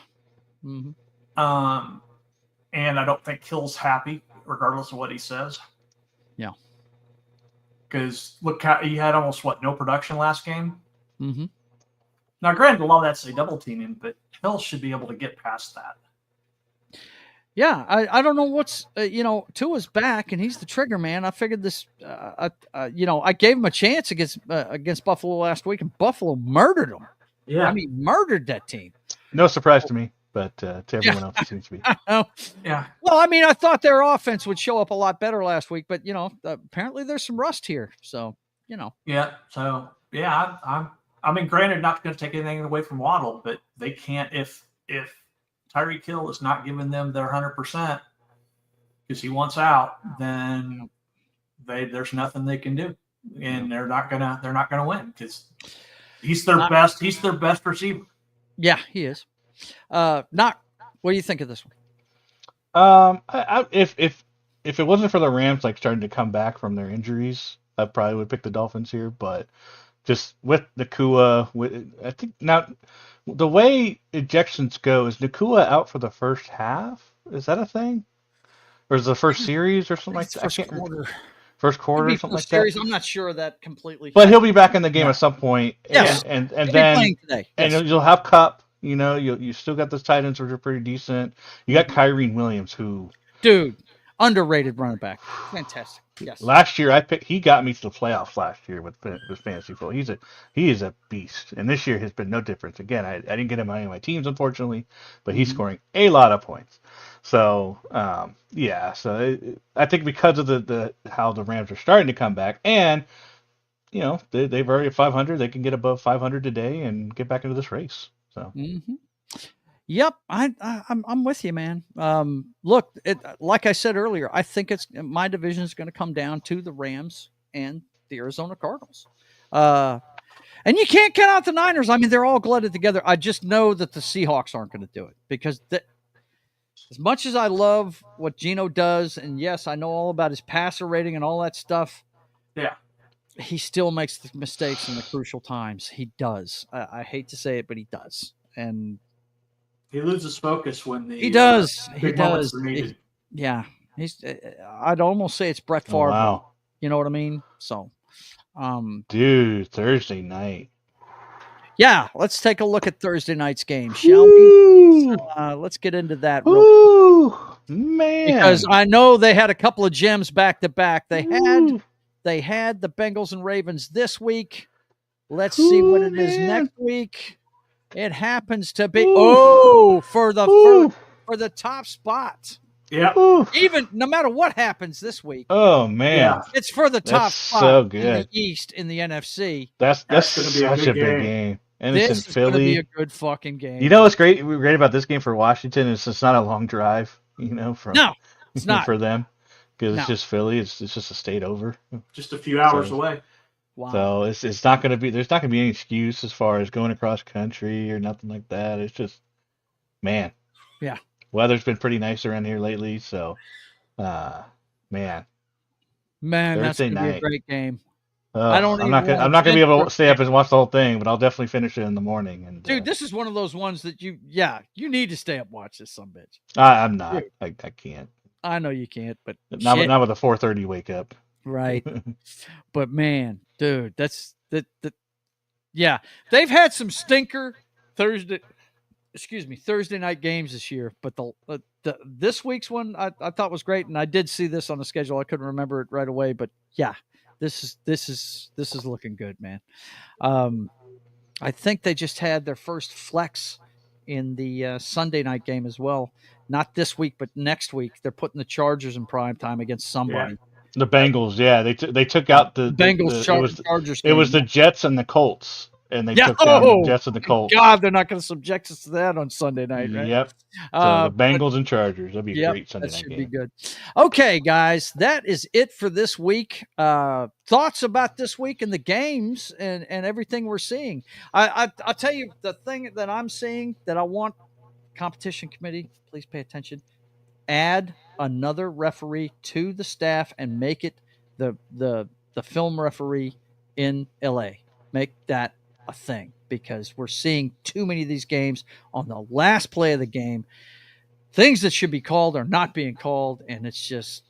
Mm-hmm.
And I don't think Hill's happy, regardless of what he says.
Yeah.
Because look, how he had almost no production last game.
Mm-hmm.
Now, granted, a lot of that's a double teaming, but Hill should be able to get past that.
Yeah, I don't know what's Tua's back and he's the trigger man. I figured this. I gave him a chance against Buffalo last week, and Buffalo murdered him.
Yeah,
I mean, murdered that team.
No surprise to me. but to everyone else, it seems to be.
Yeah.
Well, I mean, I thought their offense would show up a lot better last week, but apparently there's some rust here. So,
Yeah. So yeah, I mean, granted, not going to take anything away from Waddle, but they can't if Tyreek Hill is not giving them their 100% because he wants out, then there's nothing they can do, and they're not gonna win because he's their best receiver.
Yeah, he is. What do you think of this one?
If it wasn't for the Rams like starting to come back from their injuries, I probably would pick the Dolphins here. But just with Nakua, I think now the way ejections go is Nakua out for the first half. Is that a thing, or is it the first series or something like that? First quarter or something like that.
I'm not sure of that completely.
But he'll be back in the game at some point.
Yes.
And
He'll be
then
playing today. Yes.
and you'll have Cup. You still got those tight ends which are pretty decent. You got Kyrene Williams, who
underrated running back, fantastic. Yes.
Last year he got me to the playoffs last year with fantasy football. He is a beast, and this year has been no difference. Again, I didn't get him on any of my teams unfortunately, but he's scoring a lot of points. So I think because of the how the Rams are starting to come back, and they've already at 500, they can get above 500 today and get back into this race. So.
Mm-hmm. Yep, I'm with you, man. Look, like I said earlier, I think my division is going to come down to the Rams and the Arizona Cardinals. And you can't count out the Niners. I mean, they're all glutted together. I just know that the Seahawks aren't going to do it because as much as I love what Geno does, and yes, I know all about his passer rating and all that stuff.
Yeah.
He still makes the mistakes in the crucial times. He does. I hate to say it, but he does. And
he loses focus when
he does.
Big moments are needed.
I'd almost say it's Brett Favre.
Oh, wow.
You know what I mean? So,
dude, Thursday night.
Yeah, let's take a look at Thursday night's game, shall we? Let's get into that.
Man,
because I know they had a couple of gems back to back. They had the Bengals and Ravens this week. Let's see what it is next week. It happens to be for the top spot.
Yeah.
Even no matter what happens this week.
Oh man,
it's for the top spot
so good.
in the East in the NFC.
That's going to be such a big game. And
this
it's in Philly.
Going to be a good fucking game.
You know what's great about this game for Washington is it's not a long drive.
It's not
for them because it's just Philly. It's just a state over.
Just a few hours away.
Wow.
So it's not going to be. There's not going to be any excuse as far as going across country or nothing like that. It's just, man.
Yeah.
Weather's been pretty nice around here lately, so, man,
that's going to be a great game.
I'm not going to be able to stay up and watch the whole thing, but I'll definitely finish it in the morning. And
dude, this is one of those ones that you need to stay up and watch this sumbitch.
I'm not. I can't.
I know you can't, but
not with a 4:30 wake up.
Right. But man, dude, that's that. Yeah, they've had some stinker Thursday night games this year, but this week's one I thought was great, and I did see this on the schedule. I couldn't remember it right away, but yeah, this is looking good, man. I think they just had their first flex in the Sunday night game as well. Not this week, but next week. They're putting the Chargers in prime time against somebody.
Yeah.
The Bengals, they took out the
Bengals. Chargers.
It was the Jets and the Colts. And they took down the Jets and the Colts.
God, they're not going to subject us to that on Sunday night, right?
Yep. So the Bengals and Chargers. That'll be a great Sunday night game. That should be good.
Okay, guys, that is it for this week. Thoughts about this week and the games and everything we're seeing. I'll tell you the thing that I'm seeing that I want competition committee, please pay attention. Add another referee to the staff and make it the film referee in LA. Make that a thing, because we're seeing too many of these games on the last play of the game. Things that should be called are not being called, and it's just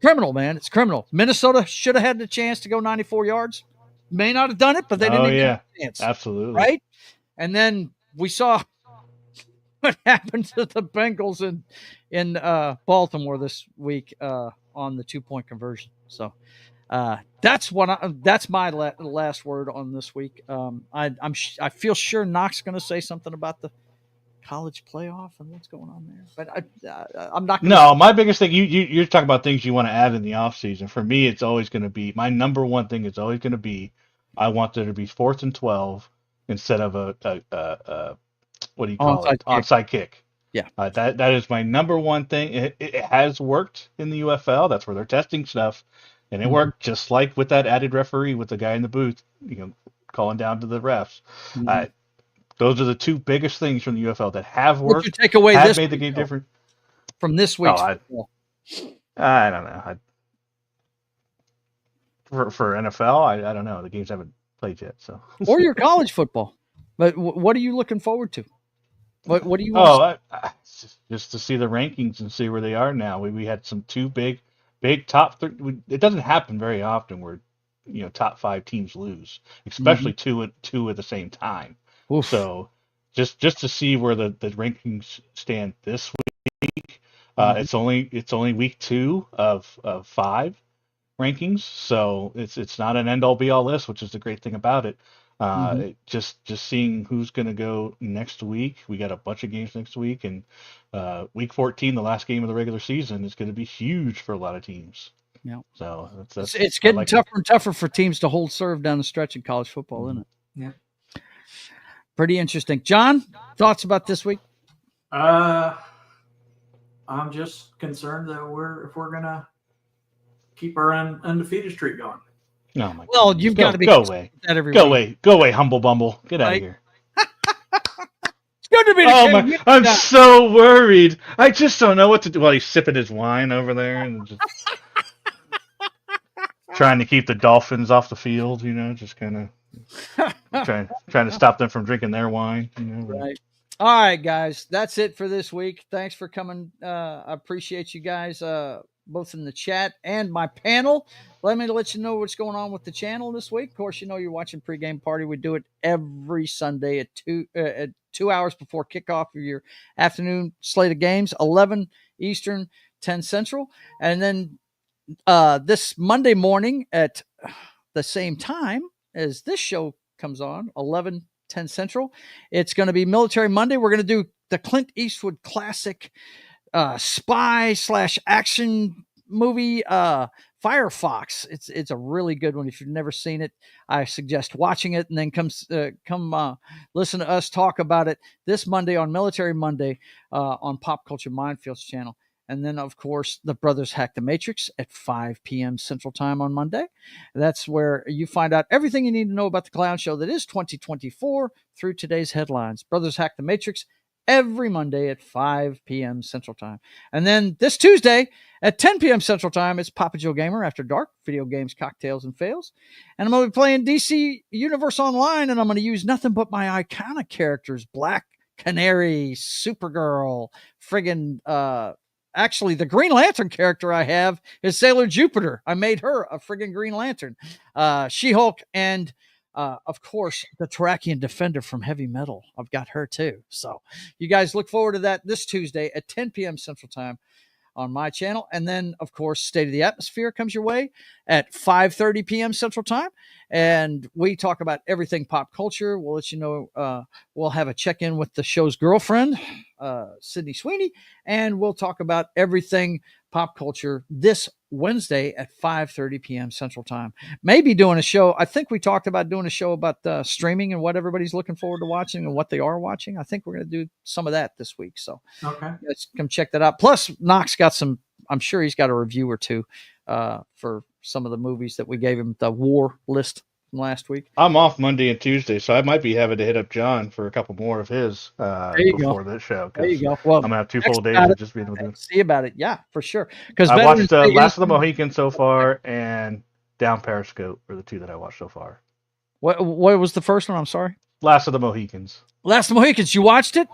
criminal, man. It's criminal. Minnesota should have had the chance to go 94 yards. May not have done it, but they didn't even have a chance.
Absolutely.
Right? And then we saw what happened to the Bengals in Baltimore this week on the 2-point conversion. So that's my last word on this week. I feel sure Knox going to say something about the college playoff and what's going on there. But I'm not.
No, my biggest thing, you're talking about things you want to add in the off season. For me, it's always going to be my number one thing is always going to be I want there to be 4th and 12 instead of a what do you call it? Onside kick.
Yeah.
That is my number one thing. It has worked in the UFL. That's where they're testing stuff, and it worked just like with that added referee with the guy in the booth, calling down to the refs. Those are the two biggest things from the UFL that have worked.
Would you take away
have
this
made the game different
from this week's
football? I don't know. For NFL, I don't know. The games haven't played yet, so.
Or your college football. But what are you looking forward to? What do you want?
Just to see the rankings and see where they are now. We had some two big top. It doesn't happen very often where top 5 teams lose, especially two at the same time.
Oof.
So just to see where the rankings stand this week. It's only week 2 of 5 rankings, so it's not an end all be all list, which is the great thing about it. Just seeing who's going to go next week. We got a bunch of games next week, and week 14, the last game of the regular season, is going to be huge for a lot of teams.
Yeah.
So
it's getting tougher and tougher for teams to hold serve down the stretch in college football, isn't it?
Yeah.
Pretty interesting. John, thoughts about this week?
I'm just concerned that if we're gonna keep our undefeated streak going.
Oh my
well,
goodness.
You've got to be
go away.
That every
go
week.
away, humble bumble. Get out of here.
It's good to be.
I'm so worried. I just don't know what to do. While he's sipping his wine over there and just trying to keep the Dolphins off the field. Just kind of trying to stop them from drinking their wine.
Right. All right, guys. That's it for this week. Thanks for coming. I appreciate you guys. Both in the chat and my panel. Let you know what's going on with the channel this week. Of course, you're watching Pregame Party. We do it every Sunday at 2 hours before kickoff of your afternoon slate of games, 11 Eastern, 10 Central. And then this Monday morning at the same time as this show comes on, 11, 10 Central, it's going to be Military Monday. We're going to do the Clint Eastwood classic spy/action movie, Firefox. It's a really good one. If you've never seen it, I suggest watching it and then come listen to us talk about it this Monday on Military Monday on Pop Culture Minefields channel. And then, of course, the Brothers Hack the Matrix at 5 p.m. Central Time on Monday. That's where you find out everything you need to know about the clown show that is 2024 through today's headlines. Brothers Hack the Matrix every Monday at 5 p.m. Central Time. And then this Tuesday at 10 p.m. Central Time, it's Papa Joe Gamer After Dark, video games, cocktails, and fails. And I'm going to be playing DC Universe Online, and I'm going to use nothing but my iconic characters, Black Canary, Supergirl, actually, the Green Lantern character I have is Sailor Jupiter. I made her a friggin' Green Lantern. She-Hulk and of course, the Terrakian Defender from Heavy Metal. I've got her too. So you guys look forward to that this Tuesday at 10 p.m. Central Time on my channel. And then, of course, State of the Atmosphere comes your way at 5:30 p.m. Central Time. And we talk about everything pop culture. We'll let you know. We'll have a check-in with the show's girlfriend, Sydney Sweeney. And we'll talk about everything pop culture this Wednesday at 5:30 p.m. Central Time. Maybe doing a show. I think we talked about doing a show about streaming and what everybody's looking forward to watching and what they are watching. I think we're going to do some of that this week. So let's come check that out. Plus, Knox got some, I'm sure he's got a review or two for some of the movies that we gave him, the war list from last week.
I'm off Monday and Tuesday, so I might be having to hit up John for a couple more of his before this show.
There you go. Well,
I'm going to have 2 full days of just being able to
see about it. Yeah, for sure. Because
I watched Last of the Mohicans so far and Down Periscope are the 2 that I watched so far.
What was the first one? I'm sorry.
Last of the Mohicans.
Last of the Mohicans. You watched it?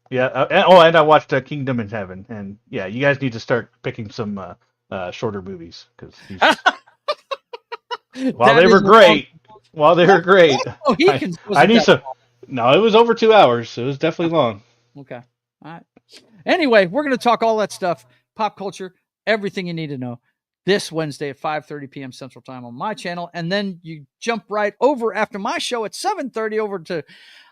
Yeah. And I watched Kingdom in Heaven. And yeah, you guys need to start picking some shorter movies because while they were great, I need some. No, it was over 2 hours. It was definitely long.
Okay. All right. Anyway, we're going to talk all that stuff, pop culture, everything you need to know this Wednesday at 5:30 p.m. Central Time on my channel. And then you jump right over after my show at 7:30 over to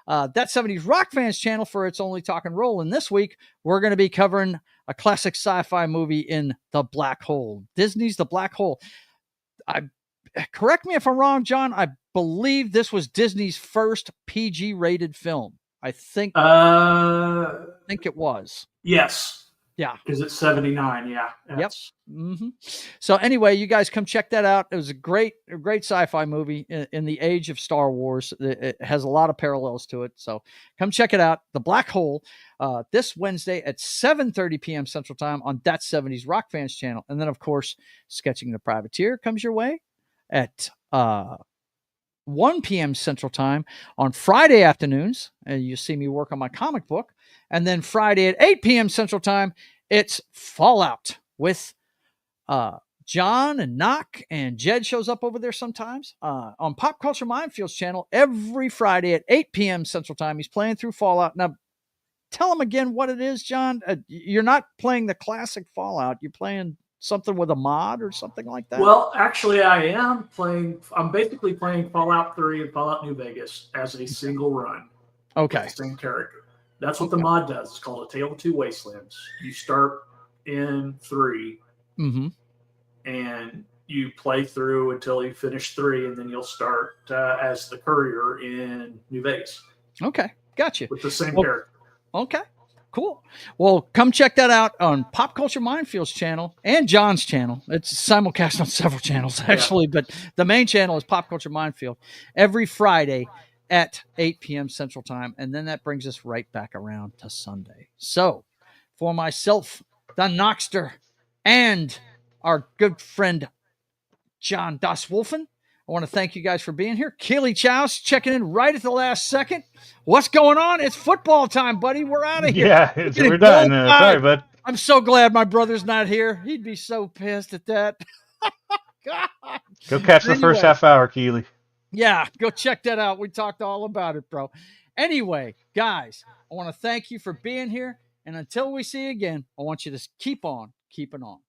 That 70s Rock Fans channel for It's Only Talk and Roll. And this week, we're going to be covering a classic sci-fi movie in The Black Hole. Disney's The Black Hole. Correct me if I'm wrong, John. I believe this was Disney's first PG-rated film. I think it was.
Yes.
Yeah.
Because it's 79. Yeah.
Yep. Mm-hmm. So anyway, you guys come check that out. It was a great sci-fi movie in the age of Star Wars. It has a lot of parallels to it. So come check it out. The Black Hole, this Wednesday at 7:30 p.m. Central Time on That 70s Rock Fans channel. And then, of course, Sketching the Privateer comes your way at 1 p.m. Central Time on Friday afternoons. And you see me work on my comic book. And then Friday at 8 p.m. Central Time, it's Fallout with John and Knock, and Jed shows up over there sometimes on Pop Culture Mindfield's channel every Friday at 8 p.m. Central Time. He's playing through Fallout. Now, tell him again what it is, John. You're not playing the classic Fallout. You're playing something with a mod or something like that?
Well, actually, I am playing. I'm basically playing Fallout 3 and Fallout New Vegas as a single run.
Okay.
With the same character. That's what the mod does. It's called A Tale of Two Wastelands. You start in 3, and you play through until you finish 3, and then you'll start as the courier in New Vegas.
Okay, gotcha.
With the same character.
Okay, cool. Well, come check that out on Pop Culture Mindfield's channel and John's channel. It's simulcast on several channels, actually, but the main channel is Pop Culture Mindfield every Friday at 8 p.m. Central Time, and then that brings us right back around to Sunday. So, for myself, the Knockster, and our good friend John Das Wolfen, I want to thank you guys for being here. Keely Chows checking in right at the last second. What's going on? It's football time, buddy. We're out of here.
Yeah, we're done. Sorry, bud.
I'm so glad my brother's not here. He'd be so pissed at that. God.
Go catch the first half hour, Keely.
Yeah, go check that out. We talked all about it, bro. Anyway, guys, I want to thank you for being here. And until we see you again, I want you to keep on keeping on.